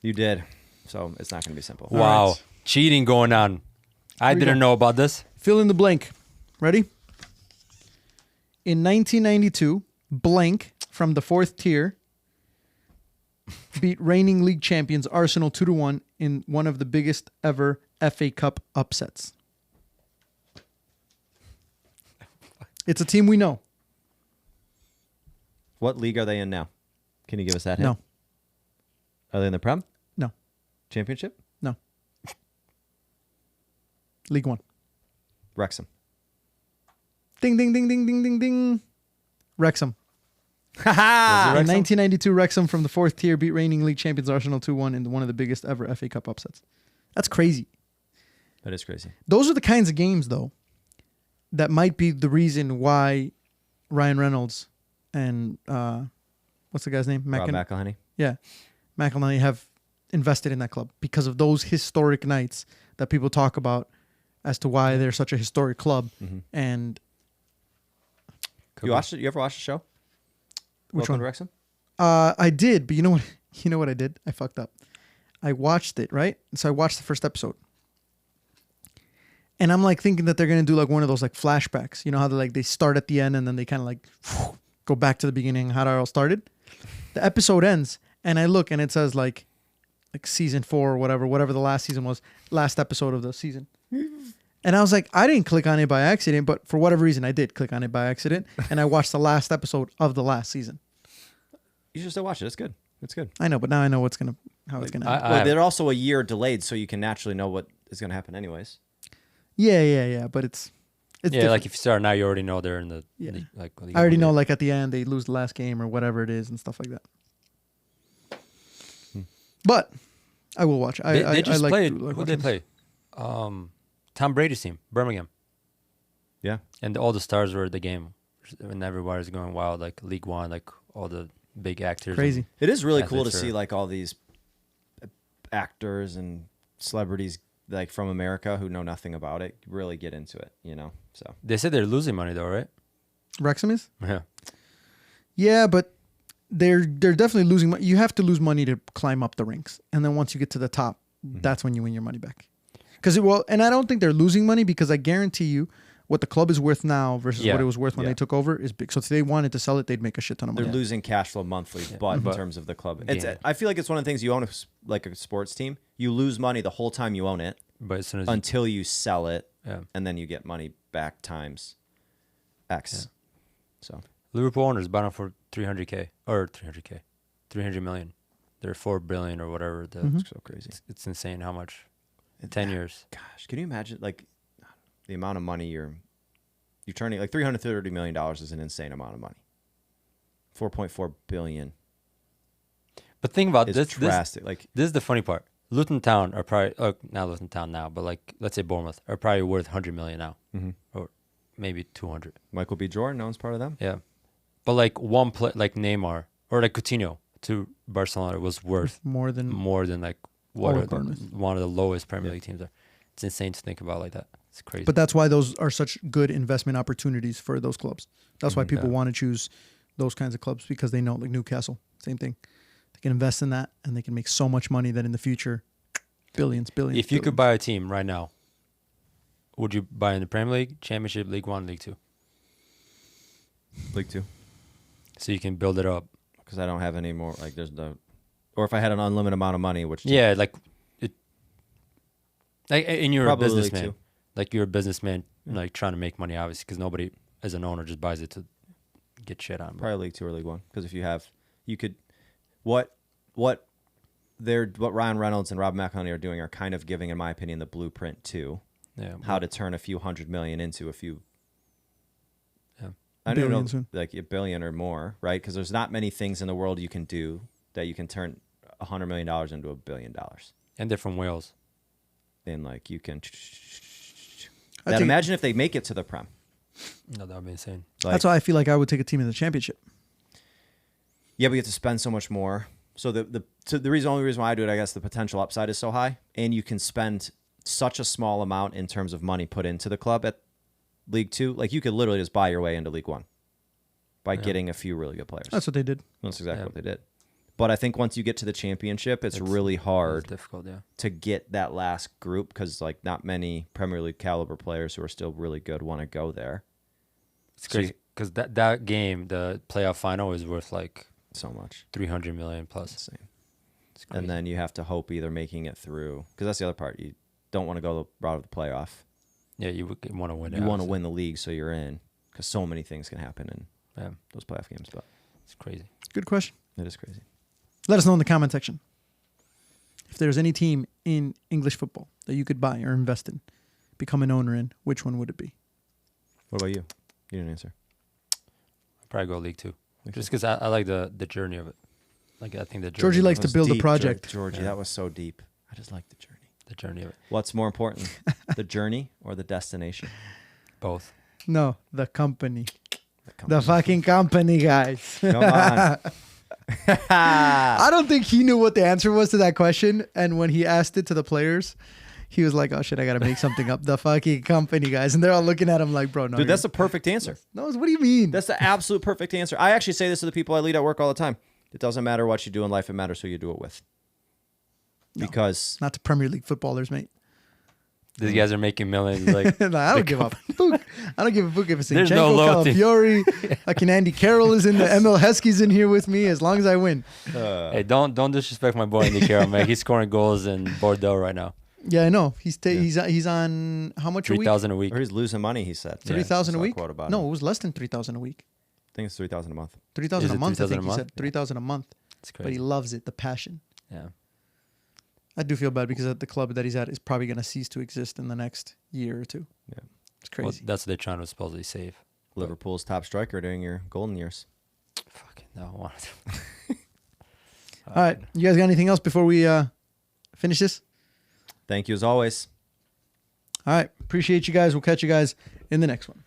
[SPEAKER 2] You did, so it's not going to be simple.
[SPEAKER 3] Wow.
[SPEAKER 1] right.
[SPEAKER 3] Cheating going on. I
[SPEAKER 1] Here we
[SPEAKER 3] didn't
[SPEAKER 1] go.
[SPEAKER 3] know about this.
[SPEAKER 1] Fill in the blank. Ready? In 1992, blank from the 4th tier beat reigning league champions Arsenal 2-1 in one of the biggest ever FA Cup upsets. It's a team we know.
[SPEAKER 2] What league are they in now? Can you give us that hint?
[SPEAKER 1] No,
[SPEAKER 2] Are they in the Prem?
[SPEAKER 1] no,
[SPEAKER 2] Championship?
[SPEAKER 1] no. League One.
[SPEAKER 2] Wrexham.
[SPEAKER 1] Ding, ding, ding, ding, ding, ding, ding. Wrexham.
[SPEAKER 3] Was it
[SPEAKER 1] In
[SPEAKER 3] Wrexham?
[SPEAKER 1] 1992, Wrexham from the 4th tier beat reigning league champions Arsenal 2-1 in one of the biggest ever FA Cup upsets. That's crazy.
[SPEAKER 2] That is crazy.
[SPEAKER 1] Those are the kinds of games, though, that might be the reason why Ryan Reynolds and what's the guy's name?
[SPEAKER 2] Rob McElhenney.
[SPEAKER 1] Yeah, McElhenney have invested in that club because of those historic nights that people talk about as to why they're such a historic club.
[SPEAKER 2] Mm-hmm.
[SPEAKER 1] And
[SPEAKER 3] Could
[SPEAKER 2] You
[SPEAKER 3] be.
[SPEAKER 2] watched it? You ever watched the show?
[SPEAKER 1] which
[SPEAKER 2] Welcome
[SPEAKER 1] one?
[SPEAKER 2] to Wrexham?
[SPEAKER 1] I did, but you know what? You know what I did? I fucked up. I watched it, right? So I watched the first episode. And I'm like thinking that they're gonna do like one of those like flashbacks. You know how they start at the end and then they kind of like go back to the beginning, how it all started. The episode ends, and I look and it says like season 4 or whatever the last season was, last episode of the season. And I was like, I didn't click on it by accident, but for whatever reason, I did click on it by accident, and I watched the last episode of the last season.
[SPEAKER 2] You should still watch it. It's good. It's good.
[SPEAKER 1] I know, but now I know how it's gonna happen.
[SPEAKER 2] Well, they're also a year delayed, so you can naturally know what is going to happen anyways.
[SPEAKER 1] Yeah. But it's
[SPEAKER 3] Yeah,
[SPEAKER 1] different.
[SPEAKER 3] like if you start now, you already know they're in the,
[SPEAKER 1] Yeah.
[SPEAKER 3] like.
[SPEAKER 1] I already know, like at the end they lose the last game or whatever it is and stuff like that. But I will watch.
[SPEAKER 3] They just
[SPEAKER 1] I like,
[SPEAKER 3] played.
[SPEAKER 1] like
[SPEAKER 3] Who they
[SPEAKER 1] watching.
[SPEAKER 3] play? Tom Brady's team, Birmingham,
[SPEAKER 2] Yeah.
[SPEAKER 3] and all the stars were at the game, and everybody's going wild, like League One, like all the big actors.
[SPEAKER 1] Crazy.
[SPEAKER 2] It is really cool to
[SPEAKER 3] Athletes are-
[SPEAKER 2] see like all these actors and celebrities like from America who know nothing about it really get into it, you know? So
[SPEAKER 3] They said they're losing money though, right?
[SPEAKER 1] Wrexham is.
[SPEAKER 3] Yeah.
[SPEAKER 1] Yeah, but they're definitely losing money. You have to lose money to climb up the ranks, and then once you get to the top, that's when you win your money back. Because and I don't think they're losing money, because I guarantee you, what the club is worth now versus what it was worth when they took over is big. So if they wanted to sell it, they'd make a shit ton of money.
[SPEAKER 2] they're losing cash flow monthly, but in
[SPEAKER 3] But-
[SPEAKER 2] terms of the club,
[SPEAKER 3] Yeah.
[SPEAKER 2] I feel like it's one of the things you own like a sports team. You lose money the whole time you own it
[SPEAKER 3] But as soon as
[SPEAKER 2] until you sell it,
[SPEAKER 3] yeah.
[SPEAKER 2] and then you get money back times X. So
[SPEAKER 3] Liverpool owners bought them for 300K or 300 million. They're 4 billion or whatever.
[SPEAKER 2] it's so crazy.
[SPEAKER 3] It's insane how much. 10 years.
[SPEAKER 2] Gosh, can you imagine like the amount of money you're turning? Like $330 million is an insane amount of money. 4.4 billion
[SPEAKER 3] But think about
[SPEAKER 2] is
[SPEAKER 3] this.
[SPEAKER 2] drastic. Like
[SPEAKER 3] This is the funny part. Luton Town are probably not Luton Town now, but like let's say Bournemouth are probably worth 100 million now, or maybe 200.
[SPEAKER 2] Michael B. Jordan, no one's part of them.
[SPEAKER 3] Yeah, but like one play, like Neymar or like Coutinho to Barcelona was worth
[SPEAKER 1] more than
[SPEAKER 3] like
[SPEAKER 1] All
[SPEAKER 3] what
[SPEAKER 1] of
[SPEAKER 3] are the,
[SPEAKER 1] Bournemouth.
[SPEAKER 3] one of the lowest Premier League teams are. It's insane to think about like that. It's crazy.
[SPEAKER 1] But that's why those are such good investment opportunities for those clubs. That's why people want to choose those kinds of clubs, because they know, like Newcastle, same thing. They can invest in that and they can make so much money that in the future, billions.
[SPEAKER 3] if you could buy a team right now, would you buy in the Premier League, Championship, League One, League Two?
[SPEAKER 2] League 2.
[SPEAKER 3] So you can build it up.
[SPEAKER 2] Because I don't have any more. Like, there's no. Or if I had an unlimited amount of money, which.
[SPEAKER 3] Yeah, like and you're
[SPEAKER 2] Probably
[SPEAKER 3] a
[SPEAKER 2] League
[SPEAKER 3] businessman.
[SPEAKER 2] Two.
[SPEAKER 3] Like you're a businessman, like trying to make money, obviously, because nobody, as an owner, just buys it to get shit on.
[SPEAKER 2] Probably League 2 or League 1. Because if you have. You could. What Ryan Reynolds and Rob McElhenney are doing are kind of giving, in my opinion, the blueprint to how to turn a few $100 million into a few.
[SPEAKER 3] Yeah.
[SPEAKER 2] I don't know,
[SPEAKER 1] Billion soon.
[SPEAKER 2] like $1 billion or more, right? Because there's not many things in the world you can do that you can turn $100 million into $1 billion.
[SPEAKER 3] And they're from Wales.
[SPEAKER 2] And like you can.
[SPEAKER 1] I
[SPEAKER 2] That
[SPEAKER 1] think-
[SPEAKER 2] imagine if they make it to the Prem.
[SPEAKER 3] No, that would be insane.
[SPEAKER 2] Like,
[SPEAKER 1] That's why I feel like I would take a team in the championship.
[SPEAKER 2] yeah, but you have to spend so much more. So the only reason why I do it, I guess, the potential upside is so high, and you can spend such a small amount in terms of money put into the club at League 2. Like you could literally just buy your way into League 1 by getting a few really good players.
[SPEAKER 1] That's what they did.
[SPEAKER 2] That's exactly what they did. But I think once you get to the championship, it's really hard
[SPEAKER 3] It's difficult, yeah.
[SPEAKER 2] to get that last group because like not many Premier League caliber players who are still really good want to go there.
[SPEAKER 3] It's crazy because that game, the playoff final, is worth like
[SPEAKER 2] So much.
[SPEAKER 3] 300 million plus.
[SPEAKER 2] Insane.
[SPEAKER 3] It's crazy.
[SPEAKER 2] And then you have to hope either making it through because that's the other part. You don't want to go the route of the playoff.
[SPEAKER 3] Yeah, you want to win.
[SPEAKER 2] You want to win the league, so you're in because so many things can happen in
[SPEAKER 3] Yeah,
[SPEAKER 2] those playoff games. But
[SPEAKER 3] it's crazy.
[SPEAKER 1] Good question.
[SPEAKER 2] it is crazy.
[SPEAKER 1] Let us know in the comment section if there's any team in English football that you could buy or invest in, become an owner in. Which one would it be?
[SPEAKER 2] What about you? You didn't answer.
[SPEAKER 3] I'd probably go League Two,
[SPEAKER 2] Okay.
[SPEAKER 3] just because I like the journey of it. Like I think the journey,
[SPEAKER 1] Georgie likes
[SPEAKER 2] That
[SPEAKER 1] to
[SPEAKER 2] was
[SPEAKER 1] build a
[SPEAKER 2] deep,
[SPEAKER 1] project.
[SPEAKER 2] Georgie.
[SPEAKER 3] Yeah.
[SPEAKER 2] That was so deep. I just like the journey.
[SPEAKER 3] the journey of it.
[SPEAKER 2] What's more important, the journey or the destination?
[SPEAKER 3] Both.
[SPEAKER 1] No, the company.
[SPEAKER 2] The
[SPEAKER 1] The
[SPEAKER 2] company.
[SPEAKER 1] fucking company, guys.
[SPEAKER 2] Come on.
[SPEAKER 1] I don't think he knew what the answer was to that question. And when he asked it to the players, he was like, oh shit, I got to make something up. The fucking company, guys. And they're all looking at him like, bro, no.
[SPEAKER 2] Dude, that's the perfect answer.
[SPEAKER 1] No, what do you mean?
[SPEAKER 2] That's the absolute perfect answer. I actually say this to the people I lead at work all the time. It doesn't matter what you do in life. It matters who you do it with.
[SPEAKER 1] No.
[SPEAKER 2] Because
[SPEAKER 1] Not to Premier League footballers, mate.
[SPEAKER 3] These guys are making millions. Like
[SPEAKER 1] Nah, I don't give a fuck. I don't give a fuck if it's
[SPEAKER 3] There's
[SPEAKER 1] Zinchenko,
[SPEAKER 3] no loyalty.
[SPEAKER 1] Calafiori, fucking Andy Carroll is in the ML Huskies in here with me as long as I win.
[SPEAKER 3] hey, don't disrespect my boy Andy Carroll, man. He's scoring goals in Bordeaux right now.
[SPEAKER 1] Yeah, I know. He's on how much a week?
[SPEAKER 3] 3,000 a week.
[SPEAKER 2] or he's losing money, he said.
[SPEAKER 1] 3,000 a
[SPEAKER 2] Saw
[SPEAKER 1] week?
[SPEAKER 2] quote about
[SPEAKER 1] No,
[SPEAKER 2] him.
[SPEAKER 1] it was less than 3,000 a week.
[SPEAKER 2] I think it's 3,000 a month.
[SPEAKER 1] 3,000
[SPEAKER 3] Is
[SPEAKER 1] a
[SPEAKER 3] it
[SPEAKER 1] month, I
[SPEAKER 3] 3,000
[SPEAKER 1] think
[SPEAKER 3] a
[SPEAKER 1] he
[SPEAKER 3] month?
[SPEAKER 1] said. 3,000 a month.
[SPEAKER 3] It's
[SPEAKER 1] But he
[SPEAKER 3] crazy.
[SPEAKER 1] loves it, the passion.
[SPEAKER 3] Yeah.
[SPEAKER 1] I do feel bad because at the club that he's at is probably going to cease to exist in the next year or two.
[SPEAKER 2] Yeah.
[SPEAKER 1] It's
[SPEAKER 3] Well,
[SPEAKER 1] crazy.
[SPEAKER 3] that's what they're trying to supposedly save.
[SPEAKER 2] Liverpool's top striker during your golden years.
[SPEAKER 3] Fucking no. I want to.
[SPEAKER 1] All right. You guys got anything else before we finish this?
[SPEAKER 2] Thank you as always.
[SPEAKER 1] All right. Appreciate you guys. We'll catch you guys in the next one.